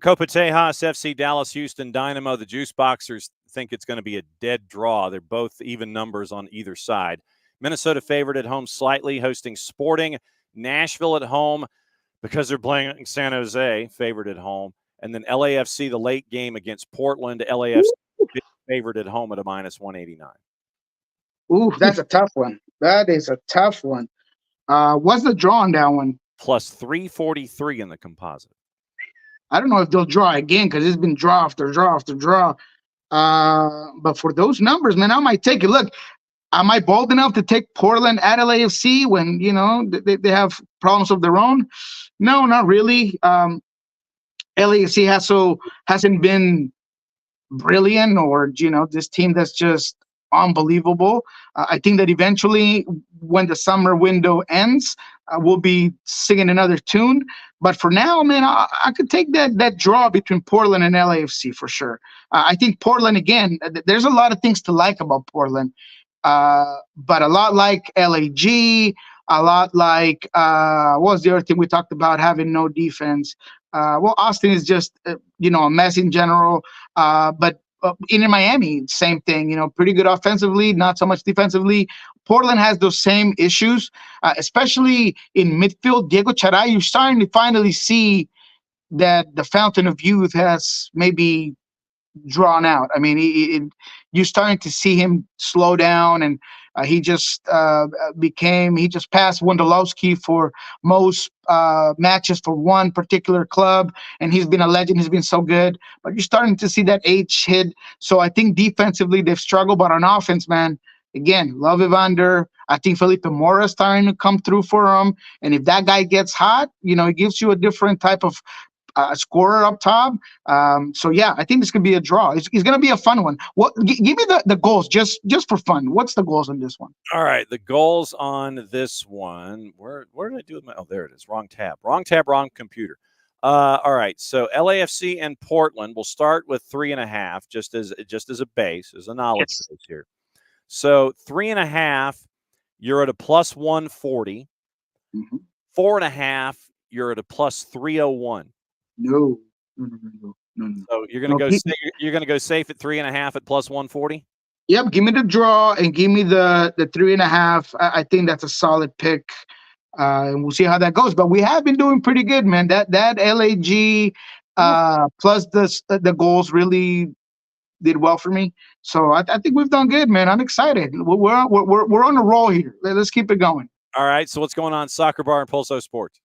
Copa Tejas, FC Dallas, Houston Dynamo. The Juice Boxers think it's going to be a dead draw. They're both even numbers on either side. Minnesota favored at home slightly, hosting Sporting. Nashville at home because they're playing San Jose, favored at home. And then LAFC, the late game against Portland. LAFC favored at home at a -189. Ooh, that's a tough one. That is a tough one. What's the draw on that one? +343 in the composite. I don't know if they'll draw again because it's been draw after draw after draw. But for those numbers, man, I might take it. Look, am I bold enough to take Portland at LAFC when, they have problems of their own? No, not really. LAFC hasn't been brilliant or, this team that's just unbelievable. I think that eventually when the summer window ends, we'll be singing another tune. But for now, man, I could take that draw between Portland and LAFC for sure. I think Portland, again, there's a lot of things to like about Portland. But a lot like LAG, a lot like, what was the other thing we talked about, having no defense? Austin is just, a mess in general. But in Miami, same thing, pretty good offensively, not so much defensively. Portland has those same issues, especially in midfield. Diego Charay, you're starting to finally see that the fountain of youth has maybe drawn out. I mean, you're starting to see him slow down, and he just passed Wondolowski for most matches for one particular club, and he's been a legend. He's been so good, but you're starting to see that age hit. So I think defensively they've struggled, but on offense, man, again, love Evander. I think Felipe Mora is starting to come through for him, and if that guy gets hot, it gives you a different type of scorer up top. So yeah, I think this could be a draw. It's going to be a fun one. Give me the goals just for fun. What's the goals on this one? All right, the goals on this one. Where did I do it? Oh, there it is. Wrong tab, wrong computer. All right. So LAFC and Portland. We'll start with 3.5, just as a base, as a knowledge base here. So 3.5, you're at a plus 140. Mm-hmm. 4.5, you're at a plus 301. No. So you're gonna go. You're gonna go safe at 3.5 at plus 140. Yep, give me the draw and give me the 3.5. I think that's a solid pick, and we'll see how that goes. But we have been doing pretty good, man. That LAG plus the goals really did well for me. So I think we've done good, man. I'm excited. We're on a roll here. Let's keep it going. All right. So what's going on, Soccer Bar and Pulso Sports?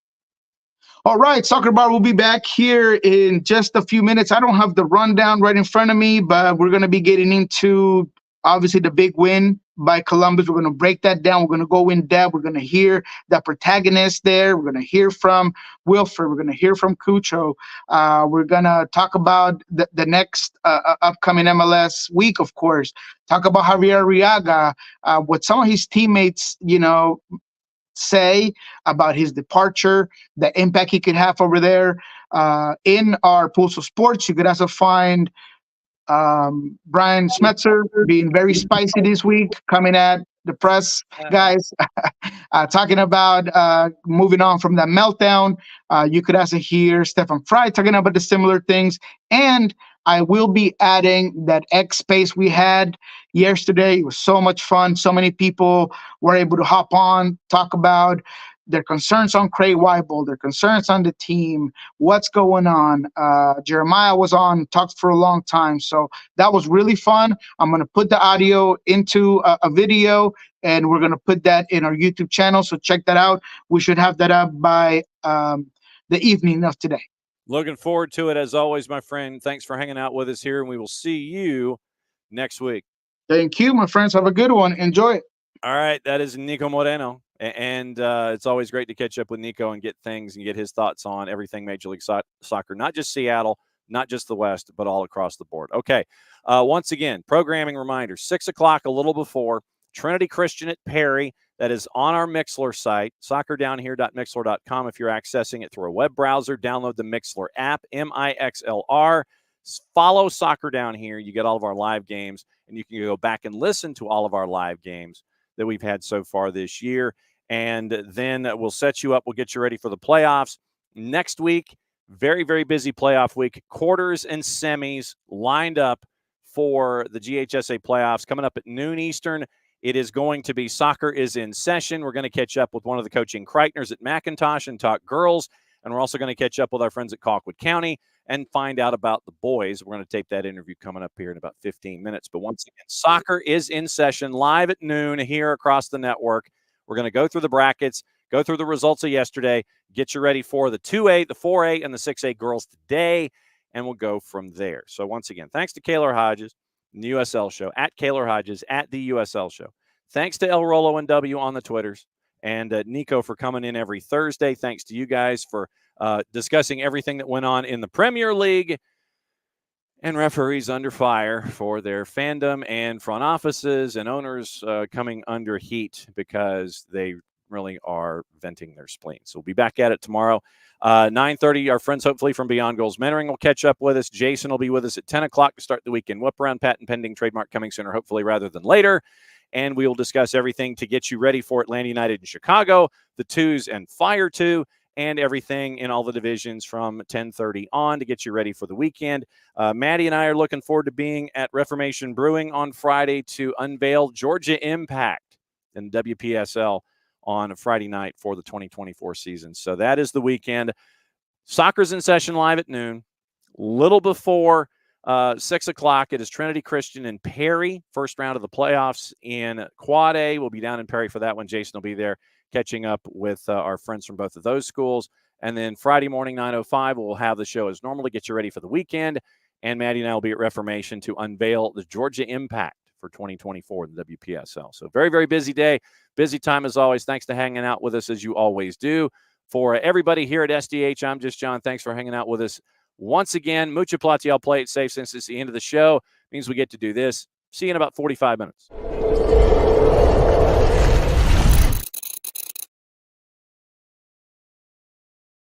All right, Soccer Bar will be back here in just a few minutes. I don't have the rundown right in front of me, but we're going to be getting into, obviously, the big win by Columbus. We're going to break that down. We're going to go in depth. We're going to hear the protagonist there. We're going to hear from Wilfred. We're going to hear from Cucho. We're going to talk about the next upcoming MLS week, of course. Talk about Javier Arriaga, what some of his teammates, say about his departure, the impact he could have over there. In our Pulso Sports, you could also find Brian Smetzer being very spicy this week, coming at the press guys, talking about moving on from that meltdown. You could also hear Stefan Fry talking about the similar things. And I will be adding that X space we had yesterday. It was so much fun. So many people were able to hop on, talk about their concerns on Craig Weibel, their concerns on the team, what's going on. Jeremiah was on, talked for a long time. So that was really fun. I'm going to put the audio into a video, and we're going to put that in our YouTube channel. So check that out. We should have that up by the evening of today. Looking forward to it, as always, my friend. Thanks for hanging out with us here, and we will see you next week. Thank you, my friends. Have a good one. Enjoy it. All right. That is Niko Moreno. And it's always great to catch up with Niko and get his thoughts on everything Major League Soccer, not just Seattle, not just the West, but all across the board. Okay. Once again, programming reminder, 6 o'clock, a little before, Trinity Christian at Perry. That is on our Mixlr site, soccerdownhere.mixlr.com. If you're accessing it through a web browser, download the Mixlr app, Mixlr. Follow Soccer Down Here. You get all of our live games, and you can go back and listen to all of our live games that we've had so far this year. And then we'll set you up. We'll get you ready for the playoffs. Next week, very, very busy playoff week. Quarters and semis lined up for the GHSA playoffs coming up at noon Eastern. It is going to be Soccer is in Session. We're going to catch up with one of the coaching Kreitners at McIntosh and talk girls. And we're also going to catch up with our friends at Colquitt County and find out about the boys. We're going to tape that interview coming up here in about 15 minutes. But once again, Soccer is in Session live at noon here across the network. We're going to go through the brackets, go through the results of yesterday, get you ready for the 2A, the 4A, and the 6A girls today, and we'll go from there. So once again, thanks to Kaylor Hodges, the USL Show, at Kaylor Hodges, at the USL Show. Thanks to El Rolo and W on the Twitters, and Niko for coming in every Thursday. Thanks to you guys for discussing everything that went on in the Premier League. And referees under fire for their fandom, and front offices and owners coming under heat because they really are venting their spleen. So we'll be back at it tomorrow. 9:30, our friends hopefully from Beyond Goals Mentoring will catch up with us. Jason will be with us at 10 o'clock to start the weekend whip around. Patent pending, trademark coming sooner, hopefully rather than later. And we will discuss everything to get you ready for Atlanta United in Chicago, the Twos and Fire 2, and everything in all the divisions from 10:30 on to get you ready for the weekend. Maddie and I are looking forward to being at Reformation Brewing on Friday to unveil Georgia Impact in WPSL on Friday night for the 2024 season. So that is the weekend. Soccer's in Session live at noon. Little before 6 o'clock, it is Trinity Christian and Perry. First round of the playoffs in Quad A. We'll be down in Perry for that one. Jason will be there catching up with our friends from both of those schools. And then Friday morning, 9:05, we'll have the show as normal to get you ready for the weekend. And Maddie and I will be at Reformation to unveil the Georgia Impact for 2024 in the WPSL. So very, very busy day. Busy time as always. Thanks for hanging out with us as you always do. For everybody here at SDH, I'm just John. Thanks for hanging out with us once again. Mucha platiel, play it safe since it's the end of the show. Means we get to do this. See you in about 45 minutes.